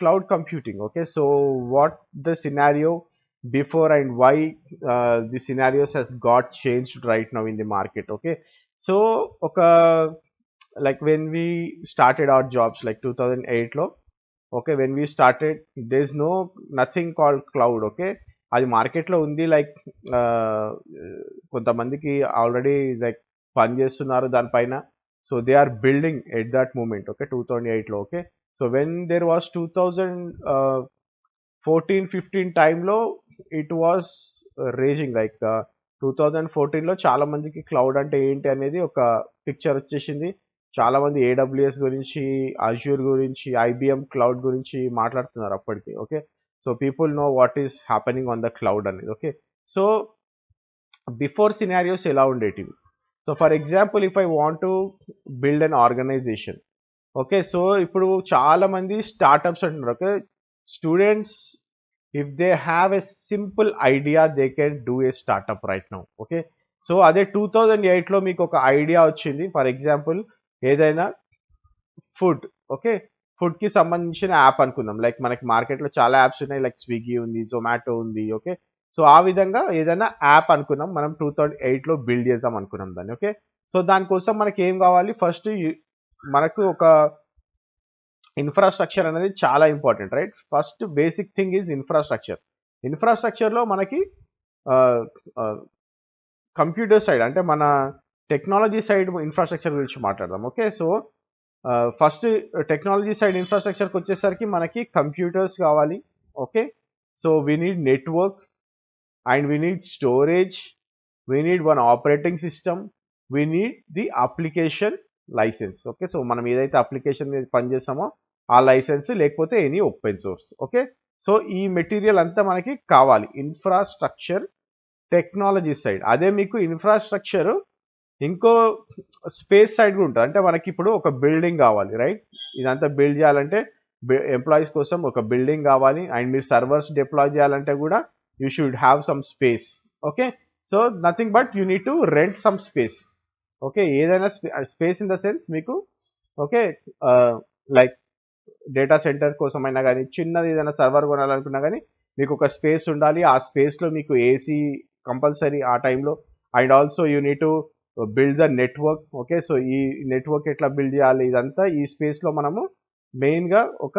cloud computing. Okay, so what the scenario before and why the scenarios has got changed right now in the market. Okay, so okay, like when we started our jobs like 2008 lo, okay, when we started there's no nothing called cloud. Okay, అది మార్కెట్లో ఉంది. Like కొంతమందికి already like పని చేస్తున్నారు దానిపైన. So they are building at that moment. Okay, 2008లో. Okay, so when there was 2014-15 టైంలో it was raging. Like 2014లో చాలా మందికి క్లౌడ్ అంటే ఏంటి అనేది ఒక పిక్చర్ వచ్చేసింది. చాలా మంది ఏడబ్ల్యూఎస్ గురించి, అజ్యూర్ గురించి, ఐబిఎం క్లౌడ్ గురించి మాట్లాడుతున్నారు అప్పటికి. Okay, so people know what is happening on the cloud అనేది. ఓకే, సో బిఫోర్ సినారియోస్ ఎలా ఉండేటివి? So for example if I want to build an organisation. Okay, so ఇప్పుడు చాలా మంది స్టార్టప్స్ అంటున్నారు. Okay, students if they have a simple idea they can do a startup right now. Okay, so అదే 2008లో మీకు ఒక ఐడియా వచ్చింది. For example ఏదైనా ఫుడ్. ఓకే, ఫుడ్కి సంబంధించిన యాప్ అనుకుందాం. లైక్ మనకి మార్కెట్లో చాలా యాప్స్ ఉన్నాయి. లైక్ స్విగ్గీ ఉంది, జొమాటో ఉంది. ఓకే, సో ఆ విధంగా ఏదైనా యాప్ అనుకున్నాం మనం 2008లో బిల్డ్ చేద్దాం అనుకున్నాం దాన్ని. ఓకే, సో దానికోసం మనకి ఏం కావాలి? ఫస్ట్ మనకు ఒక ఇన్ఫ్రాస్ట్రక్చర్ అనేది చాలా important, right? First basic thing is infrastructure. ఇన్ఫ్రాస్ట్రక్చర్లో మనకి కంప్యూటర్ సైడ్ అంటే మన టెక్నాలజీ సైడ్ ఇన్ఫ్రాస్ట్రక్చర్ గురించి మాట్లాడదాం. Okay, so first technology side ఇన్ఫ్రాస్ట్రక్చర్కి వచ్చేసరికి మనకి కంప్యూటర్స్ కావాలి. Okay, so we need network and we need storage, we need one operating system, we need the application license. Okay, so మనం ఏదైతే అప్లికేషన్ మీద పనిచేస్తామో ఆ లైసెన్స్, లేకపోతే any open source. Okay, so ఈ మెటీరియల్ అంతా మనకి కావాలి ఇన్ఫ్రాస్ట్రక్చర్ టెక్నాలజీ సైడ్. అదే మీకు ఇన్ఫ్రాస్ట్రక్చర్ ఇంకో స్పేస్ సైడ్ కూడా ఉంటుంది. అంటే మనకి ఇప్పుడు ఒక బిల్డింగ్ కావాలి, రైట్? ఇదంతా బిల్డ్ చేయాలంటే ఎంప్లాయీస్ కోసం ఒక బిల్డింగ్ కావాలి. అండ్ మీరు సర్వర్స్ డిప్లాయ్ చేయాలంటే కూడా you should have some space. Okay, so nothing but you need to rent some space. Okay, ఏదైనా స్పేస్ ఇన్ ద సెన్స్ మీకు, ఓకే, లైక్ డేటా సెంటర్ కోసం అయినా కానీ, చిన్నది ఏదైనా సర్వర్ కొనాలనుకున్నా కానీ మీకు ఒక స్పేస్ ఉండాలి. ఆ స్పేస్లో మీకు ఏసీ కంపల్సరీ ఆ టైంలో. And also you need to build the network. Okay, so ఈ నెట్వర్క్ ఎట్లా బిల్డ్ చేయాలి, ఇదంతా ఈ స్పేస్లో మనము మెయిన్గా ఒక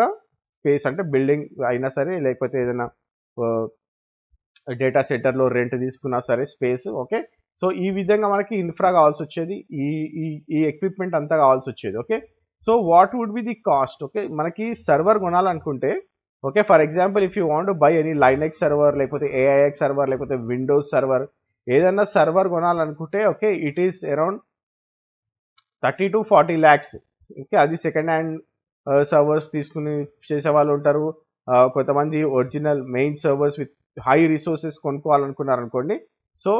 స్పేస్ అంటే బిల్డింగ్ అయినా సరే, లేకపోతే ఏదైనా డేటా సెంటర్లో రెంట్ తీసుకున్నా సరే స్పేస్. ఓకే, సో ఈ విధంగా మనకి ఇన్ఫ్రా కావాల్సి వచ్చేది, ఈ ఈ ఎక్విప్మెంట్ అంతా కావాల్సి వచ్చేది. Okay, so what would be the cost? Okay, మనకి సర్వర్ కొనాలనుకుంటే, okay, for example if you want buy any Linux server, లేకపోతే ఏఐఎక్స్ సర్వర్, లేకపోతే విండోస్ సర్వర్, ఏదైనా సర్వర్ కొనాలనుకుంటే, okay, it is around 30 to 40 lakhs. Okay, అది second hand servers తీసుకుని చేసే వాళ్ళు ఉంటారు. కొంతమంది original main servers with high resources కొనుక్కోవాలనుకున్నారు అనుకోండి. So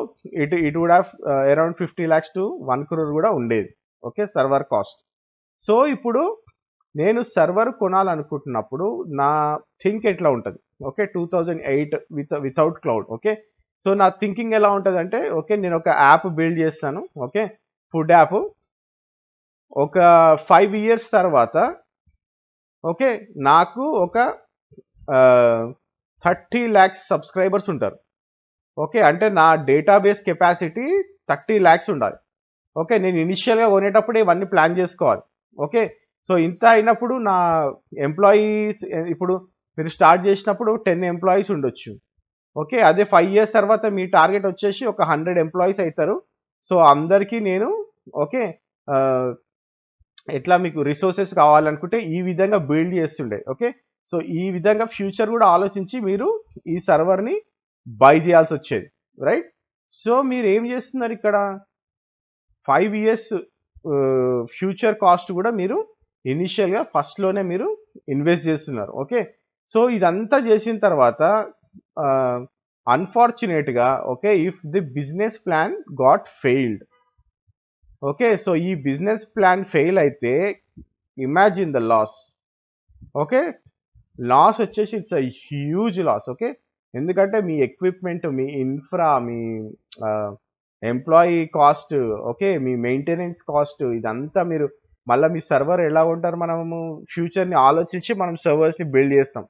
it would have around 50 lakhs to 1 crore కూడా ఉండేది. Okay, server cost. సో ఇప్పుడు నేను సర్వర్ కొనాలనుకుంటున్నప్పుడు నా థింక్ ఎట్లా ఉంటుంది? Okay, 2008 without cloud. Okay, so నా థింకింగ్ ఎలా ఉంటుంది అంటే, ఓకే, నేను ఒక యాప్ బిల్డ్ చేస్తాను. Okay, food app. ఒక 5 years తర్వాత, ఓకే, నాకు ఒక 30 lakhs సబ్స్క్రైబర్స్ ఉంటారు. ఓకే, అంటే నా డేటాబేస్ కెపాసిటీ 30 lakhs ఉండాలి. ఓకే, నేను ఇనిషియల్గా కొనేటప్పుడు ఇవన్నీ ప్లాన్ చేసుకోవాలి. ఓకే, సో ఇంత అయినప్పుడు నా ఎంప్లాయీస్, ఇప్పుడు మీరు స్టార్ట్ చేసినప్పుడు 10 employees ఉండొచ్చు. ఓకే, అదే 5 years తర్వాత మీ టార్గెట్ వచ్చేసి ఒక 100 employees అవుతారు. సో అందరికీ నేను, ఓకే, ఎట్లా మీకు రిసోర్సెస్ కావాలనుకుంటే ఈ విధంగా బిల్డ్ చేస్తుండే. ఓకే, సో ఈ విధంగా ఫ్యూచర్ కూడా ఆలోచించి మీరు ఈ సర్వర్ని బై చేయాల్సి వచ్చేది, రైట్? సో మీరు ఏం చేస్తున్నారు ఇక్కడ? 5 years ఫ్యూచర్ కాస్ట్ కూడా మీరు ఇనిషియల్గా ఫస్ట్లోనే మీరు ఇన్వెస్ట్ చేస్తున్నారు. ఓకే, సో ఇదంతా చేసిన తర్వాత అన్ఫార్చునేట్గా, okay, if the business plan got failed. Okay, so ఈ బిజినెస్ ప్లాన్ ఫెయిల్ అయితే imagine the loss. Okay, loss వచ్చేసి it's a huge loss. Okay, ఎందుకంటే మీ ఎక్విప్మెంట్, మీ ఇన్ఫ్రా, మీ ఎంప్లాయీ కాస్ట్, ఓకే, మీ మెయింటెనెన్స్ కాస్ట్, ఇదంతా మీరు మళ్ళీ మీ సర్వర్ ఎలా ఉంటారు, మనము ఫ్యూచర్ని ఆలోచించి మనం సర్వర్స్ని బిల్డ్ చేస్తాం.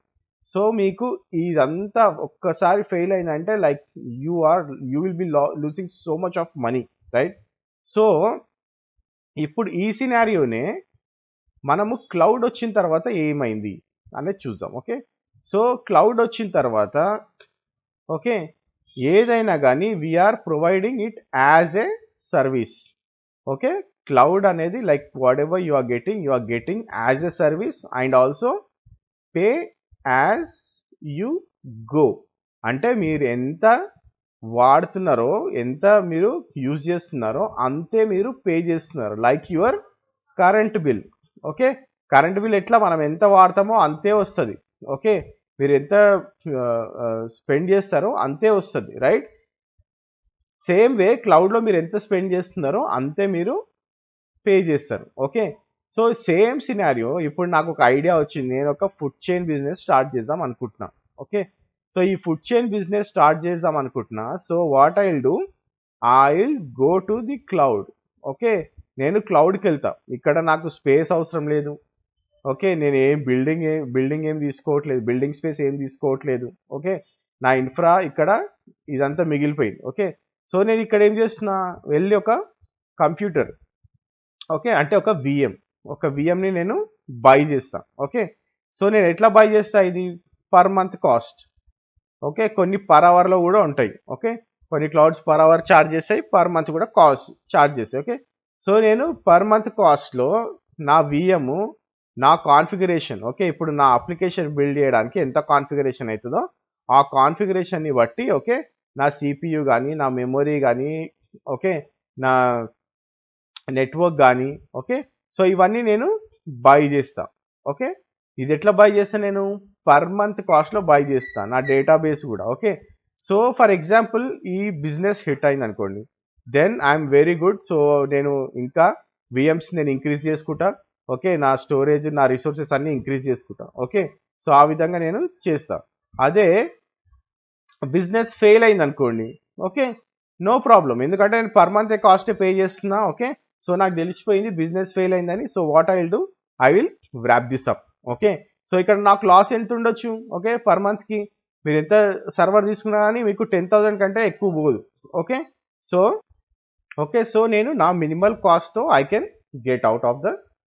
సో మీకు ఇదంతా ఒక్కసారి ఫెయిల్ అయిందంటే like you will be losing so much of money, right? So ఇప్పుడు ఈ సినారియోనే మనము క్లౌడ్ వచ్చిన తర్వాత ఏమైంది అనేది చూద్దాం. ఓకే, సో క్లౌడ్ వచ్చిన తర్వాత ఓకే ఏదైనా కానీ we're providing it as a service. Okay, cloud అనేది like whatever you are getting as a service and also pay as you go. అంటే మీరు ఎంత వాడుతున్నారో, ఎంత మీరు యూజ్ చేస్తున్నారో అంతే మీరు పే చేస్తున్నారు, like your current bill. Okay, current bill ఎట్లా మనం ఎంత వాడతామో అంతే వస్తుంది. ఓకే, మీరు ఎంత స్పెండ్ చేస్తారో అంతే వస్తుంది, రైట్? సేమ్ వే క్లౌడ్లో మీరు ఎంత స్పెండ్ చేస్తున్నారో అంతే మీరు పే చేస్తారు. ఓకే, సో సేమ్ సినారియో ఇప్పుడు నాకు ఒక ఐడియా వచ్చింది, నేను ఒక ఫుడ్ చైన్ బిజినెస్ స్టార్ట్ చేద్దాం అనుకుంటున్నా. ఓకే, సో ఈ ఫుడ్ చైన్ బిజినెస్ స్టార్ట్ చేద్దాం అనుకుంటున్నా. So what I will do, I will go to the cloud. Okay, నేను క్లౌడ్కి వెళ్తా. ఇక్కడ నాకు స్పేస్ అవసరం లేదు. ఓకే, నేను బిల్డింగ్ ఏం తీసుకోవట్లేదు, బిల్డింగ్ స్పేస్ ఏం తీసుకోవట్లేదు. ఓకే, నా ఇన్ఫ్రా ఇక్కడ ఇదంతా మిగిలిపోయింది. ఓకే, సో నేను ఇక్కడ ఏం చేస్తున్నా, వెళ్ళి ఒక కంప్యూటర్, ఓకే అంటే ఒక విఎంని నేను బై చేస్తాను. ఓకే, సో నేను ఎట్లా బై చేస్తా, ఇది పర్ మంత్ కాస్ట్. ఓకే, కొన్ని పర్ అవర్లో కూడా ఉంటాయి. ఓకే, కొన్ని క్లౌడ్స్ పర్ అవర్ ఛార్జ్ చేస్తాయి, పర్ మంత్ కూడా కాస్ట్ ఛార్జ్ చేస్తాయి. ఓకే, సో నేను పర్ మంత్ కాస్ట్లో నా విఎం, నా కాన్ఫిగరేషన్, ఓకే ఇప్పుడు నా అప్లికేషన్ బిల్డ్ చేయడానికి ఎంత కాన్ఫిగరేషన్ అవుతుందో ఆ కాన్ఫిగరేషన్ని బట్టి, ఓకే నా సిపియు కానీ, నా మెమొరీ కానీ, ఓకే నా నెట్వర్క్ కానీ, ఓకే సో ఇవన్నీ నేను బై చేస్తా. ఓకే, ఇది ఎట్లా బై చేస్తా, నేను పర్ మంత్ కాస్ట్లో బై చేస్తా, నా డేటాబేస్ కూడా. ఓకే, సో ఫర్ ఎగ్జాంపుల్ ఈ బిజినెస్ హిట్ అయింది అనుకోండి, then I'm very good. So నేను ఇంకా విఎమ్స్ నేను ఇంక్రీజ్ చేసుకుంటా. ఓకే, నా స్టోరేజ్, నా రిసోర్సెస్ అన్నీ ఇంక్రీజ్ చేసుకుంటా. ఓకే, సో ఆ విధంగా నేను చేస్తా. అదే బిజినెస్ ఫెయిల్ అయింది అనుకోండి, ఓకే నో ప్రాబ్లం, ఎందుకంటే నేను పర్ మంత్ కాస్ట్ పే చేస్తున్నా. ఓకే, సో నాకు తెలిసిపోయింది బిజినెస్ ఫెయిల్ అయిందని. So what I will do, I will wrap this up. Okay, so ఇక్కడ నాకు లాస్ ఎంత ఉండొచ్చు, ఓకే పర్ మంత్కి మీరు ఎంత సర్వర్ తీసుకున్నా కానీ మీకు 10,000 కంటే ఎక్కువ పోదు. ఓకే, సో నేను నా మినిమల్ కాస్ట్తో I can get out of the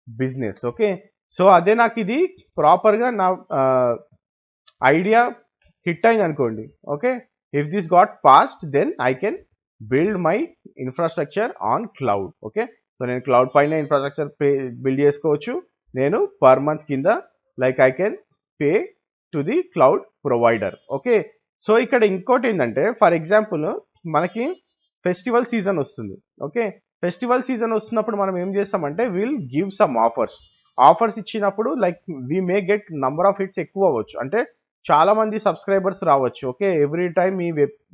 business. Okay, so అదే నాకు ఇది ప్రాపర్గా నా ఐడియా హిట్ అయింది అనుకోండి. Okay, if this got passed then I can build my infrastructure on cloud. Okay, so నేను క్లౌడ్ పైన ఇన్ఫ్రాస్ట్రక్చర్ బిల్డ్ చేసుకోవచ్చు. నేను పర్ మంత్ కింద like I can pay to the cloud provider. Okay, so ఇక్కడ ఇంకోటి ఏంటంటే, ఫర్ ఎగ్జాంపుల్ మనకి festival season వస్తుంది. ఓకే, ఫెస్టివల్ సీజన్ వస్తున్నప్పుడు మనం ఏం చేస్తామంటే విల్ గివ్ సమ్ ఆఫర్స్ ఇచ్చినప్పుడు like we may get number of hits ఎక్కువ అవ్వచ్చు, అంటే చాలా మంది సబ్స్క్రైబర్స్ రావచ్చు. ఓకే, ఎవ్రీ టైం మీ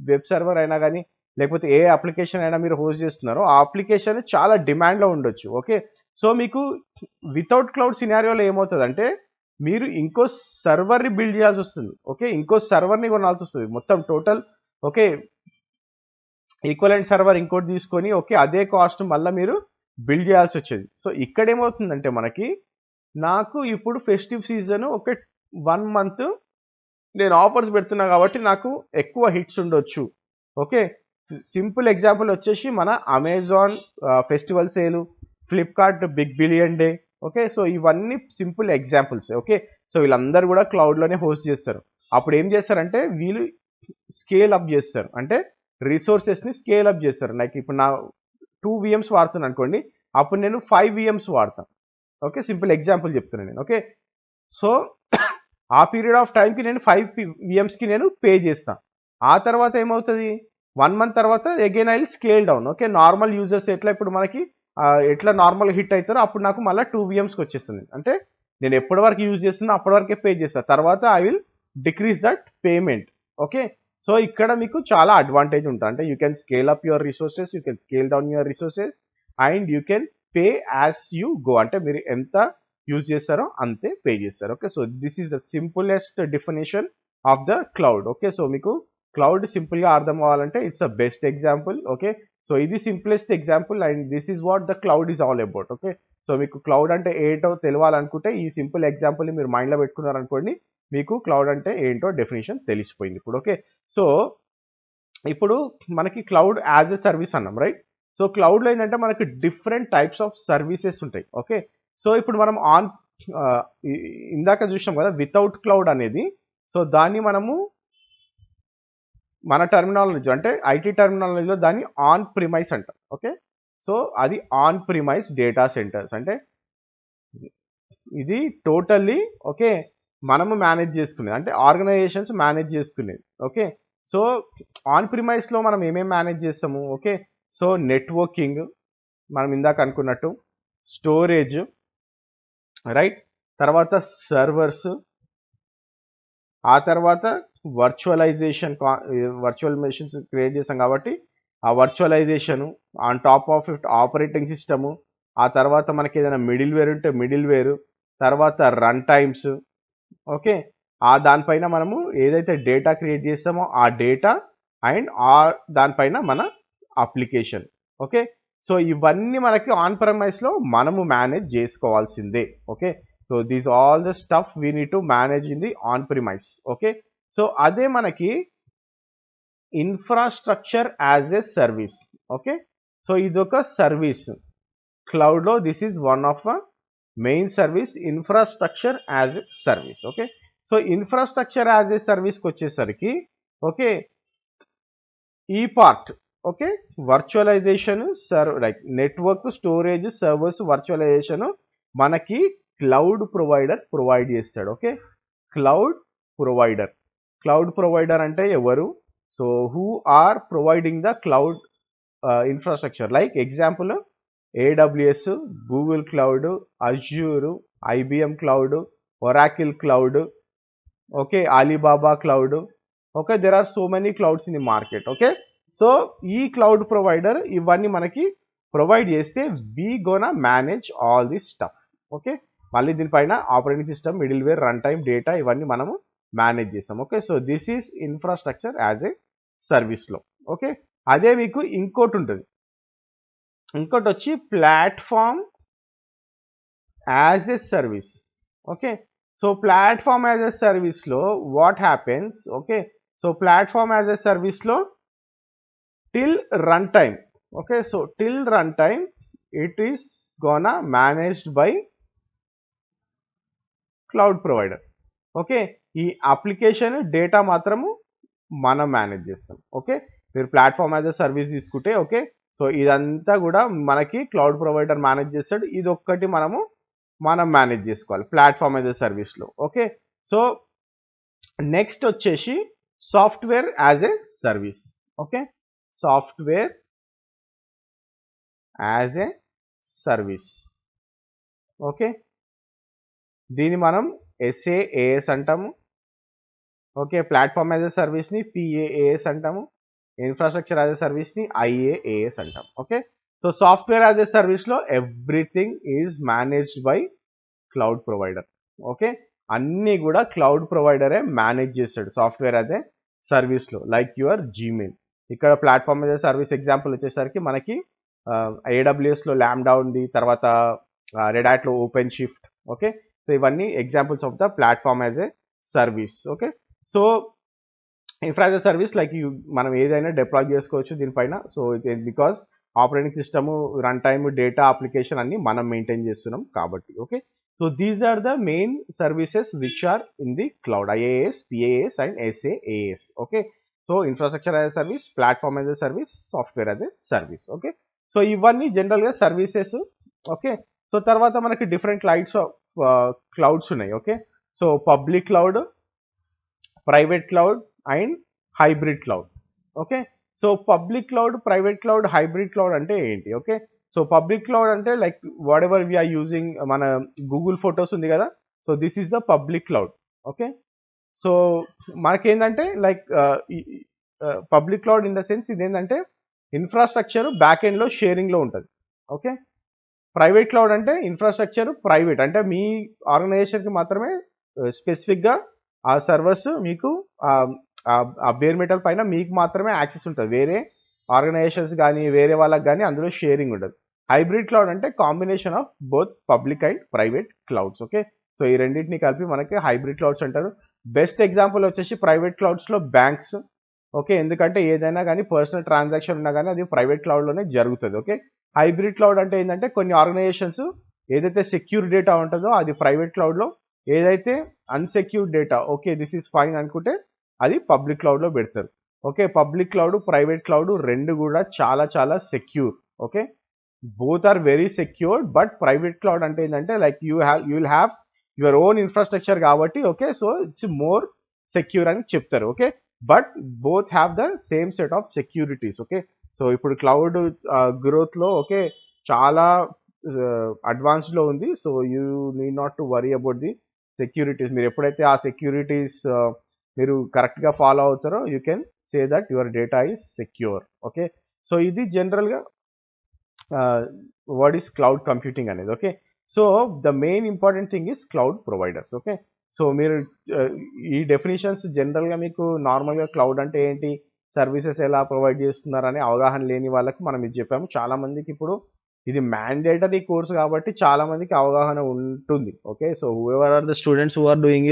వెబ్ సర్వర్ అయినా కానీ, లేకపోతే ఏ అప్లికేషన్ అయినా మీరు హోస్ట్ చేస్తున్నారో ఆ అప్లికేషన్ చాలా డిమాండ్లో ఉండొచ్చు. ఓకే, సో మీకు వితౌట్ క్లౌడ్ సినారియోలో ఏమవుతుందంటే మీరు ఇంకో సర్వర్ని బిల్డ్ చేయాల్సి వస్తుంది. ఓకే, ఇంకో సర్వర్ని కొనాల్సి వస్తుంది మొత్తం టోటల్. ఓకే, ఈక్వలెంట్ సర్వర్ ఇంకోటి తీసుకొని, ఓకే అదే కాస్ట్ మళ్ళీ మీరు బిల్డ్ చేయాల్సి వచ్చేది. సో ఇక్కడ ఏమవుతుందంటే నాకు ఇప్పుడు ఫెస్టివ్ సీజన్ ఒక 1 మంత్ నేను ఆఫర్స్ పెడుతున్నా కాబట్టి నాకు ఎక్కువ హిట్స్ ఉండొచ్చు. ఓకే, సింపుల్ ఎగ్జాంపుల్ వచ్చేసి మన Amazon festival sale, Flipkart big billion day. Okay, so ఇవన్నీ సింపుల్ ఎగ్జాంపుల్స్. ఓకే, సో వీళ్ళందరూ కూడా క్లౌడ్లోనే హోస్ట్ చేస్తారు. అప్పుడు ఏం చేస్తారంటే వీళ్ళు స్కేల్ అప్ చేస్తారు, అంటే రిసోర్సెస్ని స్కేల్ అప్ చేస్తారు. లైక్ ఇప్పుడు నా 2 VMs వాడుతున్నాను అనుకోండి, అప్పుడు నేను 5 VMs వాడతాను. ఓకే, సింపుల్ ఎగ్జాంపుల్ చెప్తున్నాను నేను. ఓకే, సో ఆ పీరియడ్ ఆఫ్ టైంకి నేను 5 VMsకి నేను పే చేస్తాను. ఆ తర్వాత ఏమవుతుంది, 1 మంత్ తర్వాత again I will scale down. Okay, normal users ఎట్లా ఇప్పుడు మనకి ఎట్లా నార్మల్ హిట్ అవుతారో అప్పుడు నాకు మళ్ళీ 2 VMsకి వచ్చేస్తుంది. అంటే నేను ఎప్పటి వరకు యూజ్ చేస్తున్నా అప్పటి వరకే పే చేస్తాను, తర్వాత I will decrease that payment. Okay, so ఇక్కడ మీకు చాలా అడ్వాంటేజ్ ఉంటుంది, అంటే you can scale up your resources, you can scale down your resources and you can pay as you go, అంటే మీరు ఎంత యూజ్ చేస్తారో అంతే పే చేస్తారు. Okay, so this is the simplest definition of the cloud. Okay, so మీకు cloud సింపుల్గా అర్థం అవ్వాలంటే it's a best example. Okay, so ఇది simplest example and this is what the cloud is all about. Okay, so మీకు cloud అంటే ఏంటో తెలియాలనుకుంటే ఈ simple ఎగ్జాంపుల్ని మీరు మైండ్లో పెట్టుకున్నారనుకోండి, మీకు క్లౌడ్ అంటే ఏంటో డెఫినేషన్ తెలిసిపోయింది ఇప్పుడు. ఓకే, సో ఇప్పుడు మనకి క్లౌడ్ యాజ్ ఎ సర్వీస్ అన్నాం, రైట్? సో క్లౌడ్లో ఏంటంటే మనకి డిఫరెంట్ టైప్స్ ఆఫ్ సర్వీసెస్ ఉంటాయి. ఓకే, సో ఇప్పుడు మనం ఇందాక చూసాం కదా వితౌట్ క్లౌడ్ అనేది, సో దాన్ని మనము మన టర్మినాలజీ అంటే ఐటీ టర్మినాలజీలో దాన్ని ఆన్ ప్రిమైస్ అంటాం. ఓకే, సో అది ఆన్ ప్రిమైస్ డేటా సెంటర్స్ అంటే ఇది టోటల్లీ ఓకే మనము మేనేజ్ చేసుకునేది, అంటే ఆర్గనైజేషన్స్ మేనేజ్ చేసుకునేది. ఓకే, సో ఆన్ ప్రిమైస్లో మనం ఏమేమి మేనేజ్ చేస్తాము? ఓకే, సో నెట్వర్కింగ్ మనం ఇందాక అనుకున్నట్టు, స్టోరేజ్, రైట్, తర్వాత సర్వర్స్, ఆ తర్వాత వర్చువల్ మెషిన్స్ క్రియేట్ చేస్తాం కాబట్టి ఆ virtualization, on top of it operating system, ఆ తర్వాత మనకి ఏదైనా మిడిల్ వేర్ ఉంటే మిడిల్ వేరు, తర్వాత రన్ టైమ్స్. ఓకే, దానిపైన మనము ఏదైతే డేటా క్రియేట్ చేస్తామో ఆ డేటా అండ్ దానిపైన మన అప్లికేషన్. ఓకే, సో ఇవన్నీ మనకి ఆన్ ప్రెమైస్లో మనము మేనేజ్ చేసుకోవాల్సిందే. Okay, so these all the stuff we need to manage in the on premise. Okay, so అదే మనకి infrastructure as a service. Okay, so ఇదొక సర్వీస్ క్లౌడ్లో, this is one of a main service, infrastructure as a service. Okay, so infrastructure as a సర్వీస్కి వచ్చేసరికి okay ఈ part okay virtualization like network, storage, servers, virtualization మనకి cloud provider provide చేస్తాడు. Okay, cloud provider అంటే ఎవరు? So who are providing the cloud infrastructure, like example AWS, Google cloud, Azure, IBM cloud, Oracle cloud, okay Alibaba cloud. Okay, there are so many clouds in the market. Okay, so ఈ cloud provider ఇవన్నీ మనకి provide చేస్తే we gonna manage all this stuff. Okay, మళ్ళీ దీనిపైన operating system, middleware, runtime, data ఇవన్నీ మనము మేనేజ్ చేస్తాం. Okay, so this is infrastructure as a సర్వీస్లో. ఓకే, అదే మీకు ఇంకోటి ఉంటుంది, ఇంకోటి వచ్చి platform as a service. Okay, so platform as a సర్వీస్లో what happens? Okay, so platform as a సర్వీస్లో till run time. Okay, so till run time it is gonna managed by cloud provider. Okay, ఈ application data మాత్రము మనం manage చేస్తాం. Okay, మీరు platform as a service తీసుకుంటే okay, so ఇదంతా కూడా మనకి క్లౌడ్ ప్రొవైడర్ మేనేజ్ చేస్తాడు, ఇది ఒక్కటి మనం మేనేజ్ చేసుకోవాలి ప్లాట్ఫామ్ యాజ్ ఎ సర్వీస్లో. ఓకే, సో నెక్స్ట్ వచ్చేసి software as a service. Okay, software as a service. Okay, దీన్ని మనం SaaS అంటాము. ఓకే, ప్లాట్ఫామ్ యాజ్ ఎ సర్వీస్ని PaaS అంటాము, ఇన్ఫ్రాస్ట్రక్చర్ యాజ్ ఎ సర్వీస్ని IaaS అంటాం. Okay, so software as a సర్వీస్లో everything is managed by cloud provider. Okay, అన్నీ కూడా క్లౌడ్ ప్రొవైడరే మేనేజ్ చేస్తాడు సాఫ్ట్వేర్ యాజ్ ఎ సర్వీస్లో, లైక్ యువర్ జీమెయిల్. ఇక్కడ platform as a service example వచ్చేసరికి మనకి AWSలో ల్యాండా ఉంది, తర్వాత రెడ్ హ్యాట్లో ఓపెన్ షిఫ్ట్. ఓకే, సో ఇవన్నీ examples of the platform as a service. Okay, so infra as a service like మనం ఏదైనా డిప్లాయ్ చేసుకోవచ్చు దీనిపైన. So because operating system, runtime, data, application అన్ని మనం మెయింటైన్ చేస్తున్నాం కాబట్టి. Okay, so these are the main services which are in the cloud, IaaS, PaaS and SaaS. Okay, so infrastructure as a service, platform as a service, software as a service. Okay, so ఇవన్నీ జనరల్గా services. Okay, so తర్వాత మనకి different clouds ఉన్నాయి. Okay, so public cloud, private cloud and hybrid cloud. Okay, so public cloud, private cloud, hybrid cloud అంటే ఏంటి? Okay, so public cloud అంటే like whatever we're using, మన Google Photos ఉంది కదా, so this is the public cloud. Okay, so మనకేంటంటే like public cloud in the sense ఇదేంటంటే infrastructure back ఎండ్లో షేరింగ్లో ఉంటుంది. ఓకే, ప్రైవేట్ క్లౌడ్ అంటే ఇన్ఫ్రాస్ట్రక్చర్ ప్రైవేట్, అంటే మీ ఆర్గనైజేషన్కి మాత్రమే స్పెసిఫిక్గా ఆ సర్వర్స్ మీకు ఆ బేర్ మెటల్ పైన మీకు మాత్రమే యాక్సెస్ ఉంటుంది, వేరే ఆర్గనైజేషన్స్ కానీ వేరే వాళ్ళకి కానీ అందులో షేరింగ్ ఉండదు. హైబ్రిడ్ క్లౌడ్ అంటే combination of both public and private clouds. Okay, so ఈ రెండింటిని కలిపి మనకి హైబ్రిడ్ క్లౌడ్స్ అంటారు. బెస్ట్ ఎగ్జాంపుల్ వచ్చేసి ప్రైవేట్ క్లౌడ్స్లో బ్యాంక్స్. ఓకే, ఎందుకంటే ఏదైనా కానీ పర్సనల్ ట్రాన్సాక్షన్ ఉన్నా కానీ అది ప్రైవేట్ క్లౌడ్లోనే జరుగుతుంది. ఓకే, హైబ్రిడ్ క్లౌడ్ అంటే ఏంటంటే కొన్ని ఆర్గనైజేషన్స్ ఏదైతే సెక్యూర్ డేటా ఉంటుందో అది ప్రైవేట్ క్లౌడ్లో, ఏదైతే unsecure data okay this is fine అనుకుంటే అది పబ్లిక్ క్లౌడ్లో పెడతారు. Okay, public cloud private cloud రెండు కూడా చాలా చాలా secure. Okay, both are very secure. But private cloud అంటే ఏంటంటే like you will have your own infrastructure కాబట్టి okay so it's more secure అని చెప్తారు. Okay, but both have the same set of securities. Okay, so ఇప్పుడు cloud గ్రోత్లో okay చాలా అడ్వాన్స్డ్లో ఉంది. So you need not to worry about the securities. మీరు ఎప్పుడైతే ఆ సెక్యూరిటీస్ మీరు కరెక్ట్గా ఫాలో అవుతారో you can say that your data is secure. Okay, so ఇది జనరల్గా వాట్ ఈస్ క్లౌడ్ కంప్యూటింగ్ అనేది. Okay, so the main important thing is cloud providers. Okay, so మీరు ఈ డెఫినేషన్స్ జనరల్గా మీకు నార్మల్గా క్లౌడ్ అంటే ఏంటి, సర్వీసెస్ ఎలా ప్రొవైడ్ చేస్తున్నారనే అవగాహన లేని వాళ్ళకి మనం ఇది చెప్పాము. చాలా మందికి ఇప్పుడు ఇది మ్యాండేటరీ కోర్స్ కాబట్టి చాలా మందికి అవగాహన ఉంటుంది. Okay, so whoever are the students who are doing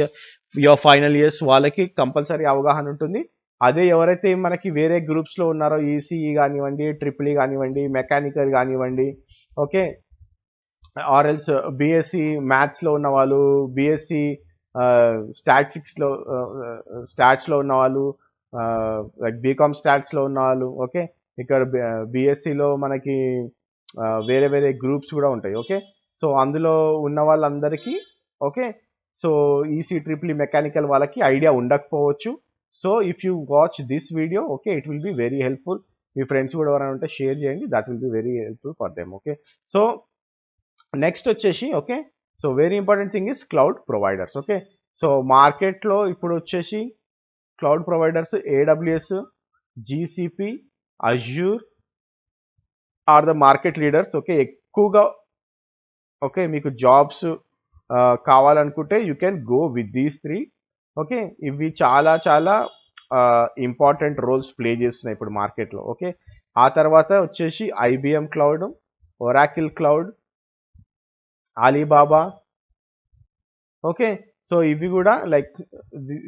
your final years వాళ్ళకి కంపల్సరీ అవగాహన ఉంటుంది. అదే ఎవరైతే మనకి వేరే గ్రూప్స్లో ఉన్నారో ఈసీఈ కానివ్వండి, ట్రిపుల్ కానివ్వండి, మెకానికల్ కానివ్వండి, ఓకే ఆర్ఎల్స్ బీఎస్సీ మ్యాథ్స్లో ఉన్న వాళ్ళు, బీఎస్సీ స్టాట్స్లో ఉన్న వాళ్ళు, లైక్ బీకామ్ స్టాట్స్లో ఉన్న వాళ్ళు. ఓకే, ఇక్కడ బీఎస్సీలో మనకి వేరే వేరే గ్రూప్స్ కూడా ఉంటాయి. ఓకే, సో అందులో ఉన్న వాళ్ళందరికీ okay so EC triple mechanical వాళ్ళకి ఐడియా ఉండకపోవచ్చు. So if you watch this video okay it will be very helpful. మీ ఫ్రెండ్స్ కూడా ఎవరైనా ఉంటే షేర్ చేయండి, that will be very helpful for them. Okay, so next వచ్చేసి okay so very important thing is cloud providers. Okay, so మార్కెట్లో ఇప్పుడు వచ్చేసి cloud providers AWS, GCP, Azure are the market leaders. Okay, ఎక్కువగా okay మీకు jobs కావాలనుకుంటే you can go with these three. Okay, ఇవి చాలా చాలా ఇంపార్టెంట్ రోల్స్ ప్లే చేస్తున్నాయి ఇప్పుడు మార్కెట్లో. ఓకే, ఆ తర్వాత వచ్చేసి IBM cloud, Oracle cloud, Alibaba. Okay, so ఇవి కూడా like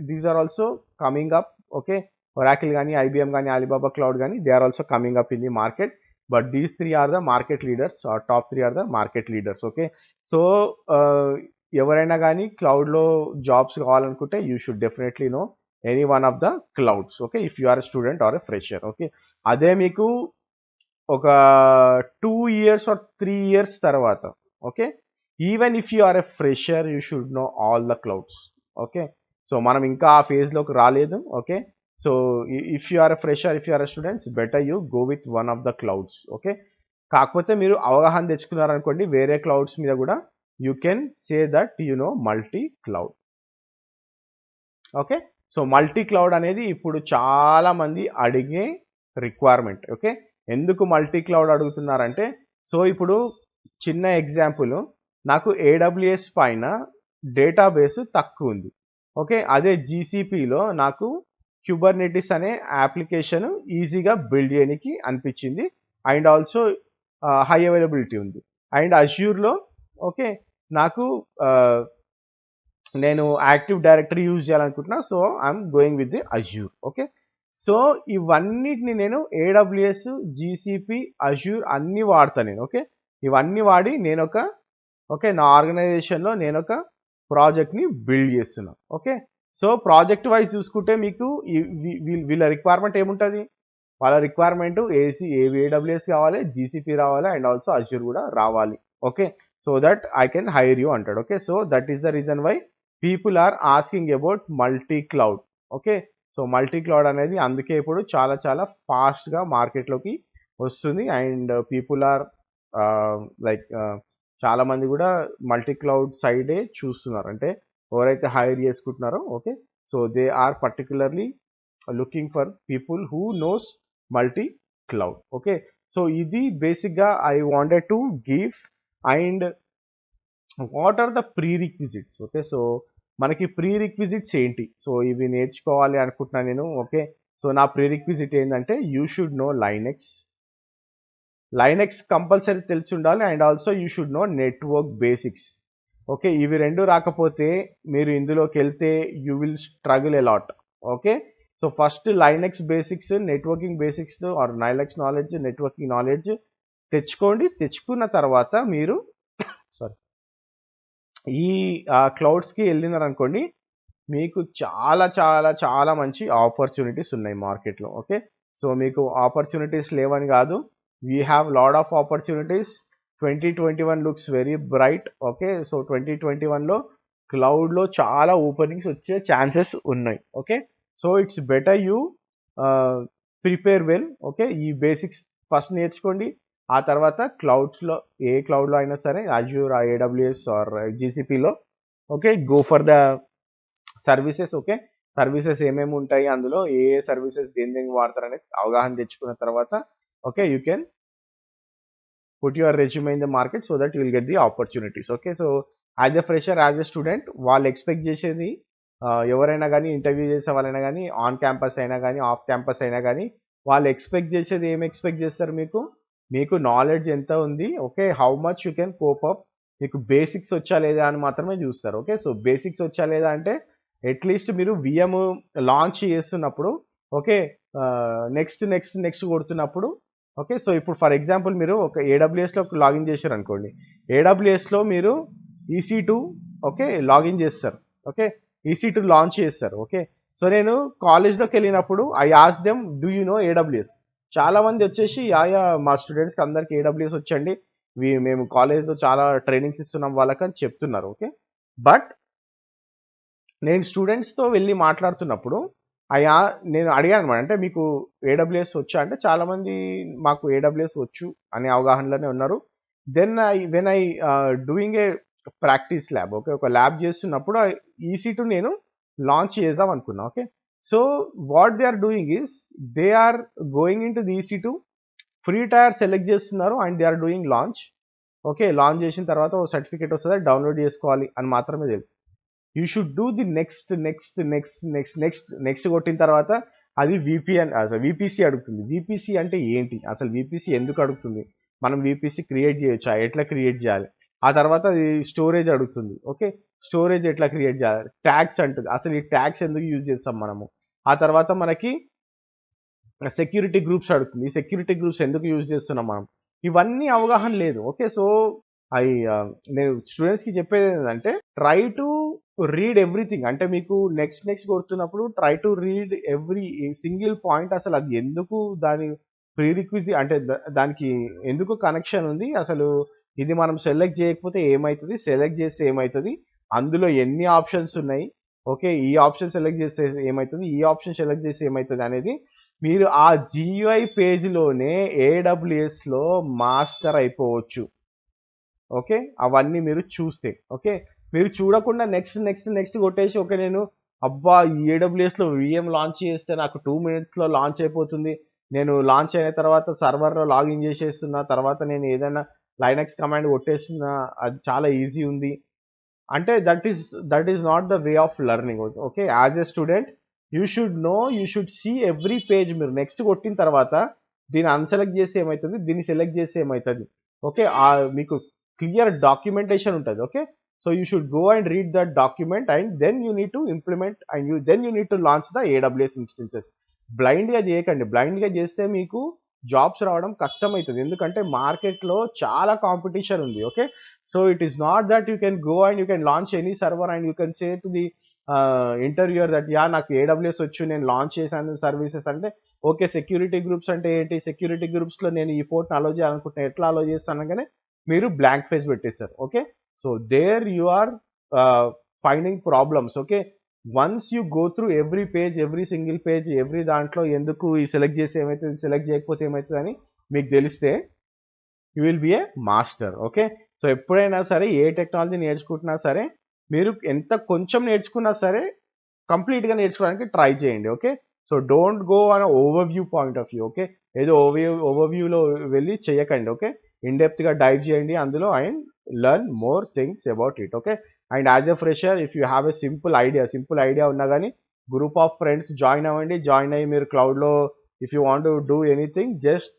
these are also coming up. Okay, Oracle కానీ ఐబిఎం కానీ అలీబాబా క్లౌడ్ కానీ they are also coming up in the market. But these three are the market leaders, top three are the market leaders. Okay, so ఎవరైనా కానీ క్లౌడ్లో jobs కావాలనుకుంటే you should definitely know any one of the clouds. Okay, if you are a student or a fresher. Okay, అదే మీకు ఒక 2 years or 3 years తర్వాత okay even if you are a fresher you should know all the clouds. Okay, so మనం ఇంకా ఆ ఫేజ్లోకి రాలేదు. Okay, so if you are a fresher, if you are a students better you go with one of the clouds. Okay, కాకపోతే మీరు అవగాహన తెచ్చుకున్నారనుకోండి వేరే క్లౌడ్స్ మీద కూడా you can say that you know multi cloud. Okay, so multi cloud అనేది ఇప్పుడు చాలా మంది అడిగే రిక్వైర్మెంట్. ఓకే, ఎందుకు మల్టీ క్లౌడ్ అడుగుతున్నారంటే సో ఇప్పుడు చిన్న ఎగ్జాంపుల్, నాకు ఏడబ్ల్యూఎస్ పైన డేటాబేస్ తక్కువ ఉంది. ఓకే, అదే జీసీపీలో నాకు క్యూబర్నెటిస్ అనే అప్లికేషన్ ఈజీగా బిల్డ్ చేయడానికి అనిపించింది అండ్ ఆల్సో హై అవైలబిలిటీ ఉంది. అండ్ అజ్యూర్లో ఓకే నాకు నేను యాక్టివ్ డైరెక్టరీ యూజ్ చేయాలనుకుంటున్నా, so I'm going with the Azure. Okay, so ఇవన్నిటిని నేను ఏడబ్ల్యూఎస్, జీసీపీ, అజ్యూర్ అన్నీ వాడతాను నేను. ఓకే, ఇవన్నీ వాడి నేను ఒక ఓకే నా ఆర్గనైజేషన్లో నేను ఒక ప్రాజెక్ట్ని బిల్డ్ చేస్తున్నాను. ఓకే, సో ప్రాజెక్ట్ వైజ్ చూసుకుంటే మీకు వీళ్ళ రిక్వైర్మెంట్ ఏముంటుంది, వాళ్ళ రిక్వైర్మెంట్ ఏడబ్ల్యూఎస్ కావాలి, జీసీపీ రావాలి అండ్ ఆల్సో అజ్యూర్ కూడా రావాలి. Okay, so that I can hire you అంటాడు. Okay, so that is the reason why people are asking about multi cloud. Okay, so multi cloud అనేది అందుకే ఇప్పుడు చాలా చాలా ఫాస్ట్గా మార్కెట్లోకి వస్తుంది అండ్ పీపుల్ ఆర్ లైక్ చాలా మంది కూడా మల్టీ క్లౌడ్ సైడే చూస్తున్నారు. అంటే ఎవరైతే హైర్ చేసుకుంటున్నారో okay so they are particularly looking for people who knows multi cloud. Okay, so ఇది బేసిక్గా I wanted to give and what are the prerequisites. Okay, so మనకి ప్రీ రిక్విజిట్స్ ఏంటి, so ఇవి నేర్చుకోవాలి అనుకుంటున్నాను నేను. ఓకే, సో నా prerequisite ఏంటంటే you should know Linux compulsory తెలిసి ఉండాలి, and also you should know network basics. Okay, ఇవి రెండు రాకపోతే మీరు ఇందులోకి వెళ్తే you will struggle a lot. Okay, so first Linux basics, networking basics or Linux knowledge, networking knowledge తెచ్చుకోండి. తెచ్చుకున్న తర్వాత మీరు సారీ ఈ క్లౌడ్స్కి వెళ్ళినారనుకోండి, మీకు చాలా చాలా చాలా మంచి ఆపర్చునిటీస్ ఉన్నాయి మార్కెట్లో. ఓకే, సో మీకు ఆపర్చునిటీస్ లేవని కాదు, we have lot of opportunities. 2021 looks very bright. Okay, so 2021లో క్లౌడ్లో చాలా ఓపెనింగ్స్ వచ్చే ఛాన్సెస్ ఉన్నాయి. Okay, so it's better you prepare well. Okay, ఈ బేసిక్స్ ఫస్ట్ నేర్చుకోండి. ఆ తర్వాత క్లౌడ్స్లో ఏ క్లౌడ్లో అయినా సరే, అజ్యూర్, AWS ఆర్ GCPలో, okay, go for the services. Okay, services ఏమేమి ఉంటాయి, అందులో ఏ సర్వీసెస్ దేని వాడతారు అనేది అవగాహన తెచ్చుకున్న తర్వాత, okay, you can put your resume in the market so that you will get the opportunities. Okay, so as a fresher, as a student, వాళ్ళు ఎక్స్పెక్ట్ చేసేది ఎవరైనా కానీ, ఇంటర్వ్యూ చేసే వాళ్ళైనా కానీ, ఆన్ క్యాంపస్ అయినా కానీ, ఆఫ్ క్యాంపస్ అయినా కానీ, వాళ్ళు ఎక్స్పెక్ట్ చేసేది ఏం ఎక్స్పెక్ట్ చేస్తారు, మీకు నాలెడ్జ్ ఎంత ఉంది, okay, how much you can cope up, మీకు బేసిక్స్ వచ్చా లేదా అని మాత్రమే చూస్తారు. ఓకే, సో బేసిక్స్ వచ్చా లేదా అంటే అట్లీస్ట్ మీరు VM లాంచ్ చేస్తున్నప్పుడు, ఓకే, నెక్స్ట్ నెక్స్ట్ నెక్స్ట్ కొడుతున్నప్పుడు, ఓకే, సో ఇప్పుడు ఫర్ ఎగ్జాంపుల్ మీరు ఒక AWSలో లాగిన్ చేశారు అనుకోండి, AWSలో మీరు EC2, ఓకే, లాగిన్ చేస్తారు. ఓకే, EC2 లాంచ్ చేస్తారు. ఓకే, సో నేను కాలేజ్లోకి వెళ్ళినప్పుడు I ask them, do you know AWS? చాలా మంది వచ్చేసి మా స్టూడెంట్స్కి అందరికి AWS వచ్చండి, మేము కాలేజ్లో చాలా ట్రైనింగ్స్ ఇస్తున్నాం వాళ్ళకని చెప్తున్నారు. ఓకే, బట్ నేను స్టూడెంట్స్తో వెళ్ళి మాట్లాడుతున్నప్పుడు నేను అడిగాను అనమాట, అంటే మీకు AWS వచ్చా అంటే చాలామంది మాకు AWS వచ్చు అనే అవగాహనలోనే ఉన్నారు. Then when I doing a practice lab, okay, ఒక ల్యాబ్ చేస్తున్నప్పుడు EC2 నేను లాంచ్ చేద్దాం అనుకున్నా. Okay, so what they are doing is they are going into the EC2, free tier select చేస్తున్నారు and they are doing launch. Okay, launch చేసిన తర్వాత ఒక certificate వస్తుంది, డౌన్లోడ్ చేసుకోవాలి అని మాత్రమే తెలుసు. You should do the next next next next next next కొట్టిన తర్వాత అది VPC అడుగుతుంది. VPC అంటే ఏంటి, అసలు VPC ఎందుకు అడుగుతుంది, మనం VPC క్రియేట్ చేయొచ్చా, ఎట్లా క్రియేట్ చేయాలి, ఆ తర్వాత అది స్టోరేజ్ అడుగుతుంది. ఓకే, స్టోరేజ్ ఎట్లా క్రియేట్ చేయాలి, ట్యాగ్స్ అంటుంది, అసలు ఈ ట్యాగ్స్ ఎందుకు యూజ్ చేస్తాం మనము, ఆ తర్వాత మనకి సెక్యూరిటీ గ్రూప్స్ అడుగుతుంది, ఈ సెక్యూరిటీ గ్రూప్స్ ఎందుకు యూజ్ చేస్తున్నాం మనం, ఇవన్నీ అవగాహన లేదు. ఓకే, సో నేను స్టూడెంట్స్కి చెప్పేది ఏంటంటే ట్రై టు రీడ్ ఎవ్రీథింగ్. అంటే మీకు నెక్స్ట్ కొడుతున్నప్పుడు try to read every single point, అసలు అది ఎందుకు, దాని ప్రీరిక్విజిట్ అంటే దానికి ఎందుకు కనెక్షన్ ఉంది, అసలు ఇది మనం సెలెక్ట్ చేయకపోతే ఏమవుతుంది, సెలెక్ట్ చేస్తే ఏమవుతుంది, అందులో ఎన్ని ఆప్షన్స్ ఉన్నాయి, ఓకే, ఈ ఆప్షన్ సెలెక్ట్ చేస్తే ఏమవుతుంది, ఈ ఆప్షన్ సెలెక్ట్ చేస్తే ఏమవుతుంది అనేది మీరు ఆ GUI పేజ్లోనే AWSలో మాస్టర్ అయిపోవచ్చు. ఓకే, అవన్నీ మీరు చూస్తే. ఓకే, మీరు చూడకుండా నెక్స్ట్ కొట్టేసి, ఓకే, నేను అబ్బా AWSలో VM లాంచ్ చేస్తే నాకు 2 minutesలో లాంచ్ అయిపోతుంది, నేను లాంచ్ అయిన తర్వాత సర్వర్లో లాగిన్ చేసేస్తున్నా, తర్వాత నేను ఏదైనా లైనక్స్ కమాండ్ కొట్టేస్తున్నా, అది చాలా ఈజీ ఉంది అంటే that is not the way of learning. Okay, as a student you should see every page. మీరు నెక్స్ట్ కొట్టిన తర్వాత దీన్ని అన్సెలెక్ట్ చేసి ఏమవుతుంది, దీన్ని సెలెక్ట్ చేసి ఏమవుతుంది, ఓకే, మీకు క్లియర్ డాక్యుమెంటేషన్ ఉంటుంది. Okay, so you should go and read that document and then you need to implement and you need to launch the AWS instances. బ్లైండ్గా చేయకండి, బ్లైండ్గా చేస్తే మీకు జాబ్స్ రావడం కష్టమవుతుంది, ఎందుకంటే మార్కెట్లో చాలా కాంపిటీషన్ ఉంది. Okay, so it is not that you can go and you can launch any server and you can say to the interviewer that నాకు AWS వచ్చు, నేను లాంచ్ చేశాను సర్వీసెస్ అంటే, ఓకే, సెక్యూరిటీ గ్రూప్స్ అంటే ఏంటి, సెక్యూరిటీ గ్రూప్స్లో నేను ఈ పోర్ట్ని అలో చేయాలనుకుంటున్నా, ఎట్లా అలో చేస్తాను కానీ మీరు బ్లాంక్ ఫేస్ పెట్టేస్తారు. Okay, so there you are finding problems. Okay, once you go through every page, every single page, every దాంట్లో ఎందుకు ఈ సెలెక్ట్ చేసి ఏమవుతుంది, సెలెక్ట్ చేయకపోతే ఏమవుతుంది అని మీకు తెలిస్తే you will B A master. Okay, so ఎప్పుడైనా సరే ఏ టెక్నాలజీ నేర్చుకుంటున్నా సరే మీరు ఎంత కొంచెం నేర్చుకున్నా సరే కంప్లీట్గా నేర్చుకోవడానికి ట్రై చేయండి. Okay, so don't go on overview point of view. Okay, ఏదో ఓవర్వ్యూలో వెళ్ళి చేయకండి. ఓకే, ఇన్ డెప్త్గా డైవ్ చేయండి అందులో and learn more things about it. Okay, and as a fresher if you have a simple idea ఉన్నా కానీ group of friends join అవ్వండి. Join అయ్యి మీరు క్లౌడ్లో if you want to do anything just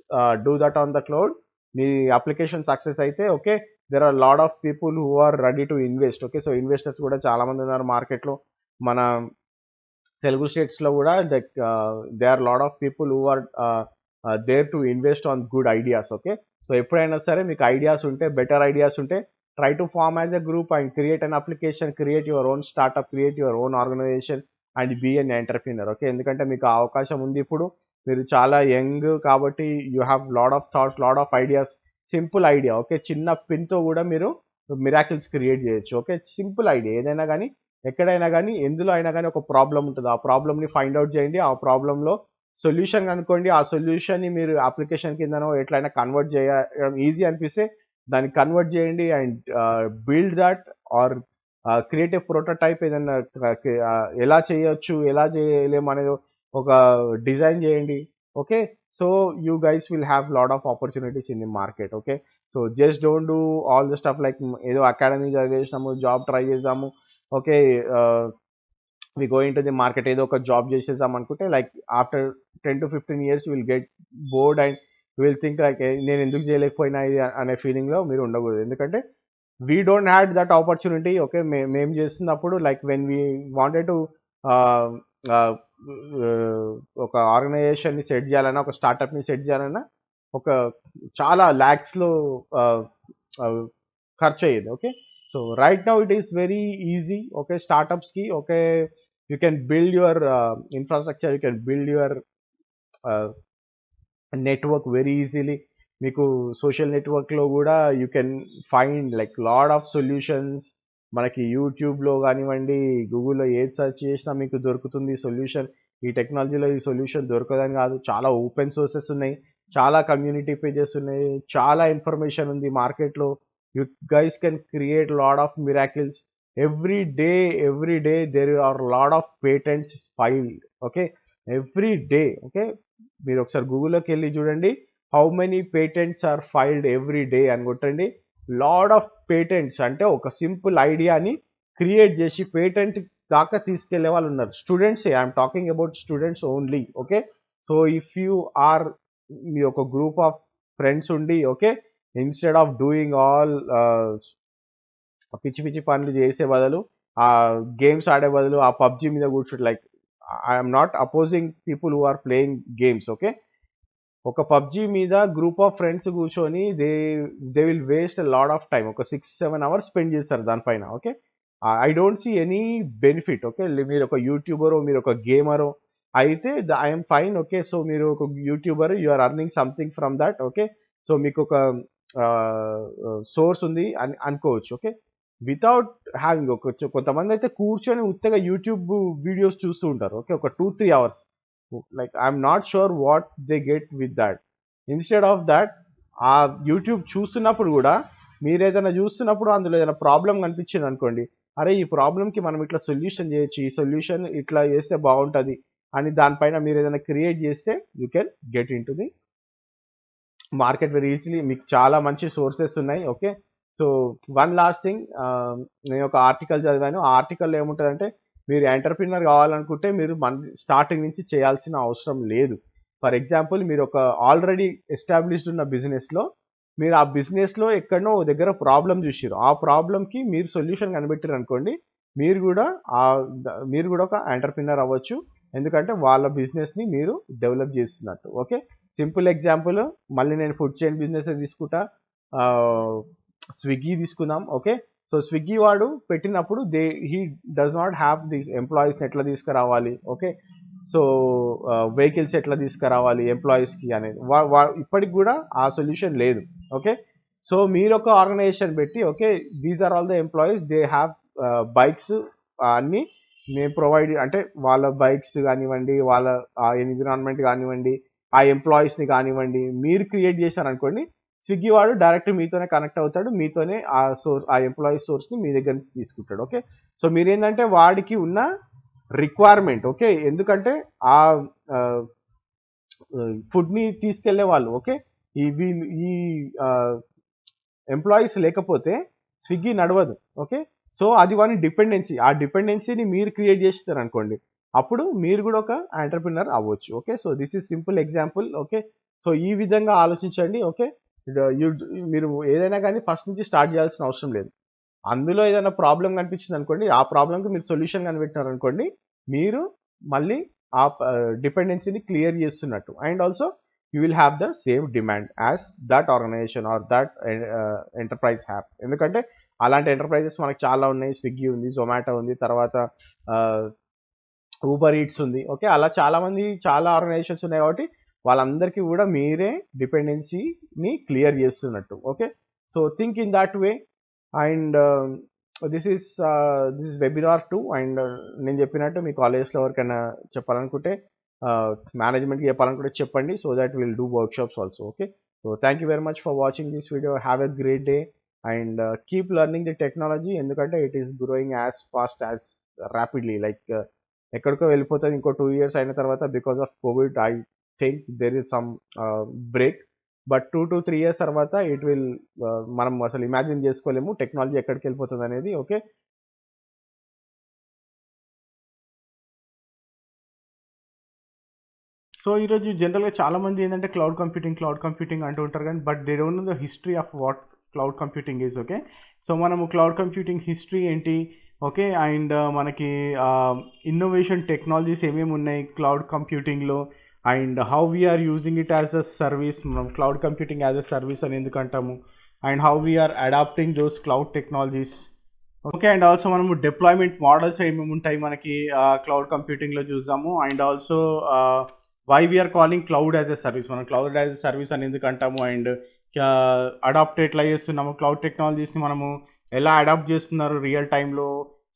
do that on the cloud. మీ application success అయితే okay, there are lot of people who are ready to invest. Okay, so investors కూడా చాలా మంది ఉన్నారు మార్కెట్లో. మన తెలుగు స్టేట్స్లో కూడా they are lot of people who are there to invest on good ideas. Okay, so ఎప్పుడైనా సరే మీకు ఐడియాస్ ఉంటే, బెటర్ ఐడియాస్ ఉంటే, try to form as a group and create an application, create your own startup, create your own organisation and be an entrepreneur. Okay, ఎందుకంటే మీకు ఆ అవకాశం ఉంది. ఇప్పుడు మీరు చాలా యంగ్ కాబట్టి you have lot of thoughts, lot of ideas. Simple idea, okay, చిన్న పిన్తో కూడా మీరు మిరాకిల్స్ క్రియేట్ చేయొచ్చు. ఓకే, సింపుల్ ఐడియా ఏదైనా కానీ, ఎక్కడైనా కానీ, ఎందులో అయినా కానీ ఒక ప్రాబ్లం ఉంటుంది. ఆ ప్రాబ్లమ్ని ఫైండ్ అవుట్ చేయండి. ఆ ప్రాబ్లంలో సొల్యూషన్ కనుక్కోండి. ఆ సొల్యూషన్ని మీరు అప్లికేషన్ కిందనో ఎట్లయినా కన్వర్ట్ చేయడం ఈజీ అనిపిస్తే దాన్ని కన్వర్ట్ చేయండి and build that or create a prototype. ఏదైనా ఎలా చేయొచ్చు, ఎలా చేయలేము అనేది ఒక డిజైన్ చేయండి. Okay, so you guys will have lot of opportunities in the market. Okay, so just don't do all the stuff like ఏదో అకాడమీ చదివేసాము, జాబ్ ట్రై చేద్దాము, okay, we going to the market ఏదో ఒక job చేసేద్దాం అనుకుంటే like after 10 to 15 years will get bored and will think like నేను ఎందుకు చేయలేకపోయినా ఇది అనే ఫీలింగ్లో మీరు ఉండకూడదు. ఎందుకంటే we don't had that opportunity. Okay, మేము చేస్తున్నప్పుడు like when we wanted to ఒక ఆర్గనైజేషన్ని సెట్ చేయాలన్నా, ఒక స్టార్టప్ని సెట్ చేయాలన్నా ఒక చాలా ల్యాక్స్లో ఖర్చు అయ్యేది. Okay, so right now it is very easy. Okay, స్టార్టప్స్కి okay, you can build your infrastructure, you can build your network very easily. మీకు సోషల్ నెట్వర్క్లో కూడా you can find like lot of solutions. మనకి యూట్యూబ్లో కానివ్వండి, గూగుల్లో ఏది సెర్చ్ చేసినా మీకు దొరుకుతుంది సొల్యూషన్. ఈ టెక్నాలజీలో ఈ సొల్యూషన్ దొరకదని కాదు, చాలా ఓపెన్ సోర్సెస్ ఉన్నాయి, చాలా కమ్యూనిటీ పేజెస్ ఉన్నాయి, చాలా ఇన్ఫర్మేషన్ ఉంది మార్కెట్లో. You guys can create lot of miracles every day there are lot of patents filed. Okay, every day. Okay, మీరు ఒకసారి గూగుల్లోకి వెళ్ళి చూడండి how many patents are filed every day అని కొట్టండి. లాడ్ ఆఫ్ పేటెంట్స్ అంటే ఒక సింపుల్ ఐడియాని క్రియేట్ చేసి పేటెంట్ దాకా తీసుకెళ్లే వాళ్ళు ఉన్నారు. Students, I'm talking about students only. Okay, so if you are మీ ఒక గ్రూప్ ఆఫ్ ఫ్రెండ్స్ ఉండి, okay, instead of doing all పిచ్చి పిచ్చి పనులు చేసే బదులు, ఆ గేమ్స్ ఆడే బదులు ఆ పబ్జి మీద కూర్చుంటే like I'm not opposing people who are playing games. Okay, ఒక పబ్జి మీద గ్రూప్ ఆఫ్ ఫ్రెండ్స్ కూర్చొని they will waste lot of time. ఒక 6-7 hours స్పెండ్ చేస్తారు దానిపైన. Okay, I don't see any benefit. Okay, మీరు ఒక యూట్యూబరో, మీరు ఒక గేమరో అయితే ఐఎమ్ ఫైన్. ఓకే, సో మీరు ఒక YouTuber, you are earning something from that. Okay, so మీకు ఒక సోర్స్ ఉంది అని అనుకోవచ్చు. ఓకే, వితౌట్ హ్యావింగ్ కొంతమంది అయితే కూర్చొని ఉత్తగా యూట్యూబ్ వీడియోస్ చూస్తూ ఉంటారు. ఓకే, ఒక 2-3 hours. Like I'm not sure what they get with that. Instead of that ఆ యూట్యూబ్ చూస్తున్నప్పుడు కూడా మీరు ఏదైనా చూస్తున్నప్పుడు అందులో ఏదైనా ప్రాబ్లం కనిపించింది అనుకోండి, అరే ఈ ప్రాబ్లంకి మనం ఇట్లా సొల్యూషన్ చేయొచ్చు, ఈ సొల్యూషన్ ఇట్లా చేస్తే బాగుంటుంది అని దానిపైన మీరు ఏదైనా క్రియేట్ చేస్తే you can get in to the market very easily. మీకు చాలా మంచి సోర్సెస్ ఉన్నాయి. Okay, so one last thing, నేను ఒక ఆర్టికల్ చదివాను. ఆ ఆర్టికల్లో ఏముంటుందంటే మీరు ఎంటర్ప్రినర్ కావాలనుకుంటే మీరు స్టార్టింగ్ నుంచి చేయాల్సిన అవసరం లేదు. ఫర్ ఎగ్జాంపుల్ మీరు ఒక ఆల్రెడీ ఎస్టాబ్లిష్డ్ ఉన్న బిజినెస్లో మీరు ఆ బిజినెస్లో ఎక్కడనో దగ్గర ప్రాబ్లం చూసారు, ఆ ప్రాబ్లంకి మీరు సొల్యూషన్ కనిపెట్టారు అనుకోండి, మీరు కూడా ఒక ఎంటర్ప్రినర్ అవ్వచ్చు. ఎందుకంటే వాళ్ళ బిజినెస్ని మీరు డెవలప్ చేస్తున్నట్టు. ఓకే, సింపుల్ ఎగ్జాంపుల్ మళ్ళీ నేను ఫుడ్ చైన్ బిజినెస్ తీసుకుంటా, స్విగ్గీ తీసుకుందాం. ఓకే, సో స్విగ్గీ వాడు పెట్టినప్పుడు he does not have the ఎంప్లాయీస్ని ఎట్లా తీసుకురావాలి, ఓకే, సో వెహికల్స్ ఎట్లా తీసుకురావాలి ఎంప్లాయీస్కి అనేది ఇప్పటికి కూడా ఆ సొల్యూషన్ లేదు. ఓకే, సో మీరు ఒక ఆర్గనైజేషన్ పెట్టి, okay, these are all the employees, they have bikes అన్నీ మేము ప్రొవైడ్, అంటే వాళ్ళ బైక్స్ కానివ్వండి, వాళ్ళ ఎన్విరాన్మెంట్ కానివ్వండి, ఆ ఎంప్లాయీస్ని కానివ్వండి మీరు క్రియేట్ చేశారనుకోండి, స్విగ్గీ వాడు డైరెక్ట్ మీతోనే కనెక్ట్ అవుతాడు, మీతోనే ఆ ఎంప్లాయీస్ సోర్స్ని మీ దగ్గర నుంచి తీసుకుంటాడు. ఓకే, సో మీరేంటంటే వాడికి ఉన్న రిక్వైర్మెంట్, ఓకే, ఎందుకంటే ఆ ఫుడ్ని తీసుకెళ్లే వాళ్ళు, ఓకే, ఈ ఎంప్లాయీస్ లేకపోతే స్విగ్గీ నడవదు. ఓకే, సో అది వాని డిపెండెన్సీ, ఆ డిపెండెన్సీని మీరు క్రియేట్ చేస్తారు అనుకోండి, అప్పుడు మీరు కూడా ఒక ఎంటర్‌ప్రెన్యూర్ అవ్వచ్చు. Okay. So this is simple example. Okay. So ఈ విధంగా ఆలోచించండి. ఓకే. యు మీరు ఏదైనా కానీ ఫస్ట్ నుంచి స్టార్ట్ చేయాల్సిన అవసరం లేదు. అందులో ఏదైనా ప్రాబ్లమ్ కనిపించింది అనుకోండి, ఆ ప్రాబ్లమ్‌కి మీరు సొల్యూషన్ కనిపెట్టినారనుకోండి, మీరు మళ్ళీ ఆ డిపెండెన్సీని క్లియర్ చేస్తున్నట్టు. And also you will have the same demand as that organization or that enterprise have. ఎందుకంటే అలాంటి ఎంటర్ప్రైజెస్ మనకు చాలా ఉన్నాయి. స్విగ్గీ ఉంది, జొమాటో ఉంది, తర్వాత ఊబర్ ఈట్స్ ఉంది. ఓకే. అలా చాలా ఆర్గనైజేషన్స్ ఉన్నాయి కాబట్టి వాళ్ళందరికీ కూడా మీరే డిపెండెన్సీని క్లియర్ చేస్తున్నట్టు. Okay. So think in that way. And this is webinar 2. And నేను చెప్పినట్టు మీ కాలేజ్లో ఎవరికైనా చెప్పాలనుకుంటే, మేనేజ్మెంట్కి చెప్పాలనుకుంటే చెప్పండి. So that will do workshops also. Okay. So thank you very much for watching this video. Have a great day and keep learning the technology. ఎందుకంటే it is growing as fast as rapidly. Like ఎక్కడికో వెళ్ళిపోతుంది ఇంకో 2 years అయిన తర్వాత. Because of Covid I think there is some break. But 2 to 3 years తర్వాత it will, మనం అసలు imagine చేసుకోలేము టెక్నాలజీ ఎక్కడికి వెళ్ళిపోతుంది అనేది. ఓకే. సో ఈరోజు జనరల్గా చాలా మంది ఏంటంటే క్లౌడ్ కంప్యూటింగ్ అంటూ ఉంటారు కానీ, but they don't know the history of what cloud computing is. Okay. So మనము క్లౌడ్ కంప్యూటింగ్ హిస్టరీ ఏంటి, ఓకే, అండ్ మనకి ఇన్నోవేషన్ టెక్నాలజీస్ ఏమేమి ఉన్నాయి క్లౌడ్ కంప్యూటింగ్లో, and how we are using it as a service. మనం cloud computing as a service అని ఎందుకు అంటాము, and how we are adapting those cloud technologies. Okay. And also మనము డిప్లాయ్మెంట్ మోడల్స్ ఏమేమి ఉంటాయి మనకి క్లౌడ్ కంప్యూటింగ్లో చూద్దాము. And also why we are calling cloud as a service, మనం క్లౌడ్ యాజ్ ఎ సర్వీస్ అని ఎందుకు అంటాము, అండ్ అడాప్ట్ ఎట్లా చేస్తున్నాము క్లౌడ్ టెక్నాలజీస్ని, మనము ఎలా అడాప్ట్ చేస్తున్నారు రియల్ టైంలో,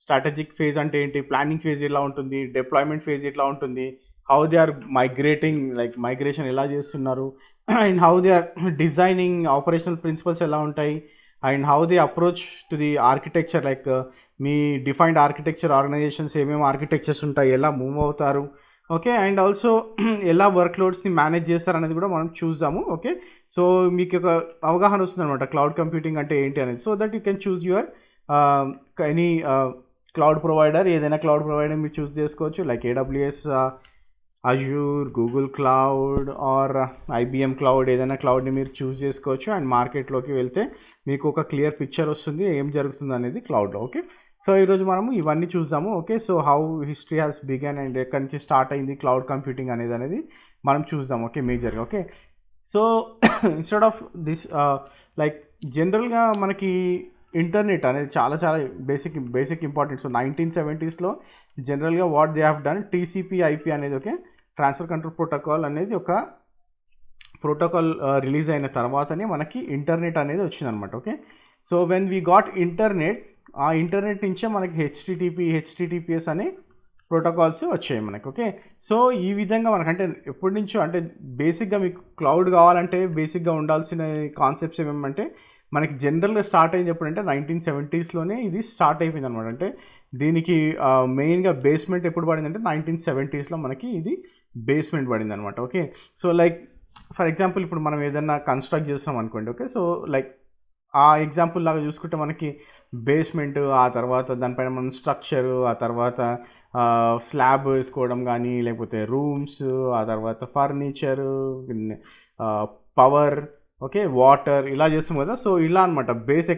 స్ట్రాటజిక్ ఫేజ్ అంటే ఏంటి, ప్లానింగ్ ఫేజ్ ఎలా ఉంటుంది, డిప్లాయ్మెంట్ ఫేజ్ ఎట్లా ఉంటుంది, how they are migrating, like migration ఎలా చేస్తున్నారు, and how they are designing, operational principles ఎలా ఉంటాయి, and how they approach to the architecture, like మీ డిఫైన్డ్ ఆర్కిటెక్చర్, ఆర్గనైజేషన్స్ ఏమేమి ఆర్కిటెక్చర్స్ ఉంటాయి, ఎలా మూవ్ అవుతారు. ఓకే. అండ్ ఆల్సో ఎలా వర్క్ లోడ్స్ని మేనేజ్ చేస్తారు అనేది కూడా మనం చూద్దాము. ఓకే. సో మీకు ఒక అవగాహన వస్తుంది అనమాట క్లౌడ్ కంప్యూటింగ్ అంటే ఏంటి అనేది. So that you can choose your any cloud provider. ఏదైనా క్లౌడ్ ప్రొవైడర్ మీరు చూస్ చేసుకోవచ్చు, like AWS, Azure, Google cloud or IBM cloud. ఏదైనా క్లౌడ్ని మీరు చూస్ చేసుకోవచ్చు. అండ్ మార్కెట్లోకి వెళ్తే మీకు ఒక క్లియర్ పిక్చర్ వస్తుంది ఏం జరుగుతుంది అనేది క్లౌడ్లో. ఓకే. సో ఈరోజు మనము ఇవన్నీ చూద్దాము. Okay. So how history has began and ఎక్కడి నుంచి స్టార్ట్ అయింది క్లౌడ్ కంప్యూటింగ్ అనేది మనం చూద్దాం. ఓకే. మేజర్గా. Okay. So instead of this, like జనరల్గా మనకి ఇంటర్నెట్ అనేది చాలా చాలా బేసిక్ ఇంపార్టెంట్. సో 1970sలో జనరల్గా what they have done, TCP/IP అనేది, ఓకే, ట్రాన్స్ఫర్ కంట్రోల్ ప్రోటోకాల్ అనేది ఒక ప్రోటోకాల్ రిలీజ్ అయిన తర్వాతనే మనకి ఇంటర్నెట్ అనేది వచ్చిందనమాట. Okay. So when we got internet, ఆ ఇంటర్నెట్ నుంచే మనకి HTTPS అనే ప్రోటోకాల్స్ వచ్చాయి మనకి. ఓకే. సో ఈ విధంగా మనకంటే ఎప్పటి నుంచో, అంటే బేసిక్గా మీకు క్లౌడ్ కావాలంటే బేసిక్గా ఉండాల్సిన కాన్సెప్ట్స్ ఏమేమంటే, మనకి జనరల్గా స్టార్ట్ అయింది ఎప్పుడంటే 1970sలోనే ఇది స్టార్ట్ అయిపోయింది అనమాట. అంటే దీనికి మెయిన్గా బేస్మెంట్ ఎప్పుడు పడిందంటే 1970sలో మనకి ఇది బేస్మెంట్ పడింది అనమాట. Okay. So like for example ఇప్పుడు మనం ఏదైనా కన్స్ట్రక్ట్ చేస్తాం అనుకోండి. ఓకే. సో లైక్ ఆ ఎగ్జాంపుల్ లాగా చూసుకుంటే మనకి బేస్మెంట్, ఆ తర్వాత దానిపైన మనం స్ట్రక్చరు, ఆ తర్వాత స్లాబ్ వేసుకోవడం కానీ, లేకపోతే రూమ్స్, ఆ తర్వాత ఫర్నిచరు, పవర్, ఓకే, వాటర్, ఇలా చేస్తాం కదా. సో ఇలా అనమాట బేస్.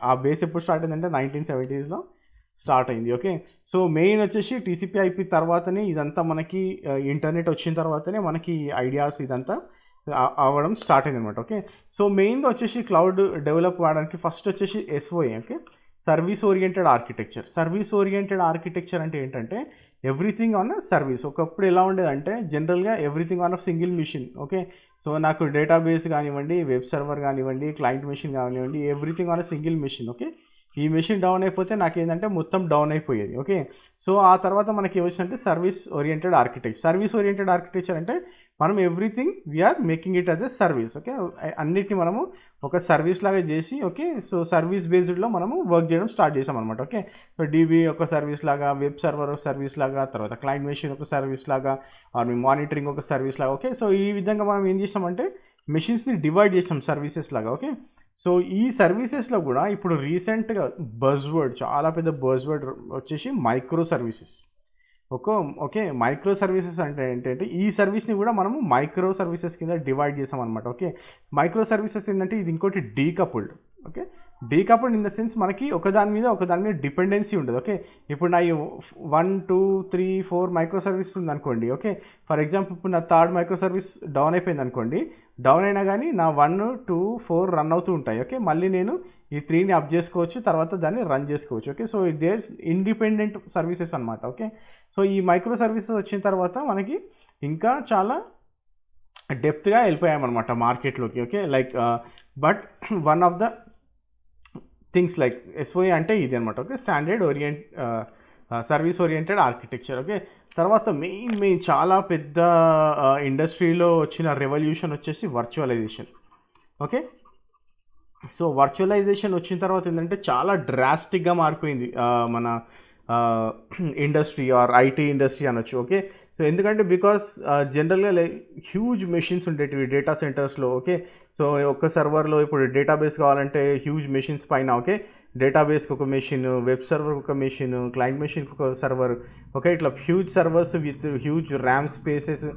ఆ బేస్ ఎప్పుడు స్టార్ట్ అయిందంటే 1970sలో స్టార్ట్ అయింది. ఓకే. సో మెయిన్ వచ్చేసి TCP/IP తర్వాతనే ఇదంతా మనకి ఇంటర్నెట్ వచ్చిన తర్వాతనే మనకి ఐడియాస్ ఇదంతా అవ్వడం స్టార్ట్ అయింది అనమాట. ఓకే. సో మెయిన్గా వచ్చేసి క్లౌడ్ డెవలప్ అవ్వడానికి ఫస్ట్ వచ్చేసి SOA, okay, service oriented architecture. Service oriented architecture అంటే ఏంటంటే ఎవ్రీథింగ్ ఆన్ సర్వీస్. ఒకప్పుడు ఎలా ఉండేదంటే జనరల్గా everything on single machine. Okay. So నాకు డేటాబేస్ కానివ్వండి, వెబ్ సర్వర్ కానివ్వండి, క్లయింట్ మెషిన్ కానివ్వండి, everything on single machine. Okay. ఈ మెషిన్ డౌన్ అయిపోతే నాకేంటంటే మొత్తం డౌన్ అయిపోయేది. ఓకే. సో ఆ తర్వాత మనకి ఏమొచ్చిందంటే service oriented architecture. Service oriented architecture అంటే మనం everything we are making it as a service. Okay. అన్నిటిని మనము ఒక సర్వీస్ లాగా చేసి, ఓకే, సో సర్వీస్ బేస్డ్లో మనము వర్క్ చేయడం స్టార్ట్ చేసాం అనమాట. ఓకే. సో DB ఒక సర్వీస్ లాగా, వెబ్ సర్వర్ ఒక సర్వీస్ లాగా, తర్వాత క్లయింట్ మెషిన్ ఒక సర్వీస్ లాగా, ఆర్ మానిటరింగ్ ఒక సర్వీస్ లాగా. ఓకే. సో ఈ విధంగా మనం ఏం చేసామంటే మెషిన్స్ని డివైడ్ చేసాం సర్వీసెస్ లాగా. ఓకే. సో ఈ సర్వీసెస్లో కూడా ఇప్పుడు రీసెంట్గా బజ్వర్డ్, చాలా పెద్ద బజ్వర్డ్ వచ్చేసి micro services. Okay micro services అంటే ఏంటంటే ఈ సర్వీస్ని కూడా మనము మైక్రో సర్వీసెస్ కింద డివైడ్ చేసాం అనమాట. ఓకే, మైక్రో సర్వీసెస్ ఏంటంటే ఇది ఇంకోటి decoupled. Okay, decoupled in the sense మనకి ఒకదాని మీద డిపెండెన్సీ ఉండదు. ఓకే, ఇప్పుడు నా 1 2 3 4 మైక్రో సర్వీస్ ఉంది అనుకోండి. ఓకే, ఫర్ ఎగ్జాంపుల్ ఇప్పుడు నా థర్డ్ మైక్రో సర్వీస్ డౌన్ అయిపోయింది అనుకోండి. డౌన్ అయినా కానీ నా 1 2 4 రన్ అవుతూ ఉంటాయి. ఓకే, మళ్ళీ నేను ఈ 3ని అప్ చేసుకోవచ్చు, తర్వాత దాన్ని రన్ చేసుకోవచ్చు. Okay, so there independent services అనమాట. ఓకే, సో ఈ మైక్రో సర్వీసెస్ వచ్చిన తర్వాత మనకి ఇంకా చాలా డెప్త్గా వెళ్ళిపోయామన్నమాట మార్కెట్లోకి. Okay, like but one of the things like SOA అంటే ఇది అనమాట. Okay, standard service oriented architecture. Okay, తర్వాత మెయిన్ చాలా పెద్ద ఇండస్ట్రీలో వచ్చిన రెవల్యూషన్ వచ్చేసి వర్చువలైజేషన్. ఓకే, సో వర్చువలైజేషన్ వచ్చిన తర్వాత ఏంటంటే చాలా డ్రాస్టిక్గా మారిపోయింది మన ఇండస్ట్రీ ఆర్ ఐటీ ఇండస్ట్రీ అనొచ్చు. ఓకే, సో ఎందుకంటే బికాస్ జనరల్గా హ్యూజ్ మెషిన్స్ ఉండేటివి డేటా సెంటర్స్లో. ఓకే, సో ఒక సర్వర్లో ఇప్పుడు డేటాబేస్ కావాలంటే హ్యూజ్ మెషిన్స్ పైన. ఓకే, డేటాబేస్కి ఒక మెషిన్, వెబ్ సర్వర్కి ఒక మెషిన్, క్లయింట్ మెషిన్కి ఒక సర్వర్. ఓకే, ఇట్లా huge servers with huge RAM spaces.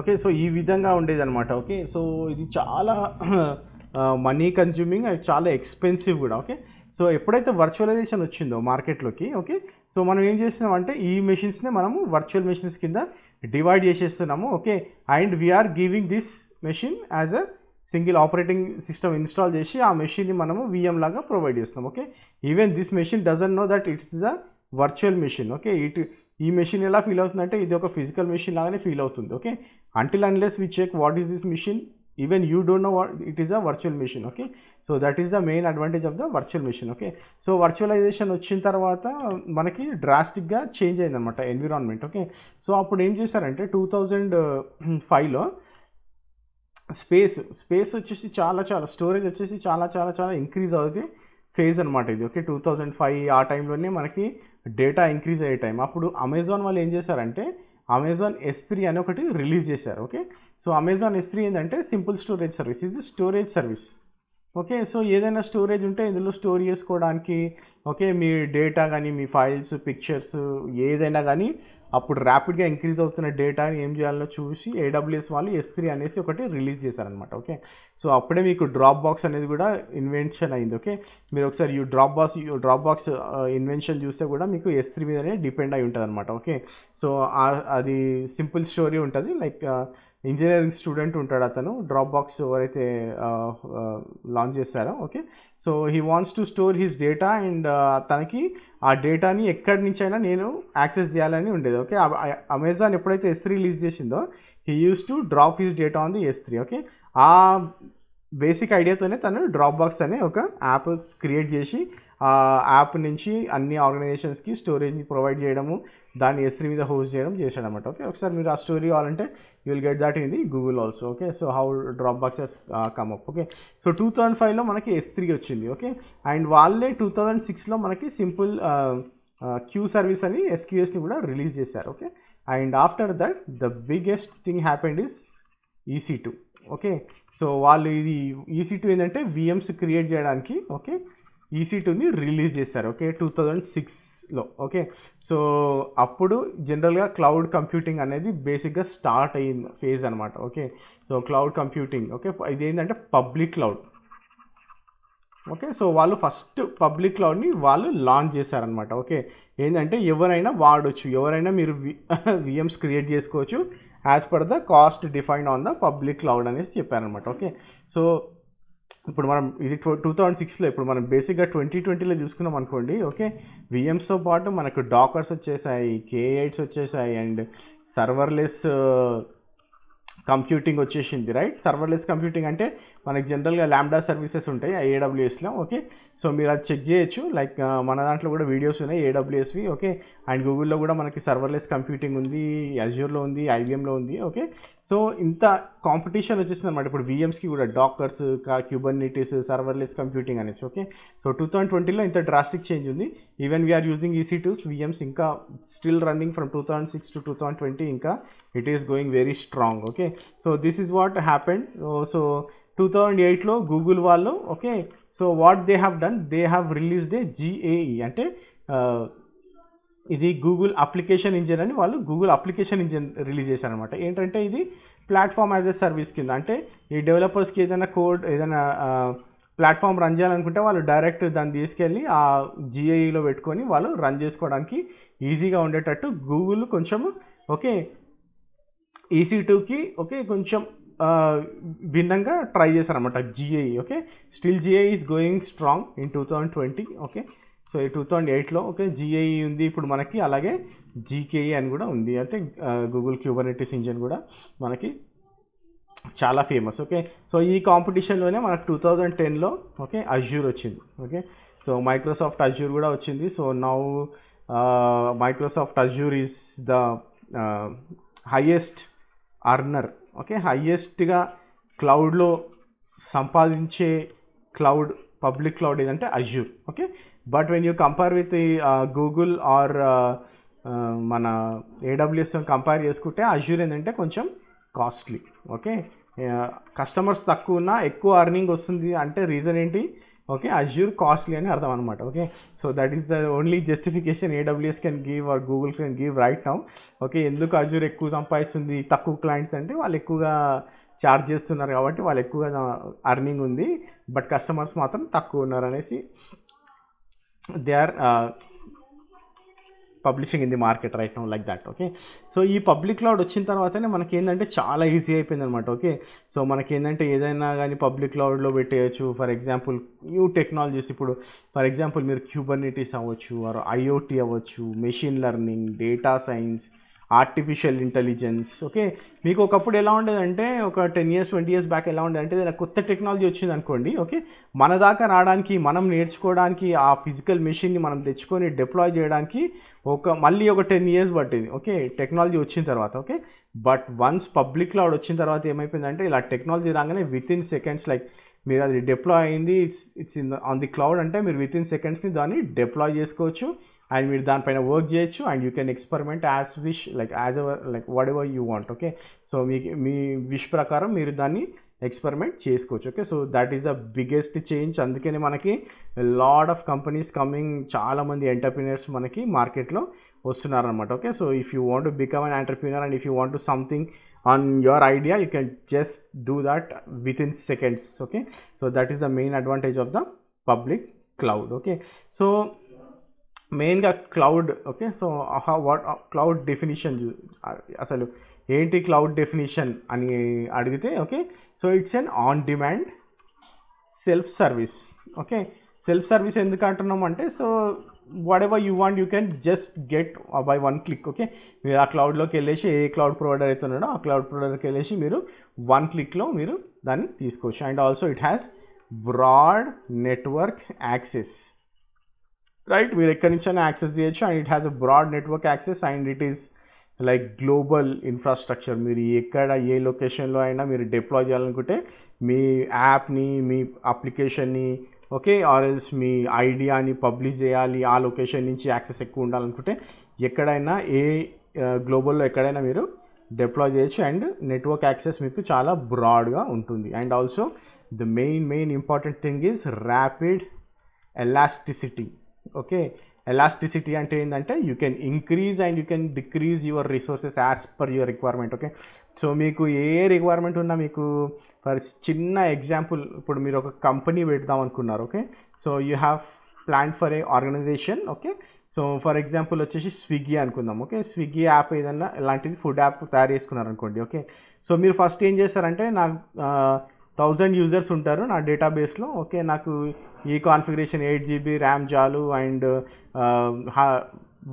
Okay, so ఈ విధంగా ఉండేది అనమాట. ఓకే, సో ఇది చాలా మనీ కన్జ్యూమింగ్, అది చాలా ఎక్స్పెన్సివ్ కూడా. ఓకే, సో ఎప్పుడైతే వర్చువలైజేషన్ వచ్చిందో మార్కెట్లోకి, ఓకే, సో మనం ఏం చేస్తున్నామంటే ఈ మెషిన్స్నే మనము వర్చువల్ మెషిన్స్ కింద డివైడ్ చేసేస్తున్నాము. Okay, and we are giving this machine as a single operating system install చేసి ఆ మెషిన్ని మనము VM లాగా ప్రొవైడ్ చేస్తాం. Okay, even this machine doesn't know that it's the virtual machine. Okay, ఈ మెషిన్ ఎలా ఫీల్ అవుతుందంటే ఇది ఒక ఫిజికల్ మెషిన్ లాగానే ఫీల్ అవుతుంది. Okay, until unless we check what is this machine, even you don't know what it is a virtual machine. Okay, so that is the main advantage of the virtual machine. Okay, so virtualization వచ్చిన తర్వాత మనకి డ్రాస్టిక్గా change అయిందనమాట environment. Okay, so అప్పుడు ఏం చేశారంటే 2005లో space వచ్చేసి చాలా స్టోరేజ్ వచ్చేసి చాలా ఇంక్రీజ్ అవుతుంది ఫేజ్ అనమాట ఇది. ఓకే, 2005 ఆ టైంలోనే మనకి డేటా ఇంక్రీజ్ అయ్యే టైం. అప్పుడు అమెజాన్ వాళ్ళు ఏం చేశారంటే అమెజాన్ S3 అని ఒకటి రిలీజ్ చేశారు. ఓకే, సో అమెజాన్ S3 ఏంటంటే సింపుల్ స్టోరేజ్ సర్వీస్, ఇది స్టోరేజ్ సర్వీస్. ఓకే, సో ఏదైనా స్టోరేజ్ ఉంటే ఇందులో స్టోర్ చేసుకోవడానికి. ఓకే, మీ డేటా కానీ మీ ఫైల్స్, పిక్చర్స్ ఏదైనా కానీ అప్పుడు ర్యాపిడ్గా ఇంక్రీజ్ అవుతున్న డేటాని ఏం చేయాలో చూసి AWS వాళ్ళు S3 అనేసి ఒకటి రిలీజ్ చేశారనమాట. ఓకే, సో అప్పుడే మీకు డ్రాప్ బాక్స్ అనేది కూడా ఇన్వెన్షన్ అయింది. ఓకే, మీరు ఒకసారి డ్రాప్ బాక్స్ ఇన్వెన్షన్ చూస్తే కూడా మీకు S3 మీదనే డిపెండ్ అయి ఉంటుంది అనమాట. ఓకే, సో అది సింపుల్ స్టోరీ ఉంటుంది. లైక్ ఇంజనీరింగ్ స్టూడెంట్ ఉంటాడు అతను, డ్రాప్ బాక్స్ ఎవరైతే లాంచ్ చేస్తారో. Okay, so he wants to store his data and తనకి ఆ డేటాని ఎక్కడి నుంచి అయినా నేను యాక్సెస్ చేయాలని ఉండేది. ఓకే, అమెజాన్ ఎప్పుడైతే S3 రిలీజ్ చేసిందో he use to drop his data on the S3. Okay, ఆ బేసిక్ ఐడియాతోనే తను డ్రాప్ బాక్స్ అనే ఒక యాప్ క్రియేట్ చేసి ఆ యాప్ నుంచి అన్ని ఆర్గనైజేషన్స్కి స్టోరేజ్ని ప్రొవైడ్ చేయడము, దాన్ని S3 మీద హోస్ట్ చేయడం చేశాడనమాట. ఓకే, ఒకసారి మీరు ఆ స్టోరీ కావాలంటే you will get that in the Google also. Okay, so how Dropbox has come up. Okay, so 2005లో మనకి S3 వచ్చింది. ఓకే, అండ్ వాళ్ళే 2006లో మనకి సింపుల్ క్యూ సర్వీస్ అని SQSని కూడా రిలీజ్ చేశారు. Okay, and after that the biggest thing happened is EC2. Okay, so వాళ్ళు ఇది EC2 ఏంటంటే VMs క్రియేట్ చేయడానికి. ఓకే, EC2ని రిలీజ్ చేశారు. ఓకే, 2006లో. ఓకే, సో అప్పుడు జనరల్గా క్లౌడ్ కంప్యూటింగ్ అనేది బేసిక్గా స్టార్ట్ అయిన ఫేజ్ అనమాట. Okay, so cloud computing. Okay, ఇది ఏంటంటే పబ్లిక్ క్లౌడ్. ఓకే, సో వాళ్ళు ఫస్ట్ పబ్లిక్ క్లౌడ్ని వాళ్ళు లాంచ్ చేశారనమాట. ఓకే, ఏంటంటే ఎవరైనా వాడచ్చు, ఎవరైనా మీరు VMs క్రియేట్ చేసుకోవచ్చు as per the cost defined on the public cloud అనేసి చెప్పారనమాట. ఓకే, సో ఇప్పుడు మనం ఇది 2006లో, ఇప్పుడు మనం బేసిక్గా 2020లో చూసుకున్నాం అనుకోండి. ఓకే, VMస్తో పాటు మనకు డాకర్స్ వచ్చేసాయి, K8s వచ్చేసాయి, అండ్ సర్వర్లెస్ కంప్యూటింగ్ వచ్చేసింది. రైట్, సర్వర్లెస్ కంప్యూటింగ్ అంటే మనకి జనరల్గా ల్యాండా సర్వీసెస్ ఉంటాయి AWSలో. ఓకే, సో మీరు అది చెక్ చేయొచ్చు. లైక్ మన దాంట్లో కూడా వీడియోస్ ఉన్నాయి AWSవి. ఓకే, అండ్ గూగుల్లో కూడా మనకి సర్వర్లెస్ కంప్యూటింగ్ ఉంది, అజ్యూర్లో ఉంది, IBMలో ఉంది. ఓకే, సో ఇంత కాంపిటీషన్ వచ్చేసింది అనమాట ఇప్పుడు VMస్కి కూడా, డాకర్స్, క్యూబర్నెటిస్, సర్వర్లెస్ కంప్యూటింగ్ అనేసి. ఓకే, సో 2020లో ఇంత డ్రాస్టిక్ చేంజ్ ఉంది. Even we are using EC2s, VMs ఇంకా స్టిల్ రన్నింగ్ ఫ్రమ్ 2006 to 2020, ఇంకా it is going very strong. Okay, so this is what happened. So 2008లో గూగుల్ వాళ్ళు, okay, so what they have done, they have released a GAE అంటే ఇది Google application engine అని వాళ్ళు Google application engine release చేశారనమాట. ఏంటంటే ఇది platform as a service కింద, అంటే ఈ డెవలపర్స్కి ఏదైనా కోడ్ ఏదైనా ప్లాట్ఫామ్ రన్ చేయాలనుకుంటే వాళ్ళు డైరెక్ట్ దాన్ని తీసుకెళ్ళి ఆ GAEలో పెట్టుకొని వాళ్ళు రన్ చేసుకోవడానికి ఈజీగా ఉండేటట్టు గూగుల్ కొంచెం ఓకే EC2కి ఓకే కొంచెం భిన్నంగా ట్రై చేశారనమాట GAE. Okay, still GAE is going strong in 2020. Okay, so ఈ 2008లో ఓకే GAE ఉంది ఇప్పుడు మనకి, అలాగే GKE అని కూడా ఉంది, అంటే గూగుల్ క్యూబర్నెటిస్ ఇంజిన్ కూడా మనకి చాలా ఫేమస్. ఓకే, సో ఈ కాంపిటీషన్లోనే మనకు 2010లో ఓకే అజ్యూర్ వచ్చింది. ఓకే, సో మైక్రోసాఫ్ట్ అజ్యూర్ కూడా వచ్చింది. So now Microsoft Azure is the highest earner. Okay, హైయెస్ట్గా క్లౌడ్లో సంపాదించే క్లౌడ్ పబ్లిక్ క్లౌడ్ ఏదంటే Azure. Okay, but when you compare with Google or మన AWS కంపేర్ చేసుకుంటే అజ్యూర్ ఏంటంటే కొంచెం కాస్ట్లీ. ఓకే, కస్టమర్స్ తక్కువ ఉన్నా ఎక్కువ అర్నింగ్ వస్తుంది అంటే రీజన్ ఏంటి, ఓకే అజ్యూర్ కాస్ట్లీ అని అర్థం అనమాట. Okay, so that is the only justification AWS can give or Google can give right now. Okay, ఎందుకు అజ్యూర్ ఎక్కువ సంపాదిస్తుంది తక్కువ క్లయింట్స్ అంటే వాళ్ళు ఎక్కువగా ఛార్జ్ చేస్తున్నారు కాబట్టి వాళ్ళు ఎక్కువగా అర్నింగ్ ఉంది, బట్ కస్టమర్స్ మాత్రం తక్కువ ఉన్నారు అనేసి they are publishing in the market right now like that. Okay, so ఈ పబ్లిక్ క్లౌడ్ వచ్చిన తర్వాతనే మనకి ఏంటంటే చాలా ఈజీ అయిపోయింది అనమాట. ఓకే, సో మనకి ఏంటంటే ఏదైనా కానీ పబ్లిక్ క్లౌడ్లో పెట్టేయచ్చు. ఫర్ ఎగ్జాంపుల్ న్యూ టెక్నాలజీస్, ఇప్పుడు ఫర్ ఎగ్జాంపుల్ మీరు క్యూబర్నెటిస్ అవ్వచ్చు, ఆర్ IoT అవ్వచ్చు, machine learning, data science, artificial intelligence. Okay, మీకు ఒకప్పుడు ఎలా ఉండేదంటే ఒక 10 years 20 years బ్యాక్ ఎలా ఉండేదంటే ఏదైనా కొత్త టెక్నాలజీ వచ్చింది అనుకోండి, ఓకే మన దాకా రావడానికి మనం నేర్చుకోవడానికి ఆ ఫిజికల్ మెషిన్ని మనం తెచ్చుకొని డిప్లాయ్ చేయడానికి మళ్ళీ ఒక 10 years పట్టింది. ఓకే, టెక్నాలజీ వచ్చిన తర్వాత. Okay, but once public cloud వచ్చిన తర్వాత ఏమైపోయిందంటే ఇలా టెక్నాలజీ రాగానే వితిన్ సెకండ్స్, లైక్ మీరు అది డిప్లాయ్ అయింది, it's in on the cloud అంటే మీరు వితిన్ సెకండ్స్ని దాన్ని డిప్లాయ్ చేసుకోవచ్చు అండ్ మీరు దానిపైన వర్క్ చేయొచ్చు and you can experiment as wish, like as ever like whatever you want. Okay, so మీ విష్ ప్రకారం మీరు దాన్ని ఎక్స్పెరిమెంట్ చేసుకోవచ్చు. Okay, so that is the biggest change. అందుకని మనకి లాట్ ఆఫ్ కంపెనీస్ కమింగ్, చాలామంది ఎంటర్ప్రీనర్స్ మనకి మార్కెట్లో వస్తున్నారనమాట. Okay, so if you want to become an entrepreneur and if you want to something on your idea, you can just do that within seconds. Okay, so that is the main advantage of the public cloud. Okay, so మెయిన్గా cloud. Okay, so what cloud definition అసలు ఏంటి cloud definition అని అడిగితే, okay so it's an on demand self service. Okay, self service ఎందుకు అంటున్నాం అంటే, so what ever you want you can just get by one click. Okay, మీరు ఆ క్లౌడ్లోకి వెళ్ళేసి ఏ క్లౌడ్ ప్రొవైడర్ అయితే ఉన్నాడో ఆ క్లౌడ్ ప్రొవైడర్కి వెళ్ళేసి మీరు వన్ క్లిక్లో మీరు దాన్ని తీసుకోవచ్చు. And also it has broad network access. Right, మీరు ఎక్కడి నుంచైనా యాక్సెస్ చేయొచ్చు and it has a broad network access and it is like global infrastructure. మీరు ఎక్కడ ఏ లొకేషన్లో అయినా మీరు డిప్లాయ్ చేయాలనుకుంటే మీ యాప్ని, మీ అప్లికేషన్ని, ఓకే ఆర్ ఎల్స్ మీ ఐడియాని పబ్లిష్ చేయాలి, ఆ లొకేషన్ నుంచి యాక్సెస్ ఎక్కువ ఉండాలనుకుంటే ఎక్కడైనా ఏ గ్లోబల్లో ఎక్కడైనా మీరు డిప్లాయ్ చేయొచ్చు అండ్ నెట్వర్క్ యాక్సెస్ మీకు చాలా బ్రాడ్గా ఉంటుంది. And also the main important thing is rapid elasticity. Okay, elasticity అంటే ఏంటంటే you can increase and you can decrease your resources as per your requirement. Okay, so మీకు ఏ రిక్వైర్మెంట్ ఉన్నా, మీకు ఫర్ చిన్న ఎగ్జాంపుల్ ఇప్పుడు మీరు ఒక కంపెనీ పెడదాం అనుకున్నారు. Okay, so you have plan for a organization. Okay, so for example వచ్చేసి స్విగ్గీ అనుకుందాం. ఓకే, స్విగ్గీ యాప్ ఏదన్నా ఇలాంటిది ఫుడ్ యాప్ తయారు చేసుకున్నారు అనుకోండి. ఓకే, సో మీరు ఫస్ట్ ఏం చేస్తారంటే, నాకు 1000 యూజర్స్ ఉంటారు నా డేటాబేస్లో. ఓకే, నాకు ఈ కాన్ఫిగరేషన్ 8 GB ర్యామ్ చాలు అండ్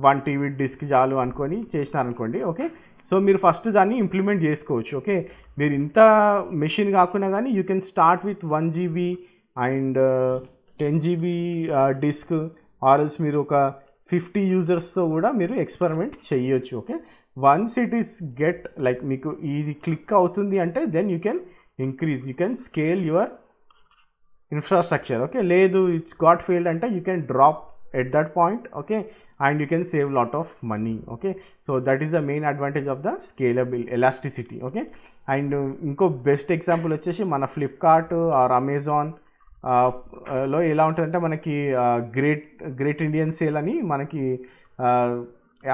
1 TB డిస్క్ చాలు అనుకొని చేసినారనుకోండి. ఓకే, సో మీరు ఫస్ట్ దాన్ని ఇంప్లిమెంట్ చేసుకోవచ్చు. ఓకే, మీరు ఇంత మెషిన్ కాకుండా కానీ you can start with 1 GB and 10 GB disk or else మీరు ఒక 50 యూజర్స్తో కూడా మీరు ఎక్స్పెరిమెంట్ చేయొచ్చు. Okay, once it is get like మీకు ఇది క్లిక్ అవుతుంది అంటే then you can increase, you can scale your infrastructure. Okay, లేదు ఇట్స్ గాట్ ఫెయిల్డ్ అంటే you can drop at that point. Okay, and you can save lot of money. Okay, so that is the main advantage of the scalable elasticity. Okay, and ఇంకో best example వచ్చేసి మన Flipkart or Amazon లో ఎలా ఉంటుందంటే మనకి great Indian sale అని మనకి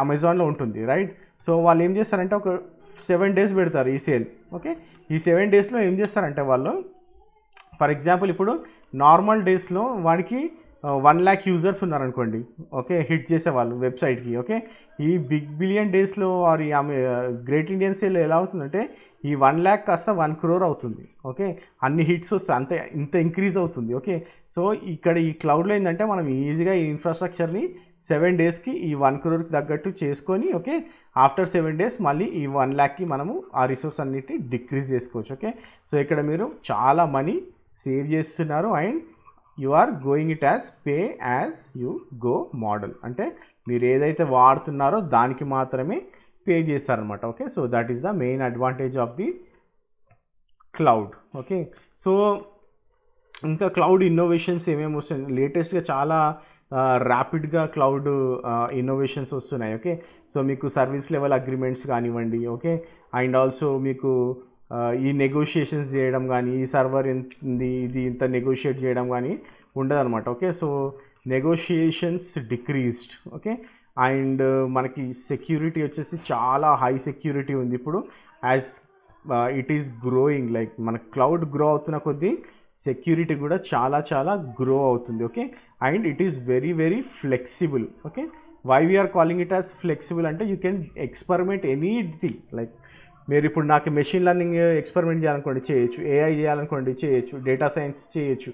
అమెజాన్లో ఉంటుంది, రైట్. సో వాళ్ళు ఏం చేస్తారంటే ఒక 7 days పెడతారు ఈ సేల్. ఓకే, ఈ 7 daysలో ఏం చేస్తారంటే వాళ్ళు, ఫర్ ఎగ్జాంపుల్ ఇప్పుడు నార్మల్ డేస్లో వాడికి 1 lakh యూజర్స్ ఉన్నారనుకోండి, ఓకే, హిట్ చేసేవాళ్ళు వెబ్సైట్కి. ఓకే, ఈ బిగ్ బిలియన్ డేస్లో వారి ఆమె గ్రేట్ ఇండియన్ సేల్ ఎలా అవుతుందంటే ఈ 1 lakh కాస్త 1 crore అవుతుంది. ఓకే, అన్ని హిట్స్ వస్తాయి, అంతే, ఇంత ఇంక్రీజ్ అవుతుంది. ఓకే, సో ఇక్కడ ఈ క్లౌడ్లో ఏంటంటే మనం ఈజీగా ఈ ఇన్ఫ్రాస్ట్రక్చర్ని 7 daysకి ఈ 1 crore తగ్గట్టు చేసుకొని, ఓకే, ఆఫ్టర్ 7 days మళ్ళీ ఈ 1 lakh మనము ఆ రిసోర్స్ అన్నిటి డిక్రీజ్ చేసుకోవచ్చు. ఓకే, సో ఇక్కడ మీరు చాలా మనీ సేవ్ చేస్తున్నారు and you are going it as pay as you go model. అంటే మీరు ఏదైతే వాడుతున్నారో దానికి మాత్రమే పే చేస్తారనమాట. Okay, so that is the main advantage of the cloud. Okay, so ఇంకా క్లౌడ్ ఇన్నోవేషన్స్ ఏమేమి వస్తున్నాయి, లేటెస్ట్గా చాలా ర్యాపిడ్గా క్లౌడ్ ఇన్నోవేషన్స్ వస్తున్నాయి. ఓకే, సో మీకు సర్వీస్ లెవెల్ అగ్రిమెంట్స్ కానివ్వండి, ఓకే, అండ్ ఆల్సో మీకు ఈ నెగోషియేషన్స్ చేయడం కానీ, ఈ సర్వర్ ఇది ఇంత నెగోషియేట్ చేయడం కానీ ఉండదన్నమాట. Okay, so negotiations decreased. Okay, and మనకి సెక్యూరిటీ వచ్చేసి చాలా హై సెక్యూరిటీ ఉంది ఇప్పుడు, as it is growing, like మన క్లౌడ్ గ్రో అవుతున్న కొద్దీ సెక్యూరిటీ కూడా చాలా చాలా గ్రో అవుతుంది. Okay, and it is very very flexible. Okay, why we are calling it as flexible అంటే you can experiment anything. Like మీరు ఇప్పుడు నాకు మెషిన్ లెర్నింగ్ ఎక్స్పెరిమెంట్ చేయాలనుకోండి చేయొచ్చు, ఏఐ చేయాలనుకోండి చేయొచ్చు, డేటా సైన్స్ చేయొచ్చు,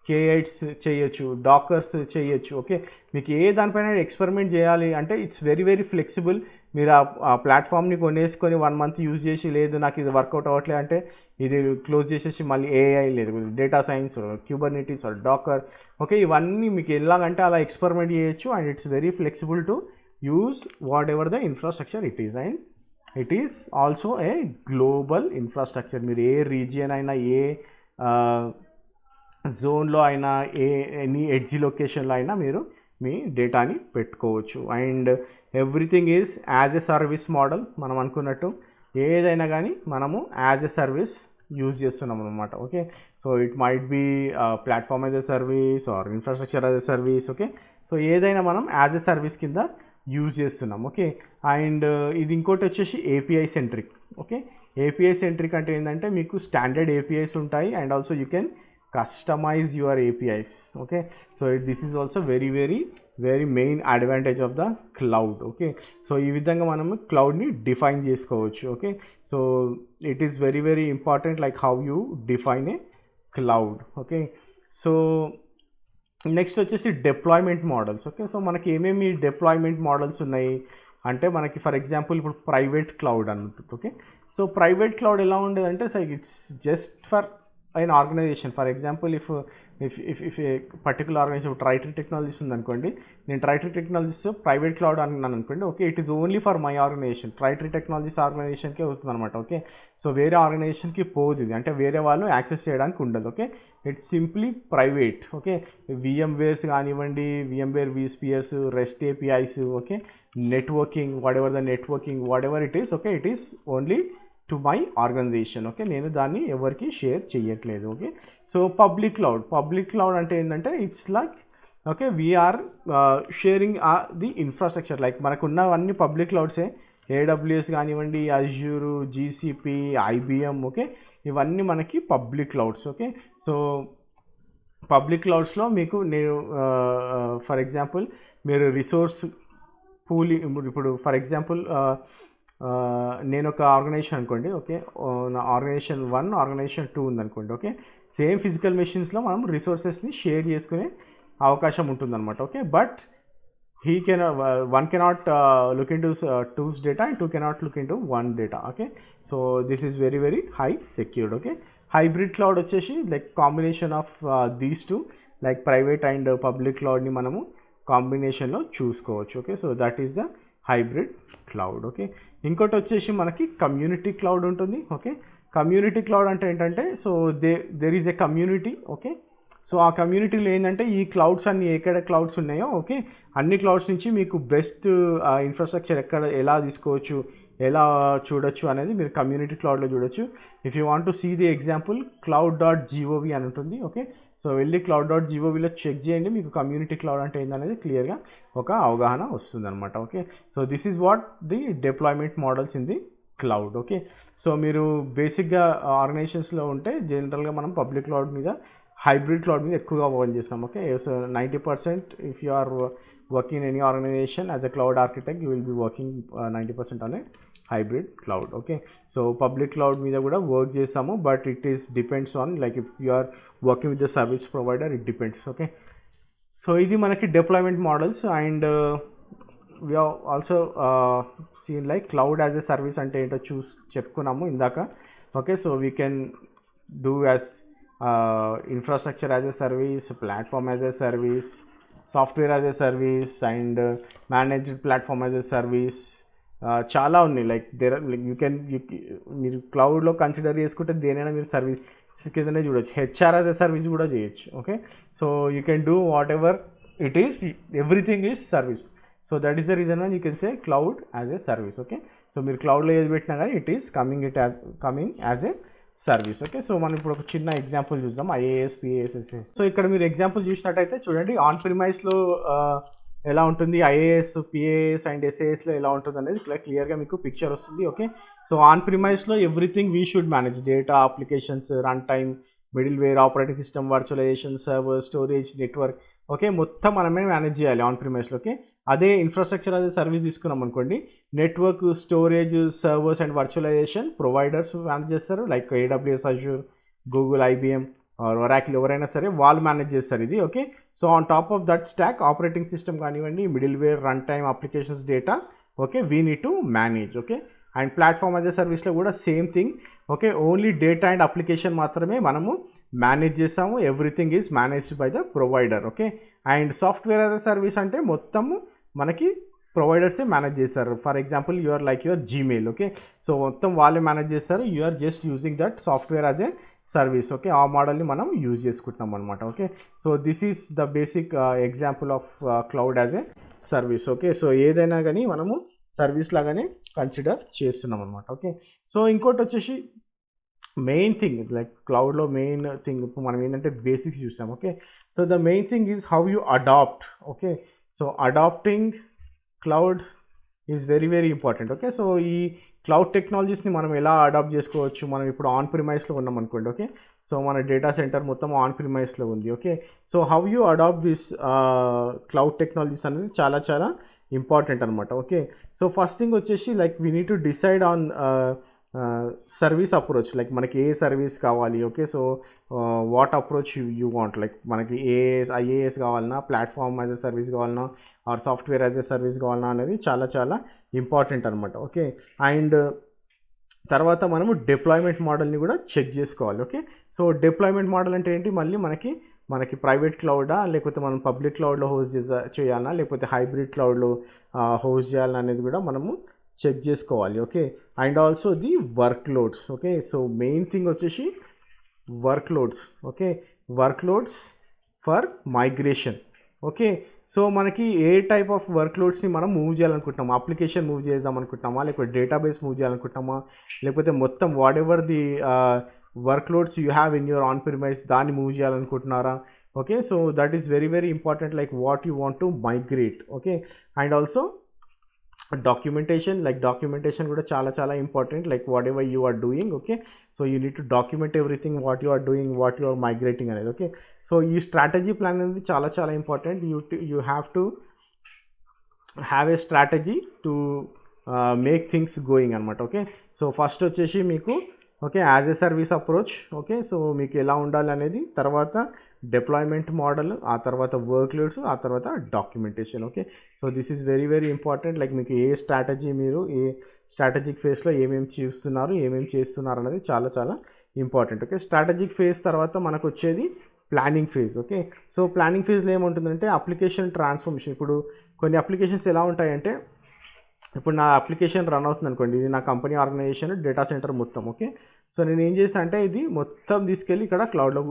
కేఐట్స్ చేయొచ్చు, డాకర్స్ చేయొచ్చు. ఓకే, మీకు ఏ దానిపైన ఎక్స్పెరిమెంట్ చేయాలి అంటే ఇట్స్ వెరీ వెరీ ఫ్లెక్సిబుల్. మీరు ఆ ప్లాట్ఫామ్ని కొనేసుకొని 1 month యూజ్ చేసి, లేదు నాకు ఇది వర్కౌట్ అవ్వట్లేదు అంటే ఇది క్లోజ్ చేసేసి మళ్ళీ ఏఐ లేదు data science, Kubernetes, Docker, okay, ఇవన్నీ మీకు ఎలాగంటే అలా ఎక్స్పెరిమెంట్ చేయొచ్చు. And it's very flexible to use whatever the infrastructure it is. And it is also a global infrastructure. మీరు ఏ రీజియన్ అయినా, ఏ జోన్లో అయినా, ఎనీ ఎడ్జ్ లొకేషన్లో అయినా మీరు మీ డేటాని పెట్టుకోవచ్చు. And everything is as a service model. మనం అనుకున్నట్టు ఏదైనా కానీ మనము యాజ్ ఎ సర్వీస్ యూజ్ చేస్తున్నాం అనమాట. Okay, so it might be platform as a service or infrastructure as a service. Okay, so ఏదైనా మనం యాజ్ ఎ సర్వీస్ కింద యూజ్ చేస్తున్నాం. ఓకే, అండ్ ఇది ఇంకోటి వచ్చేసి API centric. Okay, API centric అంటే ఏంటంటే మీకు స్టాండర్డ్ ఏపీఐస్ ఉంటాయి and also you can customize your APIs. Okay, so this is also very very very main advantage of the cloud. Okay, so ఈ విధంగా మనము క్లౌడ్ని డిఫైన్ చేసుకోవచ్చు. Okay, so it is very very important like how you define a cloud. Okay, so next వచ్చేసి deployment models. Okay, so మనకి ఏమేమి deployment models ఉన్నాయి అంటే మనకి ఫర్ ఎగ్జాంపుల్ ఇప్పుడు ప్రైవేట్ క్లౌడ్ అన్నట్టు. ఓకే, సో ప్రైవేట్ క్లౌడ్ ఎలా ఉండేదంటే so it's just for an organization. For example, if a particular organization Triton Technologies ఉందనుకోండి, నేను Triton Technologies ప్రైవేట్ క్లౌడ్ అన్నాను అనుకోండి. Okay, it is only for my organization, Triton Technologies ఆర్గనైజేషన్కే వస్తుంది అనమాట. Okay, so వేరే ఆర్గనైజేషన్కి పోదు ఇది, అంటే వేరే వాళ్ళు యాక్సెస్ చేయడానికి ఉండదు. Okay, it's simply private. Okay, VMwares కానివ్వండి, VMware vSpheres, REST APIs, okay, networking, whatever it is. Okay, it is only to my organization. Okay, నేను దాన్ని ఎవరికి షేర్ చేయట్లేదు. ఓకే, సో పబ్లిక్ క్లౌడ్ అంటే ఏంటంటే it's like okay we are sharing the infrastructure. Like మనకున్నవన్నీ public క్లౌడ్సే, AWS కానివ్వండి, Azure, GCP, IBM. Okay, ఇవన్నీ మనకి public clouds. Okay, so public క్లౌడ్స్లో మీకు నేను ఫర్ ఎగ్జాంపుల్ మీరు రిసోర్స్ పూలింగ్, ఇప్పుడు ఫర్ ఎగ్జాంపుల్ నేను ఒక ఆర్గనైజేషన్ అనుకోండి. ఓకే, నా ఆర్గనైజేషన్ 1, ఆర్గనైజేషన్ 2 ఉందనుకోండి. ఓకే, సేమ్ ఫిజికల్ మెషిన్స్లో మనం రిసోర్సెస్ని షేర్ చేసుకునే అవకాశం ఉంటుందన్నమాట. Okay, but one cannot look into 2's data and 2 cannot look into 1 data. Okay, so this is very very high secured. Okay, hybrid cloud వచ్చేసి like combination of these two, like private and public cloud ని మనము కాంబినేషన్లో చూసుకోవచ్చు. Okay, so that is the hybrid cloud. Okay, ఇంకోటి వచ్చేసి మనకి community cloud ఉంటుంది. Okay, community cloud అంటే ఏంటంటే so there is a community. Okay, so ఆ కమ్యూనిటీలో ఏంటంటే ఈ క్లౌడ్స్ అన్ని ఎక్కడ క్లౌడ్స్ ఉన్నాయో ఓకే అన్ని క్లౌడ్స్ నుంచి మీకు బెస్ట్ ఇన్ఫ్రాస్ట్రక్చర్ ఎలా తీసుకోవచ్చు, ఎలా చూడొచ్చు అనేది మీరు కమ్యూనిటీ క్లౌడ్లో చూడొచ్చు. If you want to see the example cloud.gov అని ఉంటుంది. ఓకే, సో వెళ్ళి cloud.gov చెక్ చేయండి, మీకు కమ్యూనిటీ క్లౌడ్ అంటే ఏందనేది క్లియర్గా ఒక అవగాహన వస్తుంది అనమాట. Okay, so this is what the deployment models in the cloud. Okay, so మీరు బేసిక్గా ఆర్గనైజేషన్స్లో ఉంటే జనరల్గా మనం పబ్లిక్ క్లౌడ్ మీద, హైబ్రిడ్ క్లౌడ్ మీద ఎక్కువగా వర్క్ చేస్తాం. Okay, so 90% if you are working in any organization as a cloud architect, you will be working 90% on a hybrid cloud. Okay, so public cloud మీద కూడా వర్క్ చేస్తాము, but it is depends on like if you are working with the service provider, it depends. Okay, so ఇది మనకి deployment models. And we also seen like cloud as a service అంటే ఏంటో చెప్పుకున్నాము ఇందాక. Okay, so we can do as infrastructure as a service, platform as a service, software as a service, and managed platform as a service. చాలా ఉన్నాయి. Like మీరు క్లౌడ్లో consider చేసుకుంటే దేనైనా మీరు సర్వీస్ కిందనే చూడొచ్చు. హెచ్ఆర్ యాజ్ ఎ సర్వీస్ కూడా చేయొచ్చు. Okay, so you can do whatever it is, everything is service. So that is the reason why you can say cloud as a service. Okay, so మీరు క్లౌడ్లో ఏది పెట్టినా కానీ it is coming as a service. Okay, so మనం ఇప్పుడు ఒక చిన్న example చూద్దాం, ఐఏఎస్, పిఏఎస్, ఎస్ఏఎస్. సో ఇక్కడ మీరు ఎగ్జాంపుల్ చూసినట్టయితే చూడండి, ఆన్ ప్రిమైస్లో ఎలా ఉంటుంది, ఐఏఎస్, పిఏఎస్ అండ్ ఎస్ఏఎస్లో ఎలా ఉంటుంది అనేది క్లియర్గా మీకు పిక్చర్ వస్తుంది. ఓకే, సో ఆన్ ప్రిమైస్లో everything we should manage, data, applications, run time, middleware, operating system, virtualization, server, storage, network. Okay, మొత్తం మనమే మేనేజ్ చేయాలి ఆన్ ప్రిమైస్లో. ఓకే, అదే ఇన్ఫ్రాస్ట్రక్చర్ అదే సర్వీస్ తీసుకున్నాం అనుకోండి, network, storage, servers and virtualization providers manage చేస్తారు. Like AWS, Azure, Google, IBM, Oracle, ఎవరైనా సరే వాళ్ళు మేనేజ్ చేస్తారు ఇది. Okay, so on top of that stack operating system కానివ్వండి, middleware, run time, applications, data. Okay, we need to manage. Okay, and platform as a సర్వీస్లో కూడా same thing. Okay, only data and application మాత్రమే మనము manage చేస్తాము, everything is managed by the provider. Okay, and software as a service అంటే మొత్తము మనకి ప్రొవైడర్సే manage చేస్తారు. For example your like your Gmail. Okay, so మొత్తం వాళ్ళే మేనేజ్ చేస్తారు, you are just using that software as a service. Okay, ఆ మోడల్ని మనం యూజ్ చేసుకుంటున్నాం అనమాట. Okay, so this is the basic example of cloud as a service. Okay, so ఏదైనా కానీ మనము సర్వీస్ లాగానే కన్సిడర్ చేస్తున్నాం అనమాట. ఓకే, సో ఇంకోటి వచ్చేసి మెయిన్ థింగ్, లైక్ క్లౌడ్లో మెయిన్ థింగ్ ఇప్పుడు మనం ఏంటంటే బేసిక్స్ చూస్తాం. Okay, so the main thing is how you adapt. Okay, so adapting cloud is very very important. Okay, so ఈ క్లౌడ్ టెక్నాలజీస్ని మనం ఎలా అడాప్ట్ చేసుకోవచ్చు, మనం ఇప్పుడు ఆన్ ప్రిమైస్లో ఉన్నాం అనుకోండి. ఓకే, సో మన డేటా సెంటర్ మొత్తం ఆన్ ప్రిమైస్లో ఉంది. Okay, so how you adapt this cloud technologies అనేది చాలా చాలా ఇంపార్టెంట్ అనమాట. ఓకే, సో ఫస్ట్ థింగ్ వచ్చేసి like we need to decide on service approach, like మనకి ఏ సర్వీస్ కావాలి. Okay, so what approach you want, like మనకి ఐఏఎస్ కావాలన్నా, ప్లాట్ఫామ్ యాజ్ ఎ సర్వీస్ కావాలన్నా, or software as a service కావాలన్నా అనేది చాలా చాలా ఇంపార్టెంట్ అనమాట. ఓకే, అండ్ తర్వాత మనము డిప్లాయ్మెంట్ మోడల్ని కూడా చెక్ చేసుకోవాలి. ఓకే, సో డిప్లాయ్మెంట్ మోడల్ అంటే ఏంటి, మళ్ళీ మనకి ప్రైవేట్ క్లౌడా, లేకపోతే మనం పబ్లిక్ క్లౌడ్లో హోస్ట్ చేయాలన్నా, లేకపోతే హైబ్రిడ్ క్లౌడ్లో హోస్ట్ చేయాలన్నా అనేది కూడా మనము చెక్ చేసుకోవాలి. Okay, and also the workloads. Okay, so main thing వచ్చేసి workloads. Okay, workloads for migration. Okay, so మనకి ఏ టైప్ ఆఫ్ వర్క్ లోడ్స్ని మనం మూవ్ చేయాలనుకుంటున్నామా, అప్లికేషన్ మూవ్ చేద్దాం అనుకుంటున్నామా, లేకపోతే డేటాబేస్ మూవ్ చేయాలనుకుంటున్నామా, లేకపోతే మొత్తం whatever the workloads you have in your on premise దాన్ని మూవ్ చేయాలనుకుంటున్నారా. Okay, so that is very very important, like what you want to migrate. Okay, and also documentation కూడా చాలా చాలా important, like whatever you are doing. Okay, so you need to document everything what you are doing, what you are migrating అనేది. Okay, so ఈ strategy plan అనేది చాలా చాలా important. You have to have a strategy to make things going అనమాట. Okay, so first వచ్చేసి మీకు okay as a service approach. Okay, so మీకు ఎలా ఉండాలి అనేది, తర్వాత డిప్లాయ్మెంట్ మోడల్, ఆ తర్వాత వర్క్ లోడ్స్, ఆ తర్వాత documentation. Okay, so this is very very important, like మీకు ఏ స్ట్రాటజీ, మీరు ఏ స్ట్రాటజిక్ ఫేజ్లో ఏమేమి చేస్తున్నారు అనేది చాలా చాలా ఇంపార్టెంట్. ఓకే, స్ట్రాటజిక్ ఫేజ్ తర్వాత మనకు వచ్చేది planning phase. Okay, so planning ఫేజ్లో ఏముంటుందంటే అప్లికేషన్ ట్రాన్స్ఫర్మేషన్. ఇప్పుడు కొన్ని అప్లికేషన్స్ ఎలా ఉంటాయంటే, ఇప్పుడు నా అప్లికేషన్ రన్ అవుతుంది అనుకోండి, ఇది నా కంపెనీ ఆర్గనైజేషన్ డేటా సెంటర్ మొత్తం. ఓకే, సో నేను ఏం చేస్తాను అంటే ఇది మొత్తం తీసుకెళ్ళి ఇక్కడ క్లౌడ్లో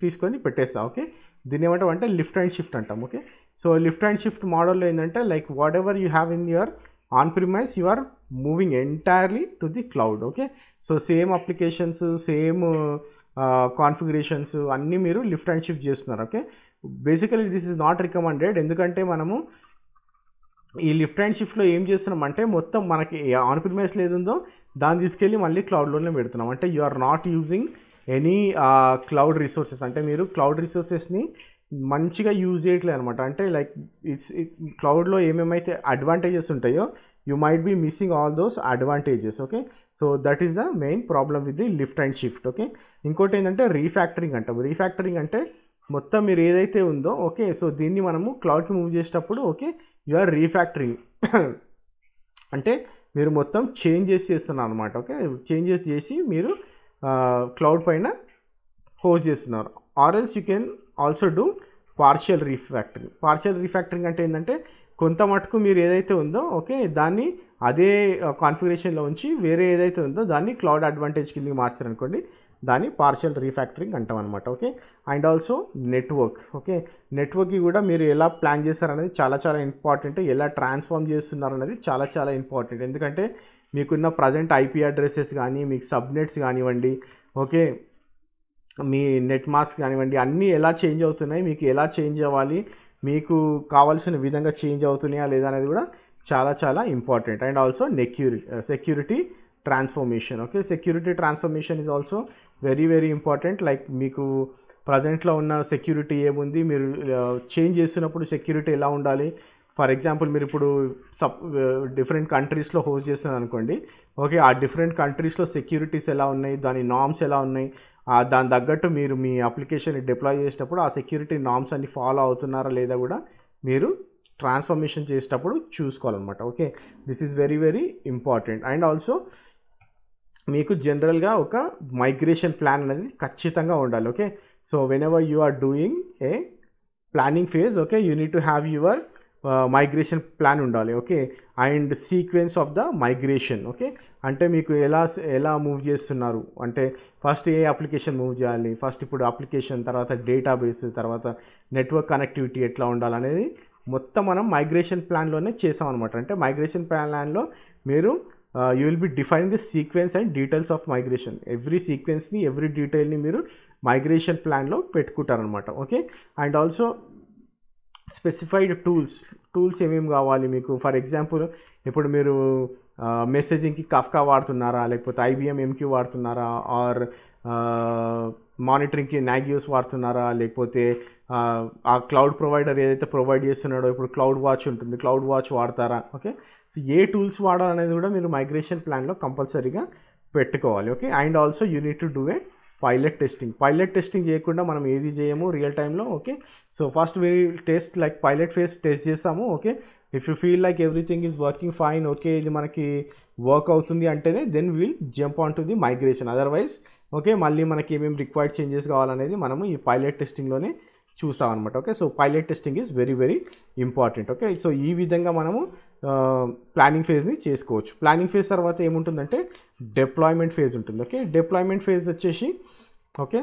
తీసుకొని పెట్టేస్తా. ఓకే, దీన్ని ఏమంటామంటే లిఫ్ట్ అండ్ షిఫ్ట్ అంటాం. Okay, so lift and shift మోడల్లో ఏంటంటే like whatever you have in your on premise you are moving entirely to the cloud. Okay, so same applications, same configurations అన్నీ మీరు lift and shift చేస్తున్నారు. Okay, basically this is not recommended. ఎందుకంటే మనము ఈ lift and షిఫ్ట్లో ఏం చేస్తున్నామంటే మొత్తం మనకి ఆన్ ప్రిమైస్లో ఏది ఉందో దాన్ని తీసుకెళ్ళి మళ్ళీ క్లౌడ్లోనే పెడుతున్నాం. అంటే you are not using any cloud resources. అంటే మీరు క్లౌడ్ రిసోర్సెస్ని మంచిగా యూజ్ చేయట్లేదు అనమాట. అంటే లైక్ క్లౌడ్లో ఏమేమైతే అడ్వాంటేజెస్ ఉంటాయో you might be missing all those advantages. Okay, so that is the main problem with the lift and shift. Okay, ఇంకోటి ఏంటంటే రీఫ్యాక్టరింగ్ అంటాం. రీఫ్యాక్టరింగ్ అంటే మొత్తం మీరు ఏదైతే ఉందో ఓకే, సో దీన్ని మనము క్లౌడ్కి మూవ్ చేసేటప్పుడు ఓకే యు ఆర్ రీఫ్యాక్టరింగ్ అంటే మీరు మొత్తం చేంజెస్ చేస్తున్నారు అనమాట. ఓకే, చేంజెస్ చేసి మీరు క్లౌడ్ పైన హోస్ట్ చేస్తున్నారు. Are else you can also do partial refactoring. Partial refactoring అంటే ఏంటంటే కొంత మటుకు మీరు ఏదైతే ఉందో ఓకే దాన్ని అదే కాన్ఫిగరేషన్లో ఉంచి వేరే ఏదైతే ఉందో దాన్ని క్లౌడ్ అడ్వాంటేజ్ కిందకి మార్చారనుకోండి, దాన్ని పార్షియల్ రీఫ్యాక్టరింగ్ అంటాం అనమాట. Okay, and also network. Okay, నెట్వర్క్కి కూడా మీరు ఎలా ప్లాన్ చేస్తారనేది చాలా చాలా ఇంపార్టెంట్. ఎలా ట్రాన్స్ఫార్మ్ చేస్తున్నారు అనేది చాలా చాలా ఇంపార్టెంట్. ఎందుకంటే మీకున్న ప్రజెంట్ ఐపీ అడ్రసెస్ కానీ మీకు సబ్నెట్స్ కానివ్వండి, ఓకే మీ నెట్ మాస్క్ కానివ్వండి, అన్నీ ఎలా చేంజ్ అవుతున్నాయి, మీకు ఎలా చేంజ్ అవ్వాలి, మీకు కావాల్సిన విధంగా చేంజ్ అవుతున్నాయా లేదా అనేది కూడా చాలా చాలా important. And also security transformation. Okay, security transformation is also very very important. Like మీకు ప్రజెంట్లో ఉన్న సెక్యూరిటీ ఏముంది, మీరు చేంజ్ చేస్తున్నప్పుడు సెక్యూరిటీ ఎలా ఉండాలి. ఫర్ ఎగ్జాంపుల్ మీరు ఇప్పుడు డిఫరెంట్ కంట్రీస్లో హోస్ట్ చేస్తున్నారు అనుకోండి, ఓకే ఆ డిఫరెంట్ కంట్రీస్లో సెక్యూరిటీస్ ఎలా ఉన్నాయి, దాని నామ్స్ ఎలా ఉన్నాయి, దాని తగ్గట్టు మీరు మీ అప్లికేషన్ డిప్లాయ్ చేసేటప్పుడు ఆ సెక్యూరిటీ నామ్స్ అన్ని ఫాలో అవుతున్నారా లేదా కూడా మీరు ట్రాన్స్ఫర్మేషన్ చేసేటప్పుడు చూసుకోవాలన్నమాట. Okay, this is very very important. And also మీకు జనరల్గా ఒక మైగ్రేషన్ ప్లాన్ అనేది ఖచ్చితంగా ఉండాలి. Okay, so whenever you are doing a planning phase okay you need to have your migration plan ఉండాలి. Okay, and sequence of the migration. Okay, అంటే మీకు ఎలా మూవ్ చేస్తున్నారు, అంటే ఫస్ట్ ఏ అప్లికేషన్ మూవ్ చేయాలి, ఫస్ట్ ఇప్పుడు అప్లికేషన్, తర్వాత డేటాబేస్, తర్వాత నెట్వర్క్ కనెక్టివిటీ ఎట్లా ఉండాలనేది మొత్తం మనం మైగ్రేషన్ ప్లాన్లోనే చేసామన్నమాట. అంటే మైగ్రేషన్ ప్లాన్లో మీరు you will be define the sequence and details of migration. Every సీక్వెన్స్ని ఎవ్రీ డీటెయిల్ని మీరు మైగ్రేషన్ ప్లాన్లో పెట్టుకుంటారనమాట. Okay, and also specified tools ఏమేమి కావాలి మీకు. ఫర్ ఎగ్జాంపుల్ ఇప్పుడు మీరు మెసేజింగ్కి కఫ్కా వాడుతున్నారా, లేకపోతే ఐబిఎం ఎంక్యూ వాడుతున్నారా, ఆర్ మానిటరింగ్కి నాగియోస్ వాడుతున్నారా, లేకపోతే ఆ క్లౌడ్ ప్రొవైడర్ ఏదైతే ప్రొవైడ్ చేస్తున్నాడో ఇప్పుడు క్లౌడ్ వాచ్ ఉంటుంది, క్లౌడ్ వాచ్ వాడతారా. ఓకే, ఏ టూల్స్ వాడాలనేది కూడా మీరు మైగ్రేషన్ ప్లాన్లో కంపల్సరీగా పెట్టుకోవాలి. Okay, and also you need to do a pilot testing చేయకుండా మనం ఏది చేయము రియల్ టైంలో. Okay, so first we test like pilot phase test చేస్తాము. Okay, if you feel like everything is working fine, okay ఇది మనకి వర్క్ అవుతుంది అంటేనే then will jump on to the migration. Otherwise okay మళ్ళీ మనకి ఏమేమి రిక్వైర్డ్ చేంజెస్ కావాలనేది మనము ఈ పైలట్ టెస్టింగ్లోనే చూస్తాం అనమాట. Okay, so pilot testing is very very important. Okay, so ఈ విధంగా మనము ప్లానింగ్ ఫేజ్ని చేసుకోవచ్చు. ప్లానింగ్ ఫేజ్ తర్వాత ఏముంటుందంటే డిప్లాయ్మెంట్ ఫేజ్ ఉంటుంది. ఓకే, డిప్లాయ్మెంట్ ఫేజ్ వచ్చేసి okay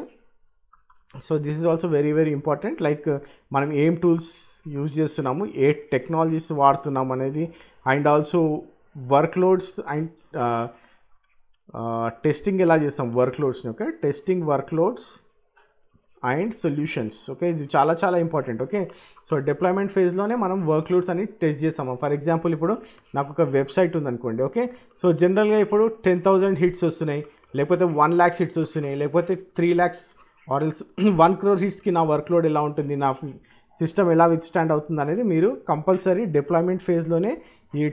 so this is also very very important. Like మనం ఏం టూల్స్ యూజ్ చేస్తున్నాము, ఏ టెక్నాలజీస్ వాడుతున్నాము అనేది, and also workloads and testing ఎలా చేస్తాం వర్క్లోడ్స్ని. Okay, testing workloads and solutions. Okay, ఇది చాలా చాలా ఇంపార్టెంట్. ఓకే, సో డిప్లాయ్మెంట్ ఫేజ్లోనే మనం వర్క్లోడ్స్ అని టెస్ట్ చేస్తాము. ఫర్ ఎగ్జాంపుల్ ఇప్పుడు నాకు ఒక వెబ్సైట్ ఉందనుకోండి. ఓకే, సో జనరల్గా ఇప్పుడు 10,000 హిట్స్ వస్తున్నాయి, లేకపోతే 1 lakh హిట్స్ వస్తున్నాయి, లేకపోతే 3 lakhs ఆర్ ఎల్స్ 1 crore హిట్స్కి నా వర్క్లోడ్ ఎలా ఉంటుంది, నా సిస్టమ్ ఎలా విత్స్టాండ్ అవుతుంది అనేది మీరు కంపల్సరీ డిప్లాయ్మెంట్ ఫేజ్లోనే ఈ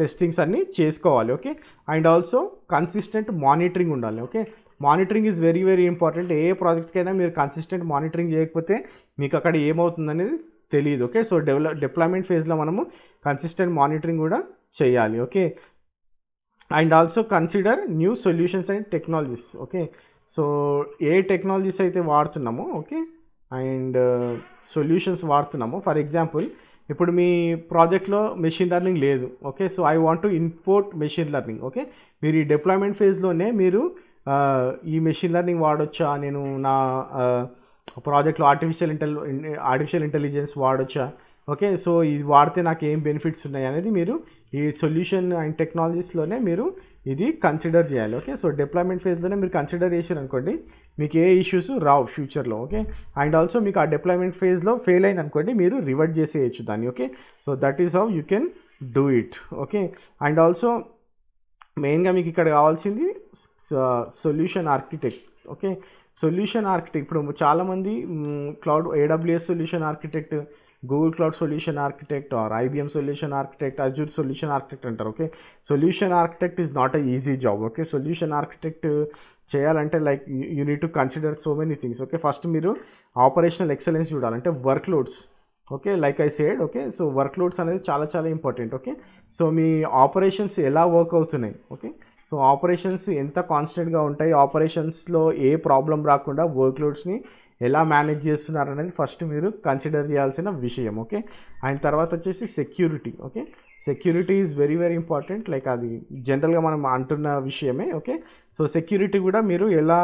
టెస్టింగ్స్ అన్నీ చేసుకోవాలి. Okay, and also consistent monitoring ఉండాలి. Okay, monitoring is very very important. ఏ ప్రాజెక్ట్కైనా మీరు కన్సిస్టెంట్ మానిటరింగ్ చేయకపోతే మీకు అక్కడ ఏమవుతుంది అనేది తెలియదు. ఓకే, సో డిప్లాయ్మెంట్ ఫేజ్లో మనము కన్సిస్టెంట్ మానిటరింగ్ కూడా చేయాలి. Okay, and also consider new solutions and technologies. Okay, so ఏ టెక్నాలజీస్ అయితే వాడుతున్నామో ఓకే అండ్ సొల్యూషన్స్ వాడుతున్నామో, ఫర్ ఎగ్జాంపుల్ ఇప్పుడు మీ ప్రాజెక్ట్లో మెషిన్ లెర్నింగ్ లేదు. Okay, so I want to import machine learning. Okay, మీరు ఈ డిప్లాయ్మెంట్ ఫేజ్లోనే మీరు ఈ మెషిన్ లెర్నింగ్ వాడొచ్చా, నేను నా ప్రాజెక్ట్లో ఆర్టిఫిషియల్ ఇంటెలిజెన్స్ వాడొచ్చా, ఓకే సో ఇది వాడితే నాకు ఏం బెనిఫిట్స్ ఉన్నాయి అనేది మీరు ఈ సొల్యూషన్ అండ్ టెక్నాలజీస్లోనే మీరు ఇది కన్సిడర్ చేయాలి. ఓకే, సో డిప్లాయ్మెంట్ ఫేజ్లోనే మీరు కన్సిడర్ చేశారు అనుకోండి, మీకు ఏ ఇష్యూస్ రావు ఫ్యూచర్లో. ఓకే, అండ్ ఆల్సో మీకు ఆ డిప్లాయ్మెంట్ ఫేజ్లో ఫెయిల్ అయింది అనుకోండి, మీరు రివర్ట్ చేసేయచ్చు దాన్ని. Okay, so that is how you can do it. Okay, and also మెయిన్గా మీకు ఇక్కడ కావాల్సింది solution architect. Okay, solution architect ఇప్పుడు చాలామంది cloud AWS solution architect, Google cloud solution architect or IBM solution architect, Azure solution architect అంటారు. Okay, solution architect is not a easy job. Okay, solution architect చేయాలంటే like you need to consider so many things. Okay, first మీరు operational excellence చూడాలంటే work loads. Okay, like I said, okay, so work loads అనేది చాలా చాలా important. Okay, so మీ operations ఎలా work అవుతున్నాయి, okay, so operations ఎంత కాన్స్టెంట్గా ఉంటాయి, ఆపరేషన్స్లో ఏ ప్రాబ్లం రాకుండా వర్క్ లోడ్స్ని ఎలా మేనేజ్ చేస్తున్నారు అనేది ఫస్ట్ మీరు కన్సిడర్ చేయాల్సిన విషయం. ఓకే, అండ్ తర్వాత వచ్చేసి security. Okay, security is very very important, like అది జనరల్గా మనం అంటున్న విషయమే. ఓకే, సో సెక్యూరిటీ కూడా మీరు ఎలా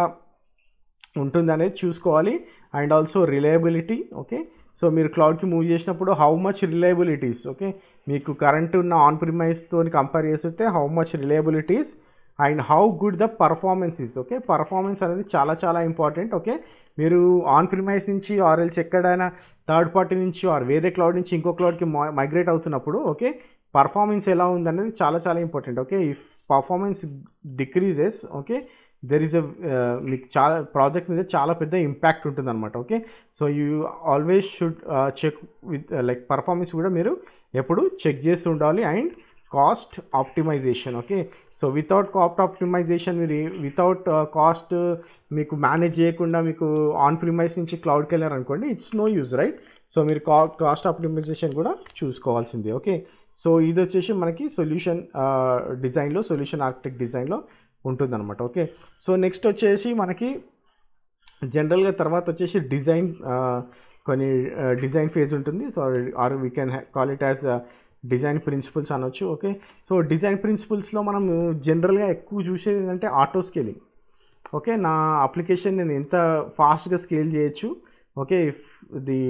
ఉంటుంది అనేది చూసుకోవాలి. And also reliability. Okay, so మీరు క్లౌడ్కి మూవ్ చేసినప్పుడు హౌ మచ్ రిలయబిలిటీస్, ఓకే, మీకు కరెంట్ ఉన్న ఆన్ ప్రిమైస్తో కంపేర్ చేస్తే how much reliabilities and how good the performance is. Okay, performance అనేది చాలా చాలా ఇంపార్టెంట్. ఓకే, మీరు ఆన్ ప్రిమైస్ నుంచి ఆర్ఎల్స్ ఎక్కడైనా థర్డ్ పార్టీ నుంచి ఆర్ వేరే క్లౌడ్ నుంచి ఇంకో క్లౌడ్కి మైగ్రేట్ అవుతున్నప్పుడు ఓకే పర్ఫార్మెన్స్ ఎలా ఉందనేది చాలా చాలా important. Okay, if performance decreases okay there is మీకు చాలా ప్రాజెక్ట్ మీద చాలా పెద్ద ఇంపాక్ట్ ఉంటుంది అనమాట. Okay, so you always should check with like performance కూడా మీరు ఎప్పుడు చెక్ చేస్తూ ఉండాలి. And cost optimization. Okay, so without cost optimization మీరు వితౌట్ కాస్ట్ మీకు మేనేజ్ చేయకుండా మీకు ఆన్ ప్రిమైస్ నుంచి క్లౌడ్కి వెళ్ళారనుకోండి it's no use, right? So మీరు కాస్ట్ ఆప్టిమైజేషన్ కూడా చూసుకోవాల్సింది. ఓకే, సో ఇది వచ్చేసి మనకి సొల్యూషన్ డిజైన్లో సొల్యూషన్ ఆర్కిటెక్ట్ డిజైన్లో ఉంటుందన్నమాట. ఓకే, సో నెక్స్ట్ వచ్చేసి మనకి జనరల్గా తర్వాత వచ్చేసి డిజైన్ కొన్ని డిజైన్ ఫేజ్ ఉంటుంది. So are we can call it as design principles అనొచ్చు. ఓకే, సో డిజైన్ ప్రిన్సిపల్స్లో మనం జనరల్గా ఎక్కువ చూసేది ఏంటంటే ఆటో స్కేలింగ్. ఓకే, నా అప్లికేషన్ నేను ఎంత ఫాస్ట్గా స్కేల్ చేయొచ్చు. Okay, if the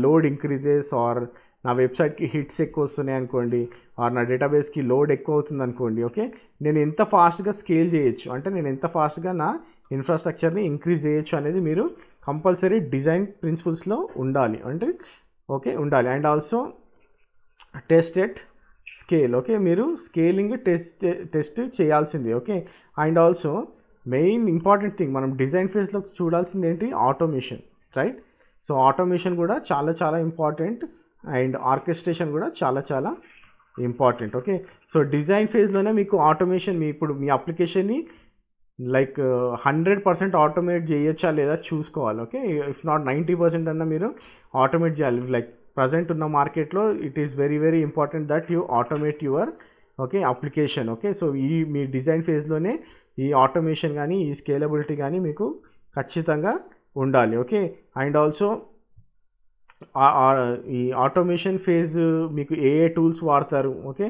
load increases or నా వెబ్సైట్కి హిట్స్ ఎక్కువ వస్తున్నాయి అనుకోండి ఆర్ నా డేటాబేస్కి లోడ్ ఎక్కువ అవుతుంది అనుకోండి. ఓకే, నేను ఎంత ఫాస్ట్గా స్కేల్ చేయొచ్చు అంటే నేను ఎంత ఫాస్ట్గా నా ఇన్ఫ్రాస్ట్రక్చర్ని ఇంక్రీజ్ చేయొచ్చు అనేది మీరు కంపల్సరీ డిజైన్ ప్రిన్సిపల్స్లో ఉండాలి. అంటే ఓకే ఉండాలి. And also test at scale. Okay, మీరు స్కేలింగ్ టెస్ట్ చేయాల్సింది. Okay, and also main important thing మనం డిజైన్ ఫేజ్లో చూడాల్సింది ఏంటి, ఆటోమేషన్, రైట్? సో ఆటోమేషన్ కూడా చాలా చాలా ఇంపార్టెంట్ అండ్ ఆర్కెస్ట్రేషన్ కూడా చాలా చాలా ఇంపార్టెంట్. ఓకే, సో డిజైన్ ఫేజ్లోనే మీకు ఆటోమేషన్ ఇప్పుడు మీ అప్లికేషన్ని లైక్ 100% ఆటోమేట్ చేయొచ్చా లేదా చూసుకోవాలి. ఓకే, ఇఫ్ నాట్ 90% అన్న మీరు ఆటోమేట్ చేయాలి. లైక్ ప్రజెంట్ ఉన్న మార్కెట్లో it is very very important that you automate your okay application. Okay, so ఈ మీ డిజైన్ ఫేజ్లోనే ఈ ఆటోమేషన్ కానీ ఈ స్కేలబిలిటీ కానీ మీకు ఖచ్చితంగా ఉండాలి. ఓకే, అండ్ ఆల్సో ఈ ఆటోమేషన్ ఫేజ్ మీకు ఏ టూల్స్ వాడతారు. ఓకే,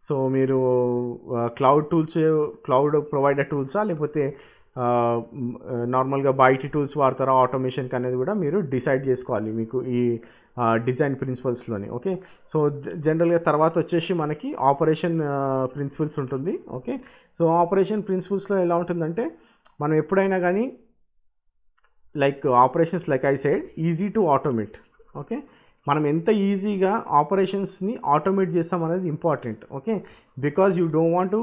సో మీరు క్లౌడ్ టూల్స్ క్లౌడ్ ప్రొవైడర్ టూల్సా లేకపోతే నార్మల్గా బయటి టూల్స్ వాడతారా ఆటోమేషన్కి అనేది కూడా మీరు డిసైడ్ చేసుకోవాలి మీకు ఈ డిజైన్ ప్రిన్సిపల్స్లోని. ఓకే, సో జనరల్గా తర్వాత వచ్చేసి మనకి ఆపరేషన్ ప్రిన్సిపల్స్ ఉంటుంది. ఓకే, సో ఆపరేషన్ ప్రిన్సిపల్స్లో ఎలా ఉంటుందంటే మనం ఎప్పుడైనా కానీ like operations like I side easy to automate. Okay, మనం ఎంత ఈజీగా ఆపరేషన్స్ని ఆటోమేట్ చేస్తాం అనేది important. Okay, because you don't want to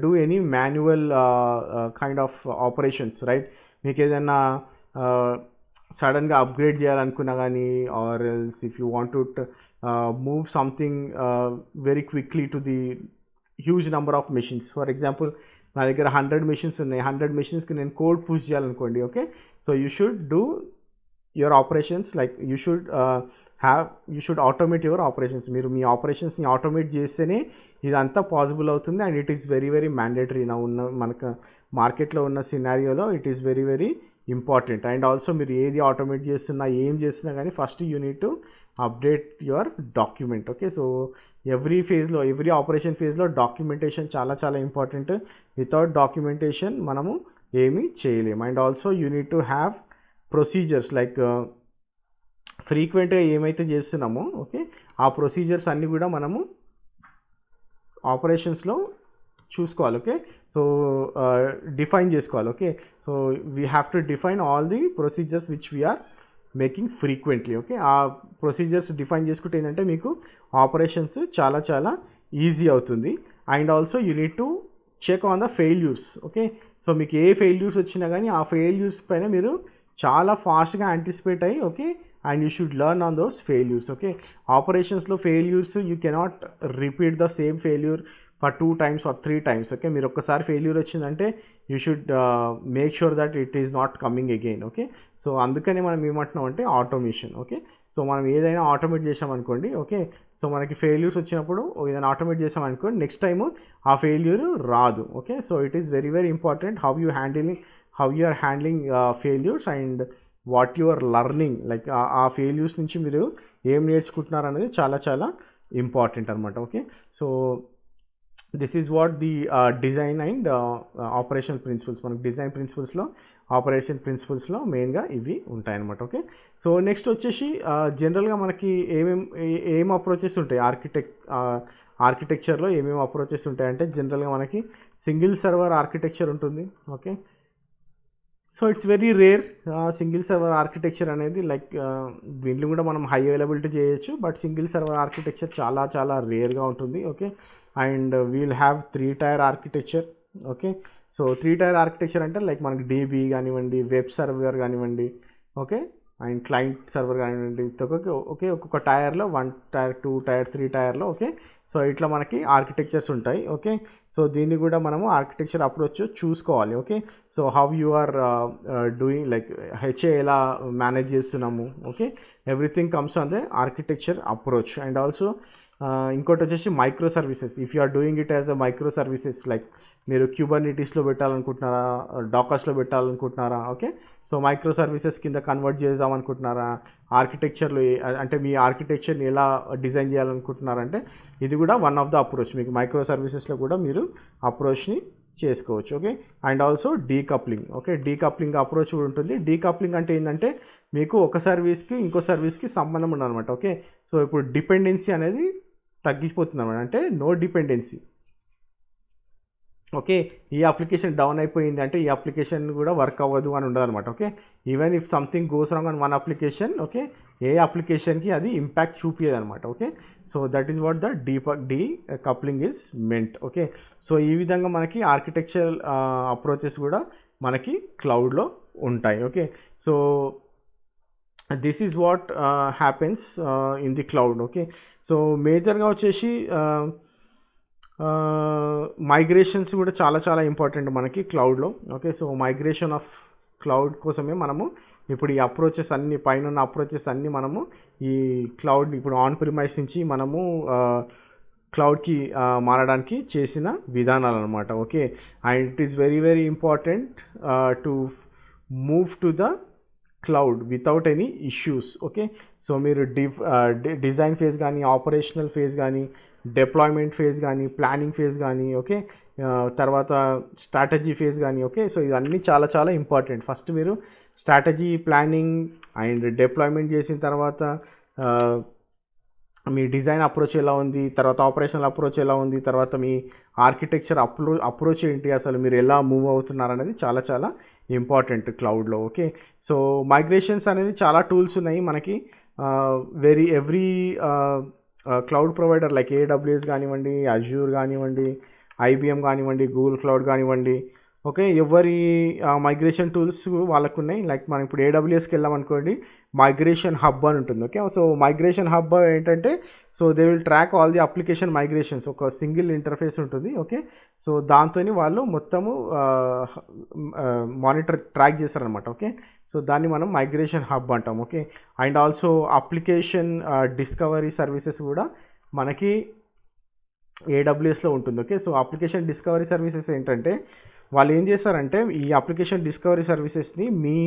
do any manual kind of operations, right? మీకు ఏదైనా సడన్గా అప్గ్రేడ్ చేయాలనుకున్నా కానీ or else if you want to move something very quickly to the huge number of machines. For example నా దగ్గర 100 machines ఉన్నాయి, 100 మెషిన్స్కి నేను కోడ్ పుష్ చేయాలనుకోండి. Okay, so you should do your operations like you should automate your operations. మీరు మీ ఆపరేషన్స్ని automate చేస్తేనే ఇదంతా పాసిబుల్ అవుతుంది. And it is very very mandatory నా ఉన్న మనకు మార్కెట్లో ఉన్న సినారియోలో it is very very important. And also మీరు ఏది ఆటోమేట్ చేస్తున్నా ఏం చేస్తున్నా కానీ first you need to update your document. Okay, so every operation ఫేజ్లో డాక్యుమెంటేషన్ చాలా చాలా ఇంపార్టెంట్. వితౌట్ డాక్యుమెంటేషన్ మనము ఏమీ చేయలేము. And also you need to have procedures like ఫ్రీక్వెంట్గా ఏమైతే చేస్తున్నామో ఓకే ఆ ప్రొసీజర్స్ అన్నీ కూడా మనము ఆపరేషన్స్లో చూసుకోవాలి. ఓకే, సో డిఫైన్ చేసుకోవాలి. Okay, so we have to define all the procedures which we're making frequently. Okay, ఆ ప్రొసీజర్స్ డిఫైన్ చేసుకుంటే ఏంటంటే మీకు ఆపరేషన్స్ చాలా చాలా ఈజీ అవుతుంది. And also you need to check on the failures. Okay, so మీకు ఏ ఫెయిల్యూర్స్ వచ్చినా కానీ ఆ ఫెయిల్యూర్స్ పైన మీరు చాలా ఫాస్ట్గా యాంటిసిపేట్ అయ్యి, okay, and you should learn on those failures. Okay, ఆపరేషన్స్లో failures you cannot repeat the same failure for 2 times or 3 times. Okay, మీరు ఒక్కసారి ఫెయిల్యూర్ వచ్చిందంటే you should make sure that it is not coming again. Okay, so అందుకని మనం ఏమంటున్నాం అంటే automation. Okay, so మనం ఏదైనా ఆటోమేట్ చేసామనుకోండి, ఓకే, సో మనకి ఫెయిల్యూర్స్ వచ్చినప్పుడు ఏదైనా ఆటోమేట్ చేసామనుకోండి, నెక్స్ట్ టైము ఆ ఫెయిల్యూర్ రాదు. Okay, so it is very very important how you are handling failures and what you are learning, like ఆ ఫెయిల్యూర్స్ నుంచి మీరు ఏం నేర్చుకుంటున్నారు అనేది చాలా చాలా ఇంపార్టెంట్ అనమాట. Okay, so this is what the design and operation principles. మనకి డిజైన్ ప్రిన్సిపల్స్లో, ఆపరేషన్ ప్రిన్సిపల్స్లో మెయిన్గా ఇవి ఉంటాయన్నమాట. ఓకే, సో నెక్స్ట్ వచ్చేసి జనరల్గా మనకి ఏం అప్రోచెస్ ఉంటాయి ఆర్కిటెక్చర్లో ఏమేమి అప్రోచెస్ ఉంటాయంటే జనరల్గా మనకి సింగిల్ సర్వర్ ఆర్కిటెక్చర్ ఉంటుంది. Okay, so it's very rare single server architecture అనేది, లైక్ దీంట్లో కూడా మనం హై అవైలబిలిటీ చేయొచ్చు, బట్ సింగిల్ సర్వర్ ఆర్కిటెక్చర్ చాలా చాలా రేర్గా ఉంటుంది. Okay, and we'll have 3-tier architecture. Okay, so 3-tier architecture అంటే లైక్ మనకి డీబీ కానివ్వండి, వెబ్ సర్వర్ కానివ్వండి, ఓకే, అండ్ క్లయింట్ సర్వర్ కానివ్వండి, ఓకే, ఒక్కొక్క టైర్లో 1 tier 2 tier 3 టైర్లో. ఓకే, సో ఇట్లా మనకి ఆర్కిటెక్చర్స్ ఉంటాయి. ఓకే, సో దీన్ని కూడా మనము ఆర్కిటెక్చర్ అప్రోచ్ చూసుకోవాలి. Okay, so how you are doing, like HA ఎలా మేనేజ్ చేస్తున్నాము. Okay, everything comes on the architecture approach. And also ఇంకోటి వచ్చేసి micro services. If you are doing it as a micro services, like మీరు క్యూబర్నిటీస్లో పెట్టాలనుకుంటున్నారా, డాకర్స్లో పెట్టాలనుకుంటున్నారా, ఓకే, సో మైక్రో సర్వీసెస్ కింద కన్వర్ట్ చేద్దాం అనుకుంటున్నారా, ఆర్కిటెక్చర్లో అంటే మీ ఆర్కిటెక్చర్ని ఎలా డిజైన్ చేయాలనుకుంటున్నారంటే ఇది కూడా వన్ ఆఫ్ ద అప్రోచ్. మీకు మైక్రో సర్వీసెస్లో కూడా మీరు అప్రోచ్ని చేసుకోవచ్చు. Okay, and also decoupling. Okay, decoupling approach కూడా ఉంటుంది. డీకప్లింగ్ అంటే ఏంటంటే మీకు ఒక సర్వీస్కి ఇంకో సర్వీస్కి సంబంధం ఉండదన్నమాట. ఓకే, సో ఇప్పుడు డిపెండెన్సీ అనేది తగ్గిపోతుంది అనమాట, అంటే నో డిపెండెన్సీ. ఓకే, ఈ అప్లికేషన్ డౌన్ అయిపోయింది అంటే ఈ అప్లికేషన్ కూడా వర్క్ అవ్వదు అని ఉండదు అనమాట. Okay, even if something goes wrong on one application, okay, ఏ అప్లికేషన్కి అది ఇంపాక్ట్ చూపించదు అనమాట. Okay, so that is what the decoupling is మెంట్. ఓకే, సో ఈ విధంగా మనకి ఆర్కిటెక్చర్ అప్రోచెస్ కూడా మనకి క్లౌడ్లో ఉంటాయి. Okay, so this is what happens in the cloud. Okay, so మేజర్గా వచ్చేసి మైగ్రేషన్స్ కూడా చాలా చాలా ఇంపార్టెంట్ మనకి క్లౌడ్లో. Okay, so migration of cloud కోసమే మనము ఇప్పుడు ఈ అప్రోచెస్ అన్ని పైన ఉన్న అప్రోచెస్ అన్నీ మనము ఈ క్లౌడ్ ఇప్పుడు ఆన్ ప్రిమైస్ నుంచి మనము క్లౌడ్కి మారడానికి చేసిన విధానాలు అనమాట. Okay, and it is very very important to move to the cloud without any issues. Okay, so మీరు డిజైన్ ఫేజ్ కానీ, ఆపరేషనల్ ఫేజ్ కానీ, డిప్లాయ్మెంట్ ఫేజ్ కానీ, ప్లానింగ్ ఫేజ్ కానీ, ఓకే, తర్వాత స్ట్రాటజీ ఫేజ్ కానీ. ఓకే, సో ఇవన్నీ చాలా చాలా ఇంపార్టెంట్. ఫస్ట్ మీరు స్ట్రాటజీ, ప్లానింగ్ అండ్ డిప్లాయ్మెంట్ చేసిన తర్వాత మీ డిజైన్ అప్రోచ్ ఎలా ఉంది, తర్వాత ఆపరేషనల్ అప్రోచ్ ఎలా ఉంది, తర్వాత మీ ఆర్కిటెక్చర్ అప్రోచ్ ఏంటి, అసలు మీరు ఎలా మూవ్ అవుతున్నారు అనేది చాలా చాలా ఇంపార్టెంట్ క్లౌడ్లో. ఓకే, సో మైగ్రేషన్స్ అనేది చాలా టూల్స్ ఉన్నాయి మనకి. Every cloud provider like AWS కానివ్వండి, అజ్యూర్ కానివ్వండి, IBM కానివ్వండి, గూగుల్ క్లౌడ్ కానివ్వండి, ఓకే, ఎవరి మైగ్రేషన్ టూల్స్ వాళ్ళకు ఉన్నాయి. లైక్ మనం ఇప్పుడు AWSకి వెళ్ళామనుకోండి, మైగ్రేషన్ హబ్ అని ఉంటుంది. ఓకే, సో మైగ్రేషన్ హబ్ ఏంటంటే so they will track all the application migrations, ఒక సింగిల్ ఇంటర్ఫేస్ ఉంటుంది. ఓకే, సో దాంతో వాళ్ళు మొత్తము ట్రాక్ చేస్తారనమాట. ఓకే, సో దాన్ని మనం మైగ్రేషన్ హబ్ అంటాం. Okay, and also application discovery services కూడా మనకి AWSలో ఉంటుంది. Okay, so application discovery services ఏంటంటే వాళ్ళు ఏం చేస్తారంటే ఈ అప్లికేషన్ డిస్కవరీ సర్వీసెస్ని మీ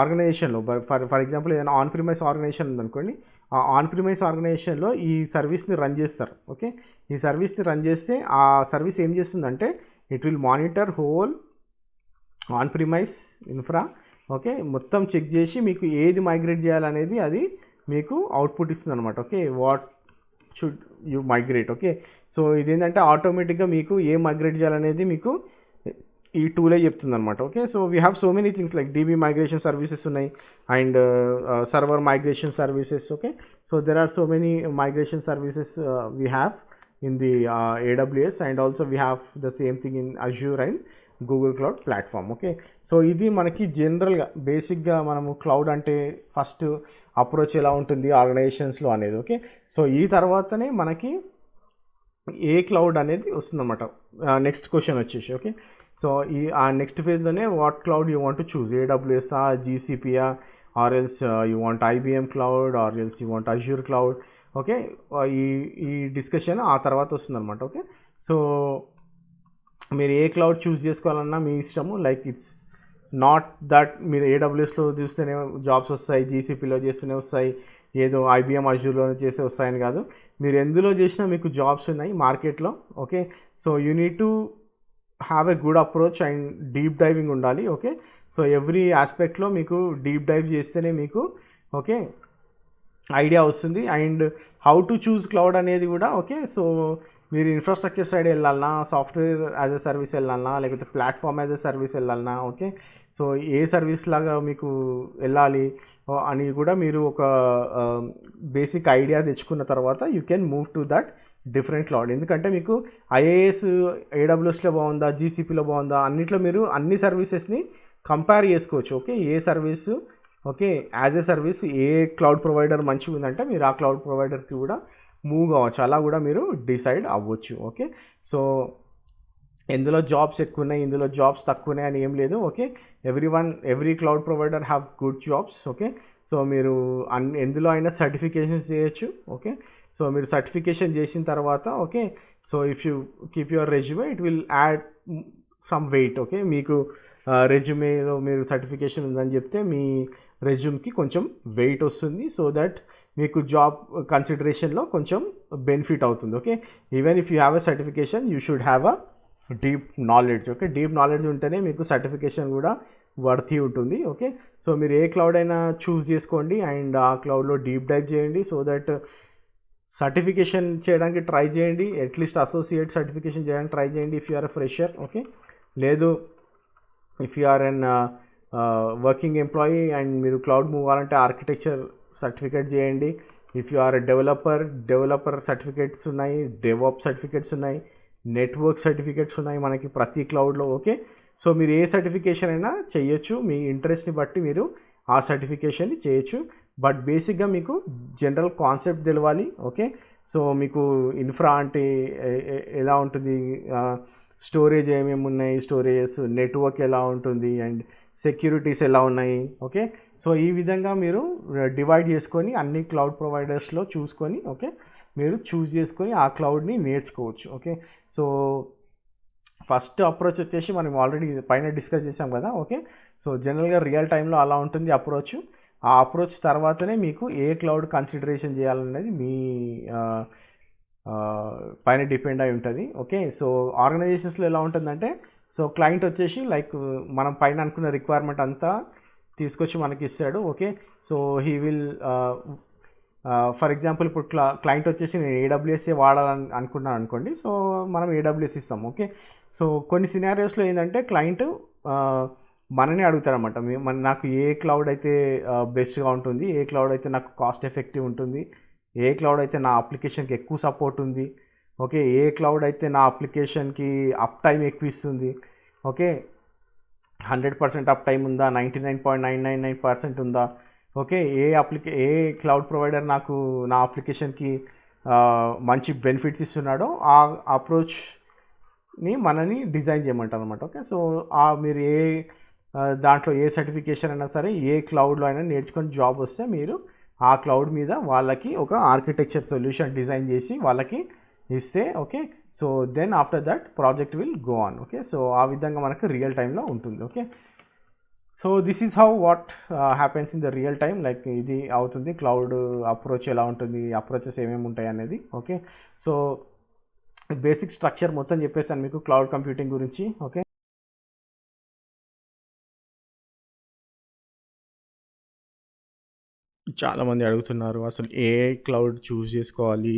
ఆర్గనైజేషన్లో ఫర్ ఎగ్జాంపుల్ ఏదైనా ఆన్ ప్రిమైస్ ఆర్గనైజేషన్ ఉందనుకోండి, ఆ ఆన్ ప్రిమైస్ ఆర్గనైజేషన్లో ఈ సర్వీస్ని రన్ చేస్తారు. ఓకే, ఈ సర్వీస్ని రన్ చేస్తే ఆ సర్వీస్ ఏం చేస్తుందంటే it will monitor whole on premise infra. Okay, మొత్తం చెక్ చేసి మీకు ఏది మైగ్రేట్ చేయాలనేది అది మీకు అవుట్పుట్ ఇస్తుంది అనమాట. Okay, what should you migrate. Okay, so ఇదేంటంటే ఆటోమేటిక్గా మీకు ఏ మైగ్రేట్ చేయాలనేది మీకు ఈ టూలే చెప్తుంది అనమాట. Okay, so we have so many things like DB migration services ఉన్నాయి and server migration services. Okay, so there are so many migration services we have in the AWS, and also we have the same thing in Azure and Google Cloud Platform. Okay, so ఇది మనకి జనరల్గా బేసిక్గా మనము cloud అంటే first approach ఎలా ఉంటుంది ఆర్గనైజేషన్స్లో అనేది. Okay, so ఈ తర్వాతనే మనకి ఏ క్లౌడ్ అనేది వస్తుందన్నమాట. నెక్స్ట్ క్వశ్చన్ వచ్చేసి ఓకే, సో ఈ ఆ నెక్స్ట్ ఫేజ్లోనే what cloud you want to choose, AWS GCP or else you want IBM cloud or else you want Azure cloud. Okay, ఈ డిస్కషన్ ఆ తర్వాత వస్తుందన్నమాట. ఓకే, సో మీరు ఏ క్లౌడ్ చూస్ చేసుకోవాలన్నా మీ ఇష్టము. లైక్ ఇట్స్ నాట్ దట్ మీరు AWSలో చూస్తేనే జాబ్స్ వస్తాయి, GCPలో చేస్తూనే వస్తాయి, ఏదో IBM Azureలో చేస్తే వస్తాయని కాదు. మీరు ఎందులో చేసినా మీకు జాబ్స్ ఉన్నాయి మార్కెట్లో. Okay, so you need to have a good approach and deep diving ఉండాలి. ఓకే, సో ఎవ్రీ ఆస్పెక్ట్లో మీకు డీప్ డైవ్ చేస్తేనే మీకు ఓకే ఐడియా వస్తుంది. And how to choose cloud అనేది కూడా. ఓకే, సో మీరు ఇన్ఫ్రాస్ట్రక్చర్ సైడ్ వెళ్ళాలన్నా, సాఫ్ట్వేర్ యాజ్ ఎ సర్వీస్ వెళ్ళాలన్నా, లేకపోతే ప్లాట్ఫామ్ యాజ్ ఎ సర్వీస్ వెళ్ళాలన్నా, ఓకే, సో ఏ సర్వీస్ లాగా మీకు వెళ్ళాలి అని కూడా మీరు ఒక బేసిక్ ఐడియా తెచ్చుకున్న తర్వాత you can move to that different cloud. ఎందుకంటే మీకు IaaS AWSలో బాగుందా, GCPలో బాగుందా, అన్నిట్లో మీరు అన్ని సర్వీసెస్ని కంపేర్ చేసుకోవచ్చు. Okay, A service okay as a service a cloud provider మంచిగా ఉందంటే మీరు ఆ క్లౌడ్ ప్రొవైడర్కి కూడా మూవ్ కావచ్చు, అలా కూడా మీరు డిసైడ్ అవ్వచ్చు. ఓకే, సో ఎందులో జాబ్స్ ఎక్కువ ఉన్నాయి, ఇందులో జాబ్స్ తక్కువ ఉన్నాయి అని ఏం లేదు. Okay, every cloud provider have good jobs. Okay, so మీరు ఎందులో అయినా సర్టిఫికేషన్స్ చేయొచ్చు. ఓకే, సో మీరు సర్టిఫికేషన్ చేసిన తర్వాత okay, so if you keep your resume it will add some weight. Okay, మీకు రెజ్యూమేలో మీరు సర్టిఫికేషన్ ఉందని చెప్తే మీ రెజ్యూమ్కి కొంచెం వెయిట్ వస్తుంది, సో దట్ మీకు జాబ్ కన్సిడరేషన్లో కొంచెం బెనిఫిట్ అవుతుంది. Okay, even if you have a certification you should have a deep knowledge. Okay, deep knowledge ఉంటేనే మీకు సర్టిఫికేషన్ కూడా వర్తీ ఉంటుంది. ఓకే, సో మీరు ఏ క్లౌడ్ అయినా చూస్ చేసుకోండి అండ్ ఆ క్లౌడ్లో డీప్ డైవ్ చేయండి. సో దట్ సర్టిఫికేషన్ చేయడానికి ట్రై చేయండి, అట్లీస్ట్ అసోసియేట్ సర్టిఫికేషన్ చేయడానికి ట్రై చేయండి if you are a fresher. Okay, లేదు if you are an working employee and మీరు క్లౌడ్ మూవ్ అవ్వాలంటే ఆర్కిటెక్చర్ సర్టిఫికేట్ చేయండి. If you are a developer certificates ఉన్నాయి, devop certificates ఉన్నాయి, నెట్వర్క్ సర్టిఫికేట్స్ ఉన్నాయి మనకి ప్రతి క్లౌడ్లో. ఓకే, సో మీరు ఏ సర్టిఫికేషన్ అయినా చేయొచ్చు, మీ ఇంట్రెస్ట్ని బట్టి మీరు ఆ సర్టిఫికేషన్ని చేయొచ్చు. బట్ బేసిక్గా మీకు జనరల్ కాన్సెప్ట్ తెలవాలి. ఓకే, సో మీకు ఇన్ఫ్రా అంటే ఎలా ఉంటుంది, స్టోరేజ్ ఏమేమి ఉన్నాయి, స్టోరేజెస్ నెట్వర్క్ ఎలా ఉంటుంది అండ్ సెక్యూరిటీస్ ఎలా ఉన్నాయి. ఓకే, సో ఈ విధంగా మీరు డివైడ్ చేసుకొని అన్ని క్లౌడ్ ప్రొవైడర్స్లో చూసుకొని ఓకే మీరు చూస్ చేసుకొని ఆ క్లౌడ్ని నేర్చుకోవచ్చు. ఓకే, సో ఫస్ట్ అప్రోచ్ వచ్చేసి మనం ఆల్రెడీ పైన డిస్కస్ చేసాం కదా. ఓకే, సో జనరల్గా రియల్ టైంలో అలా ఉంటుంది అప్రోచ్. ఆ అప్రోచ్ తర్వాతనే మీకు ఏ క్లౌడ్ కన్సిడరేషన్ చేయాలనేది మీ పైన డిపెండ్ అయి ఉంటుంది. ఓకే, సో ఆర్గనైజేషన్స్లో ఎలా ఉంటుందంటే, సో క్లయింట్ వచ్చేసి లైక్ మనం పైన అనుకున్న రిక్వైర్మెంట్ అంతా తీసుకొచ్చి మనకి ఇస్తాడు. Okay, so he will for example ఇప్పుడు క్లయింట్ వచ్చేసి నేను AWS వాడాలని అనుకున్నాను అనుకోండి, సో మనం AWS ఇస్తాం. ఓకే, సో కొన్ని సినారియోస్లో ఏంటంటే క్లయింట్ మననే అడుగుతారన్నమాట, నాకు ఏ క్లౌడ్ అయితే బెస్ట్గా ఉంటుంది, ఏ క్లౌడ్ అయితే నాకు కాస్ట్ ఎఫెక్టివ్ ఉంటుంది, ఏ క్లౌడ్ అయితే నా అప్లికేషన్కి ఎక్కువ సపోర్ట్ ఉంది, ఓకే ఏ క్లౌడ్ అయితే నా అప్లికేషన్కి అప్ టైం ఎక్కువ ఇస్తుంది, ఓకే 100% అప్ టైం ఉందా, 99.999% ఉందా, ఓకే ఏ క్లౌడ్ ప్రొవైడర్ నాకు నా అప్లికేషన్కి మంచి బెనిఫిట్స్ ఇస్తున్నాడో ఆ అప్రోచ్ని మనని డిజైన్ చేయమంటారు అనమాట. ఓకే, సో మీరు దాంట్లో ఏ సర్టిఫికేషన్ అయినా సరే ఏ క్లౌడ్లో అయినా నేర్చుకొని జాబ్ వస్తే మీరు ఆ క్లౌడ్ మీద వాళ్ళకి ఒక ఆర్కిటెక్చర్ సొల్యూషన్ డిజైన్ చేసి వాళ్ళకి ఇస్తే okay, so then after that project will go on. Okay, so ఆ విధంగా మనకు రియల్ టైంలో ఉంటుంది. Okay, so this is how what happens in the real time. Like ఇది అవుతుంది క్లౌడ్ అప్రోచ్ ఎలా ఉంటుంది, అప్రోచెస్ ఏమేమి ఉంటాయి అనేది. ఓకే, సో బేసిక్ స్ట్రక్చర్ మొత్తం చెప్పేసాను మీకు క్లౌడ్ కంప్యూటింగ్ గురించి. ఓకే, చాలామంది అడుగుతున్నారు అసలు ఏ క్లౌడ్ చూస్ చేసుకోవాలి,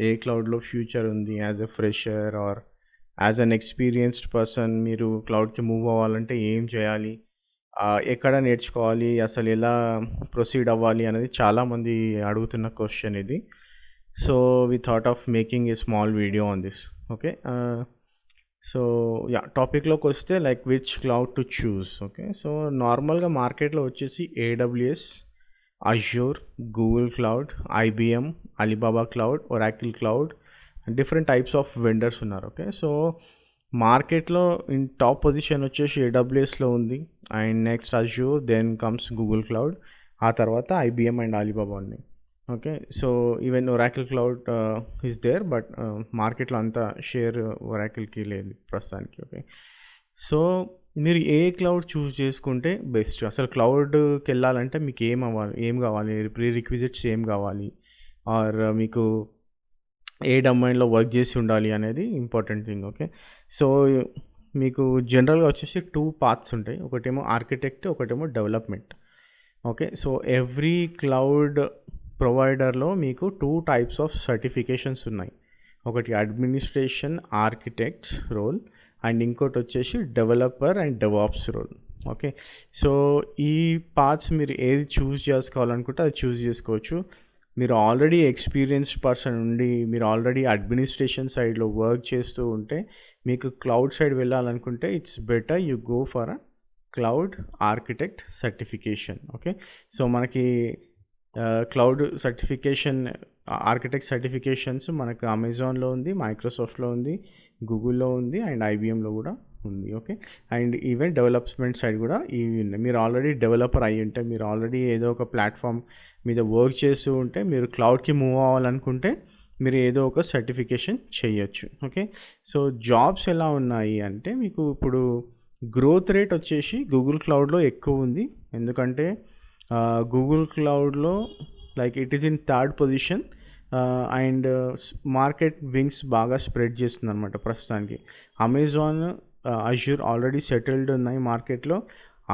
ఏ క్లౌడ్లో ఫ్యూచర్ ఉంది as a fresher or as an experienced person మీరు క్లౌడ్కి మూవ్ అవ్వాలంటే ఏం చేయాలి, ఎక్కడ నేర్చుకోవాలి, అసలు ఎలా ప్రొసీడ్ అవ్వాలి అనేది చాలామంది అడుగుతున్న క్వశ్చన్ ఇది. So we thought of making a small video on this. Okay, so yeah టాపిక్లోకి వస్తే like which cloud to choose. Okay, so నార్మల్గా మార్కెట్లో వచ్చేసి AWS, Azure, Google cloud, IBM, Alibaba cloud, Oracle cloud, different types of vendors ఉన్నారు. Okay, so మార్కెట్లో in top position వచ్చేసి ఏడబ్ల్యూఎస్లో ఉంది, and next Azure, then comes Google cloud, ఆ తర్వాత ఐబిఎం అండ్ అలీబాబా ఉన్నాయి. Okay, so even Oracle cloud is there, but మార్కెట్లో అంత షేర్ ఒరాకిల్కి లేదు ప్రస్తుతానికి. ఓకే, సో మీరు ఏ క్లౌడ్ చూస్ చేసుకుంటే బెస్ట్, అసలు క్లౌడ్కి వెళ్ళాలంటే మీకు ఏం కావాలి, ప్రీ రిక్విజిట్స్ ఏం కావాలి, ఆర్ మీకు ఏ డొమైన్లో వర్క్ చేసి ఉండాలి అనేది ఇంపార్టెంట్ థింగ్. ఓకే, సో మీకు జనరల్గా వచ్చేసి 2 పాత్స్ ఉంటాయి, ఒకటేమో ఆర్కిటెక్ట్, ఒకటేమో development. Okay, so every cloud ప్రొవైడర్లో మీకు 2 టైప్స్ ఆఫ్ సర్టిఫికేషన్స్ ఉన్నాయి, ఒకటి అడ్మినిస్ట్రేషన్ ఆర్కిటెక్ట్స్ రోల్ అండ్ ఇంకోటి వచ్చేసి developer and DevOps role. Okay, so ఈ పార్ట్స్ మీరు ఏది చూస్ చేసుకోవాలనుకుంటే అది చూస్ చేసుకోవచ్చు. మీరు ఆల్రెడీ ఎక్స్పీరియన్స్డ్ పర్సన్ ఉండి మీరు ఆల్రెడీ అడ్మినిస్ట్రేషన్ సైడ్లో వర్క్ చేస్తూ ఉంటే మీకు క్లౌడ్ సైడ్ వెళ్ళాలనుకుంటే it's better you go for a cloud architect certification. Okay, so మనకి క్లౌడ్ సర్టిఫికేషన్ ఆర్కిటెక్ట్ సర్టిఫికేషన్స్ మనకు అమెజాన్లో ఉంది, మైక్రోసాఫ్ట్లో ఉంది, గూగుల్లో ఉంది అండ్ ఐబిఎంలో కూడా ఉంది. Okay, and even development side కూడా ఇవి ఉన్నాయి. మీరు ఆల్రెడీ డెవలపర్ అయ్యి ఉంటే, మీరు ఆల్రెడీ ఏదో ఒక ప్లాట్ఫామ్ మీద వర్క్ చేస్తూ ఉంటే, మీరు క్లౌడ్కి మూవ్ అవ్వాలనుకుంటే మీరు ఏదో ఒక సర్టిఫికేషన్ చేయొచ్చు. ఓకే, సో జాబ్స్ ఎలా ఉన్నాయి అంటే మీకు ఇప్పుడు గ్రోత్ రేట్ వచ్చేసి గూగుల్ క్లౌడ్లో ఎక్కువ ఉంది, ఎందుకంటే గూగుల్ క్లౌడ్లో like it is in 3rd position and market wings బాగా స్ప్రెడ్ చేస్తుంది అనమాట ప్రస్తుతానికి. అమెజాన్, అజ్యూర్ ఆల్రెడీ సెటిల్డ్ ఉన్నాయి మార్కెట్లో.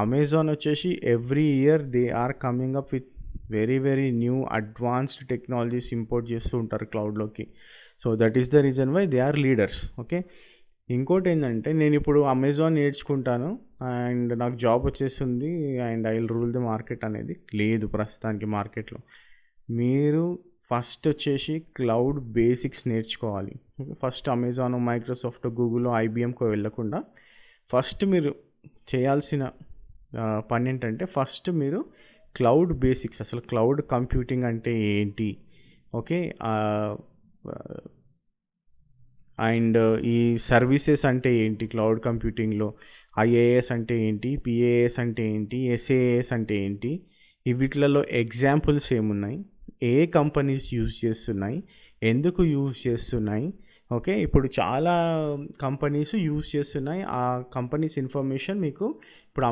అమెజాన్ వచ్చేసి every year they are coming up with very new advanced technologies import చేస్తూ ఉంటారు క్లౌడ్లోకి. So that is the reason why they are leaders. Okay, ఇంకోటి ఏంటంటే నేను ఇప్పుడు అమెజాన్ నేర్చుకుంటాను అండ్ నాకు జాబ్ వచ్చేస్తుంది and I will rule the market అనేది లేదు ప్రస్తుతానికి మార్కెట్లో. మీరు ఫస్ట్ వచ్చేసి క్లౌడ్ బేసిక్స్ నేర్చుకోవాలి. ఫస్ట్ అమెజాన్, మైక్రోసాఫ్ట్, గూగుల్, ఐబిఎంకో వెళ్ళకుండా ఫస్ట్ మీరు చేయాల్సిన పని ఏంటంటే ఫస్ట్ మీరు క్లౌడ్ బేసిక్స్, అసలు క్లౌడ్ కంప్యూటింగ్ అంటే ఏంటి, ఓకే, అండ్ ఈ సర్వీసెస్ అంటే ఏంటి క్లౌడ్ కంప్యూటింగ్లో, ఐఏఎస్ అంటే ఏంటి, పిఏఎస్ అంటే ఏంటి, ఎస్ఏఎస్ అంటే ఏంటి, వీటిలలో ఎగ్జాంపుల్స్ ఏమున్నాయి, ఏ కంపెనీస్ యూజ్ చేస్తున్నాయి, ఎందుకు యూజ్ చేస్తున్నాయి. ఓకే, ఇప్పుడు చాలా కంపెనీస్ యూజ్ చేస్తున్నాయి, ఆ కంపెనీస్ ఇన్ఫర్మేషన్ మీకు ఇప్పుడు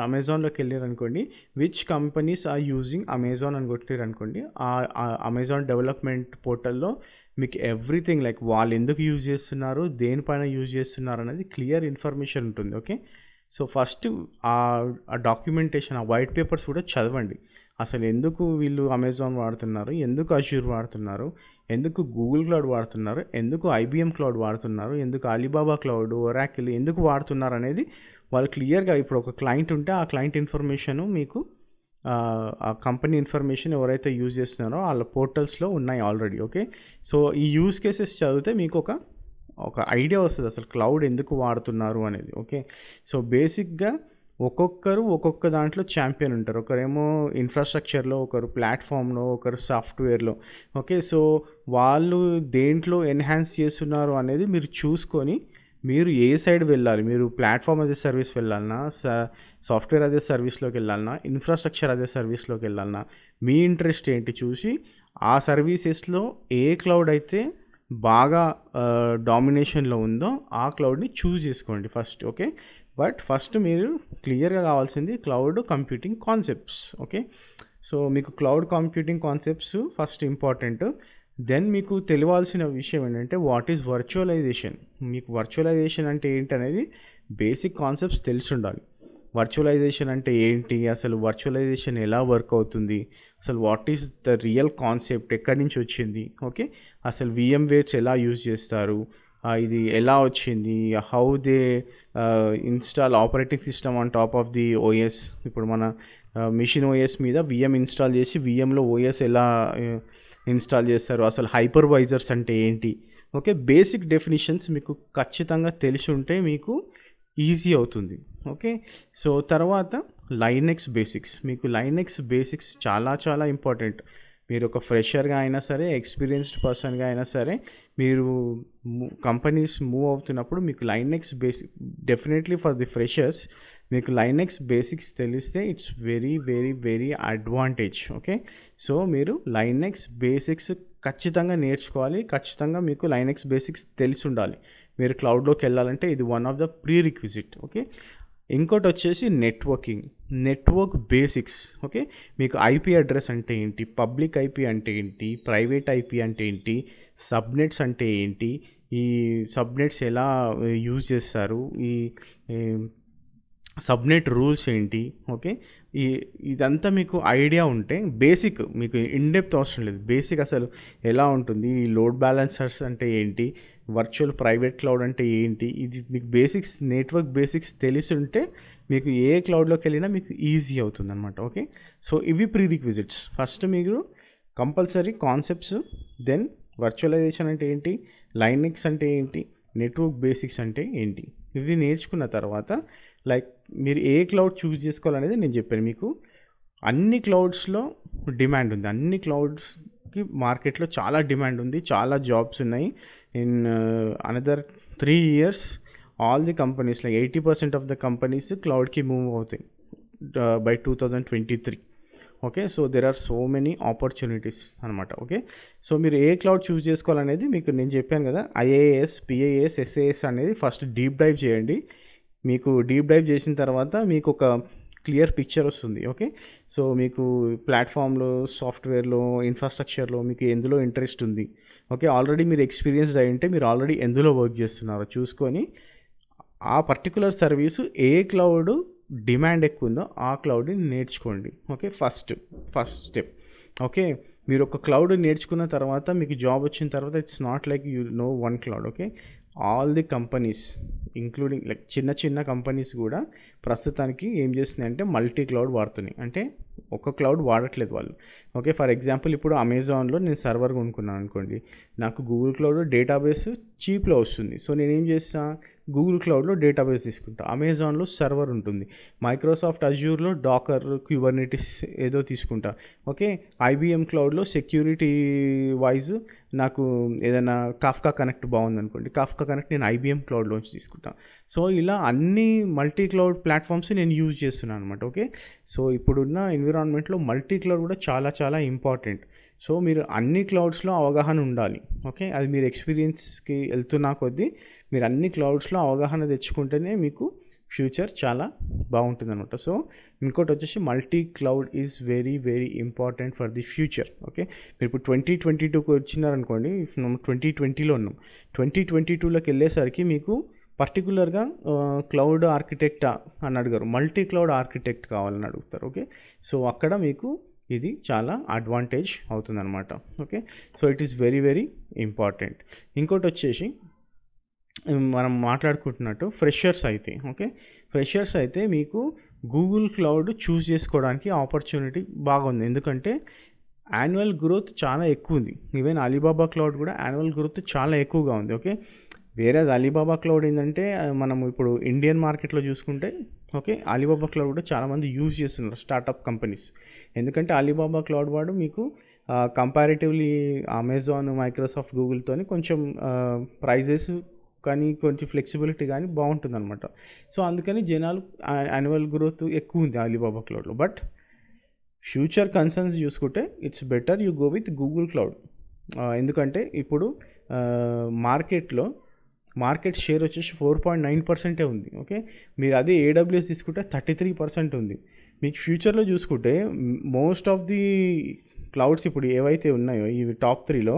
అమెజాన్లోకి వెళ్ళారనుకోండి, which companies are using Amazon అని కొట్టారనుకోండి, ఆ అమెజాన్ డెవలప్మెంట్ పోర్టల్లో మీకు ఎవ్రీథింగ్ లైక్ వాళ్ళు ఎందుకు యూజ్ చేస్తున్నారు, దేనిపైన యూజ్ చేస్తున్నారు అనేది క్లియర్ ఇన్ఫర్మేషన్ ఉంటుంది. ఓకే, సో ఫస్ట్ ఆ డాక్యుమెంటేషన్, ఆ వైట్ పేపర్స్ కూడా చదవండి. అసలు ఎందుకు వీళ్ళు అమెజాన్ వాడుతున్నారు, ఎందుకు అజ్యూర్ వాడుతున్నారు, ఎందుకు గూగుల్ క్లౌడ్ వాడుతున్నారు, ఎందుకు ఐబిఎం క్లౌడ్ వాడుతున్నారు, ఎందుకు అలీబాబా క్లౌడ్, ఒరాకిల్ ఎందుకు వాడుతున్నారు అనేది వాళ్ళు క్లియర్గా, ఇప్పుడు ఒక క్లయింట్ ఉంటే ఆ క్లయింట్ ఇన్ఫర్మేషను మీకు ఆ కంపెనీ ఇన్ఫర్మేషన్ ఎవరైతే యూజ్ చేస్తున్నారో వాళ్ళ పోర్టల్స్లో ఉన్నాయి ఆల్రెడీ. ఓకే, సో ఈ యూజ్ కేసెస్ చదివితే మీకు ఒక ఐడియా వస్తుంది అసలు క్లౌడ్ ఎందుకు వాడుతున్నారు అనేది. ఓకే, సో బేసిక్గా ఒక్కొక్కరు ఒక్కొక్క దాంట్లో ఛాంపియన్ ఉంటారు, ఒకరేమో ఇన్ఫ్రాస్ట్రక్చర్లో, ఒకరు ప్లాట్ఫామ్లో, ఒకరు సాఫ్ట్వేర్లో. ఓకే, సో వాళ్ళు దేంట్లో ఎన్హాన్స్ చేస్తున్నారు అనేది మీరు చూసుకొని మీరు ఏ సైడ్ వెళ్ళాలి, మీరు ప్లాట్ఫామ్ అదే సర్వీస్ వెళ్ళాలన్నా, సాఫ్ట్వేర్ అదే సర్వీస్లోకి వెళ్ళాలన్నా, ఇన్ఫ్రాస్ట్రక్చర్ అదే సర్వీస్లోకి వెళ్ళాలన్నా, మీ ఇంట్రెస్ట్ ఏంటి చూసి ఆ సర్వీసెస్లో ఏ క్లౌడ్ అయితే బాగా డామినేషన్లో ఉందో ఆ క్లౌడ్ని చూస్ చేసుకోండి ఫస్ట్. ఓకే, బట్ ఫస్ట్ మీరు క్లియర్గా కావాల్సింది cloud computing concepts. Okay, so మీకు cloud computing concepts first important. Then మీకు తెలియాల్సిన విషయం ఏంటంటే వాట్ ఈజ్ వర్చువలైజేషన్. మీకు వర్చువలైజేషన్ అంటే ఏంటి అనేది బేసిక్ కాన్సెప్ట్స్ తెలిసి ఉండాలి. వర్చువలైజేషన్ అంటే ఏంటి, అసలు వర్చువలైజేషన్ ఎలా వర్క్ అవుతుంది, అసలు what is the real concept, ఎక్కడి నుంచి వచ్చింది, ఓకే, అసలు VMwares ఎలా యూజ్ చేస్తారు, ఇది ఎలా వచ్చింది, how they install operating system on top of the OS. ఇప్పుడు మన మిషన్ OS మీద VM ఇన్స్టాల్ చేసి VMలో OS ఎలా ఇన్స్టాల్ చేస్తారు, అసలు హైపర్వైజర్స్ అంటే ఏంటి, ఓకే, బేసిక్ డెఫినిషన్స్ మీకు ఖచ్చితంగా తెలిసి ఉంటే మీకు ఈజీ అవుతుంది. ఓకే, సో తర్వాత లైనెక్స్ బేసిక్స్. మీకు లైనెక్స్ బేసిక్స్ చాలా చాలా ఇంపార్టెంట్. మీరు ఒక ఫ్రెషర్గా అయినా సరే, ఎక్స్పీరియన్స్డ్ పర్సన్గా అయినా సరే, మీరు కంపెనీస్ మూవ్ అవుతున్నప్పుడు మీకు Linux basic definitely for the freshers మీకు లైనెక్స్ బేసిక్స్ తెలిస్తే it's very very very advantage. Okay, so మీరు లైనెక్స్ బేసిక్స్ ఖచ్చితంగా నేర్చుకోవాలి. ఖచ్చితంగా మీకు లైనెక్స్ బేసిక్స్ తెలిసి ఉండాలి. మీరు క్లౌడ్లోకి వెళ్ళాలంటే ఇది one of the pre requisite. Okay, ఇంకోటి వచ్చేసి నెట్వర్క్ బేసిక్స్. ఓకే, మీకు IP అడ్రస్ అంటే ఏంటి, పబ్లిక్ IP అంటే ఏంటి, ప్రైవేట్ IP అంటే ఏంటి, సబ్నెట్స్ అంటే ఏంటి, ఈ సబ్నెట్స్ ఎలా యూజ్ చేస్తారు, ఈ సబ్నెట్ రూల్స్ ఏంటి, ఓకే, ఇదంతా మీకు ఐడియా ఉంటే బేసిక్, మీకు ఇన్డెప్త్ అవసరం లేదు, బేసిక్ అసలు ఎలా ఉంటుంది, ఈ లోడ్ బ్యాలెన్సర్స్ అంటే ఏంటి, వర్చువల్ ప్రైవేట్ క్లౌడ్ అంటే ఏంటి, ఇది మీకు బేసిక్స్, నెట్వర్క్ బేసిక్స్ తెలిసి ఉంటే మీకు ఏ క్లౌడ్లోకి వెళ్ళినా మీకు ఈజీ అవుతుంది అనమాట. ఓకే, సో ఇవి ప్రీ రిక్విజిట్స్. ఫస్ట్ మీరు కంపల్సరీ కాన్సెప్ట్స్, దెన్ వర్చువలైజేషన్ అంటే ఏంటి, లైనెక్స్ అంటే ఏంటి, నెట్వర్క్ బేసిక్స్ అంటే ఏంటి, ఇవి నేర్చుకున్న తర్వాత లైక్ మీరు ఏ క్లౌడ్ చూస్ చేసుకోవాలనేది నేను చెప్పాను. మీకు అన్ని క్లౌడ్స్లో డిమాండ్ ఉంది, అన్ని క్లౌడ్స్కి మార్కెట్లో చాలా డిమాండ్ ఉంది, చాలా జాబ్స్ ఉన్నాయి. In another 3 years all the companies like 80% of the companies క్లౌడ్కి మూవ్ అవుతాయి by 2023. Okay, so there are so many opportunities అనమాట. ఓకే, సో మీరు ఏ క్లౌడ్ చూస్ చేసుకోవాలనేది మీకు నేను చెప్పాను కదా, IAS, PAS, SAS అనేది ఫస్ట్ డీప్ డైవ్ చేయండి. మీకు డీప్ డైవ్ చేసిన తర్వాత మీకు ఒక క్లియర్ పిక్చర్ వస్తుంది. ఓకే, సో మీకు ప్లాట్ఫామ్లో, సాఫ్ట్వేర్లో, ఇన్ఫ్రాస్ట్రక్చర్లో మీకు ఎందులో ఇంట్రెస్ట్ ఉంది, ఓకే, ఆల్రెడీ మీరు ఎక్స్పీరియన్స్ అయి ఉంటే మీరు ఆల్రెడీ ఎందులో వర్క్ చేస్తున్నారో చూసుకొని ఆ particular service a cloud demand ఎక్కువ ఉందో ఆ క్లౌడ్ని నేర్చుకోండి. Okay, first step. ఓకే, మీరు ఒక క్లౌడ్ నేర్చుకున్న తర్వాత మీకు జాబ్ వచ్చిన తర్వాత it's not like you know one cloud. Okay, all the companies including like చిన్న కంపెనీస్ కూడా ప్రస్తుతానికి ఏం చేస్తున్నాయంటే మల్టీ క్లౌడ్ వాడుతున్నాయి. అంటే ఒక క్లౌడ్ వాడట్లేదు వాళ్ళు. ఓకే, ఫర్ ఎగ్జాంపుల్ ఇప్పుడు అమెజాన్లో నేను సర్వర్ కొనుక్కున్నాను అనుకోండి, నాకు గూగుల్ క్లౌడ్ డేటాబేస్ చీప్లో వస్తుంది. సో నేనేం చేస్తా, గూగుల్ క్లౌడ్లో డేటాబేస్ తీసుకుంటా, అమెజాన్లో సర్వర్ ఉంటుంది, మైక్రోసాఫ్ట్ అజ్యూర్లో డాకర్, క్యూబర్నెటిస్ ఏదో తీసుకుంటా. ఓకే, IBM క్లౌడ్లో సెక్యూరిటీ వైజ్ నాకు ఏదైనా కాఫ్కా కనెక్ట్ బాగుందనుకోండి, కాఫ్కా కనెక్ట్ నేను IBM క్లౌడ్లోంచి తీసుకుంటాను. సో ఇలా అన్ని మల్టీ క్లౌడ్ ప్లాట్ఫామ్స్ నేను యూజ్ చేస్తున్నాను అనమాట. ఓకే, సో ఇప్పుడున్న ఎన్విరాన్మెంట్లో మల్టీ క్లౌడ్ కూడా చాలా చాలా ఇంపార్టెంట్. సో మీరు అన్ని క్లౌడ్స్లో అవగాహన ఉండాలి. ఓకే, అది మీరు ఎక్స్పీరియన్స్కి వెళ్తున్నా కొద్దీ మీరు అన్ని క్లౌడ్స్లో అవగాహన తెచ్చుకుంటేనే మీకు ఫ్యూచర్ చాలా బాగుంటుంది అనమాట. సో ఇంకోటి వచ్చేసి multi cloud is very very important for the future. Okay, మీరు ఇప్పుడు 2022కి వచ్చినారనుకోండి, మనం 2020లో ఉన్నాం, 2022లోకి వెళ్ళేసరికి మీకు పర్టికులర్గా క్లౌడ్ ఆర్కిటెక్ట్ అని అడిగారు, మల్టీ క్లౌడ్ ఆర్కిటెక్ట్ కావాలని అడుగుతారు. ఓకే, సో అక్కడ మీకు ఇది చాలా అడ్వాంటేజ్ అవుతుందన్నమాట. Okay, so it is very very important. ఇంకోటి వచ్చేసి మనం మాట్లాడుకుంటున్నట్టు ఫ్రెషర్స్ అయితే, ఓకే, ఫ్రెషర్స్ అయితే మీకు గూగుల్ క్లౌడ్ చూస్ చేసుకోవడానికి ఆపర్చునిటీ బాగుంది. ఎందుకంటే యాన్యువల్ గ్రోత్ చాలా ఎక్కువ ఉంది. ఈవెన్ అలీబాబా క్లౌడ్ కూడా యాన్యువల్ గ్రోత్ చాలా ఎక్కువగా ఉంది. ఓకే, వేరే అలీబాబా క్లౌడ్ ఏంటంటే మనం ఇప్పుడు ఇండియన్ మార్కెట్లో చూసుకుంటే, ఓకే, అలీబాబా క్లౌడ్ కూడా చాలామంది యూజ్ చేస్తున్నారు స్టార్టప్ కంపెనీస్. ఎందుకంటే అలీబాబా క్లౌడ్ వాడు మీకు కంపారిటివ్లీ అమెజాన్, మైక్రోసాఫ్ట్, గూగుల్తోని కొంచెం ప్రైజెస్ కానీ కొంచెం ఫ్లెక్సిబిలిటీ కానీ బాగుంటుంది అనమాట. సో అందుకని జనాలు యాన్యువల్ గ్రోత్ ఎక్కువ ఉంది అలీబాబా క్లౌడ్లో. బట్ ఫ్యూచర్ కన్సర్న్స్ చూసుకుంటే it's better you go with Google cloud. ఎందుకంటే ఇప్పుడు మార్కెట్ షేర్ వచ్చేసి 4.9% ఉంది. ఓకే, మీరు అదే AWS తీసుకుంటే 33% ఉంది. మీకు ఫ్యూచర్లో చూసుకుంటే మోస్ట్ ఆఫ్ ది క్లౌడ్స్ ఇప్పుడు ఏవైతే ఉన్నాయో ఇవి టాప్ 3లో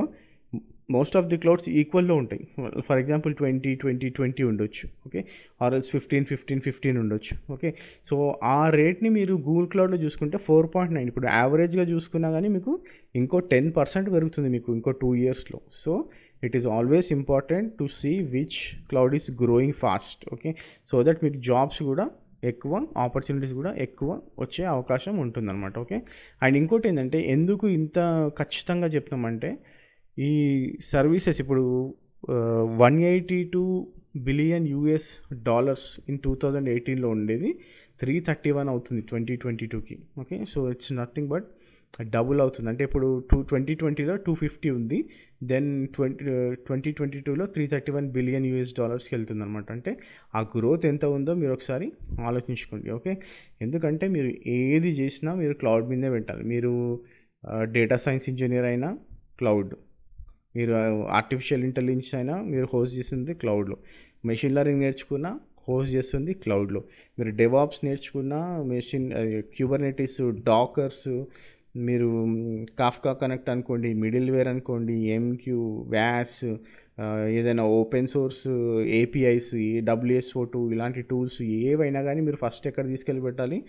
మోస్ట్ ఆఫ్ ది క్లౌడ్స్ ఈక్వల్లో ఉంటాయి. ఫర్ ఎగ్జాంపుల్ 20 ఉండొచ్చు, ఓకే, ఆర్ఎల్స్ 15 ఉండొచ్చు, ఓకే. సో ఆ రేట్ని మీరు గూగుల్ క్లౌడ్లో చూసుకుంటే 4.9, ఇప్పుడు యావరేజ్గా చూసుకున్నా కానీ మీకు ఇంకో 10% పెరుగుతుంది మీకు ఇంకో 2 ఇయర్స్లో. So it is always important to see which cloud is growing fast, okay, so that మీకు జాబ్స్ కూడా ఎక్కువ, ఆపర్చునిటీస్ కూడా ఎక్కువ వచ్చే అవకాశం ఉంటుందన్నమాట, ఓకే. అండ్ ఇంకోటి ఏంటంటే ఎందుకు ఇంత ఖచ్చితంగా చెప్తామంటే ఈ సర్వీసెస్ ఇప్పుడు 182 బిలియన్ US డాలర్స్ ఇన్ 2018లో ఉండేది 331 అవుతుంది 2022కి, okay. So it's nothing but double అవుతుంది. అంటే ఇప్పుడు 2020లో 250 ఉంది, దెన్ 2022లో 331 బిలియన్ US డాలర్స్కి వెళ్తుంది అనమాట. అంటే ఆ గ్రోత్ ఎంత ఉందో మీరు ఒకసారి ఆలోచించుకోండి, ఓకే. ఎందుకంటే మీరు ఏది చేసినా మీరు క్లౌడ్ మీదే పెట్టాలి. మీరు డేటా సైన్స్ ఇంజనీర్ అయినా క్లౌడ్, మీరు ఆర్టిఫిషియల్ ఇంటెలిజెన్స్ అయినా మీరు హోస్ట్ చేస్తుంది క్లౌడ్లో, మెషిన్ లెర్నింగ్ నేర్చుకున్నా హోస్ట్ చేస్తుంది క్లౌడ్లో, మీరు డెవాప్స్ నేర్చుకున్న క్యూబర్నెటిస్, డాకర్స్, మీరు కాఫ్కా కనెక్ట్ అనుకోండి, మిడిల్ వేర్ అనుకోండి, ఎంక్యూ, వ్యాస్, ఏదైనా ఓపెన్ సోర్స్ ఏపీఐస్, WSO2 ఇలాంటి టూల్స్ ఏవైనా కానీ మీరు ఫస్ట్ ఎక్కడ తీసుకెళ్ళి పెట్టాలి,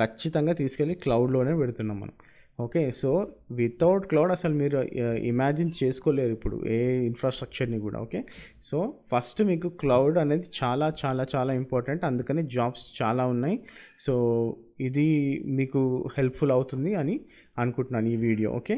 ఖచ్చితంగా తీసుకెళ్ళి క్లౌడ్లోనే పెడుతున్నాం మనం, ఓకే. సో వితౌట్ క్లౌడ్ అసలు మీరు ఇమాజిన్ చేసుకోలేరు ఇప్పుడు ఏ ఇన్ఫ్రాస్ట్రక్చర్ని కూడా, ఓకే. సో ఫస్ట్ మీకు క్లౌడ్ అనేది చాలా చాలా చాలా ఇంపార్టెంట్, అందుకని జాబ్స్ చాలా ఉన్నాయి. సో ఇది మీకు హెల్ప్ఫుల్ అవుతుంది అని అనుకుంటున్నాను ఈ వీడియో, ఓకే.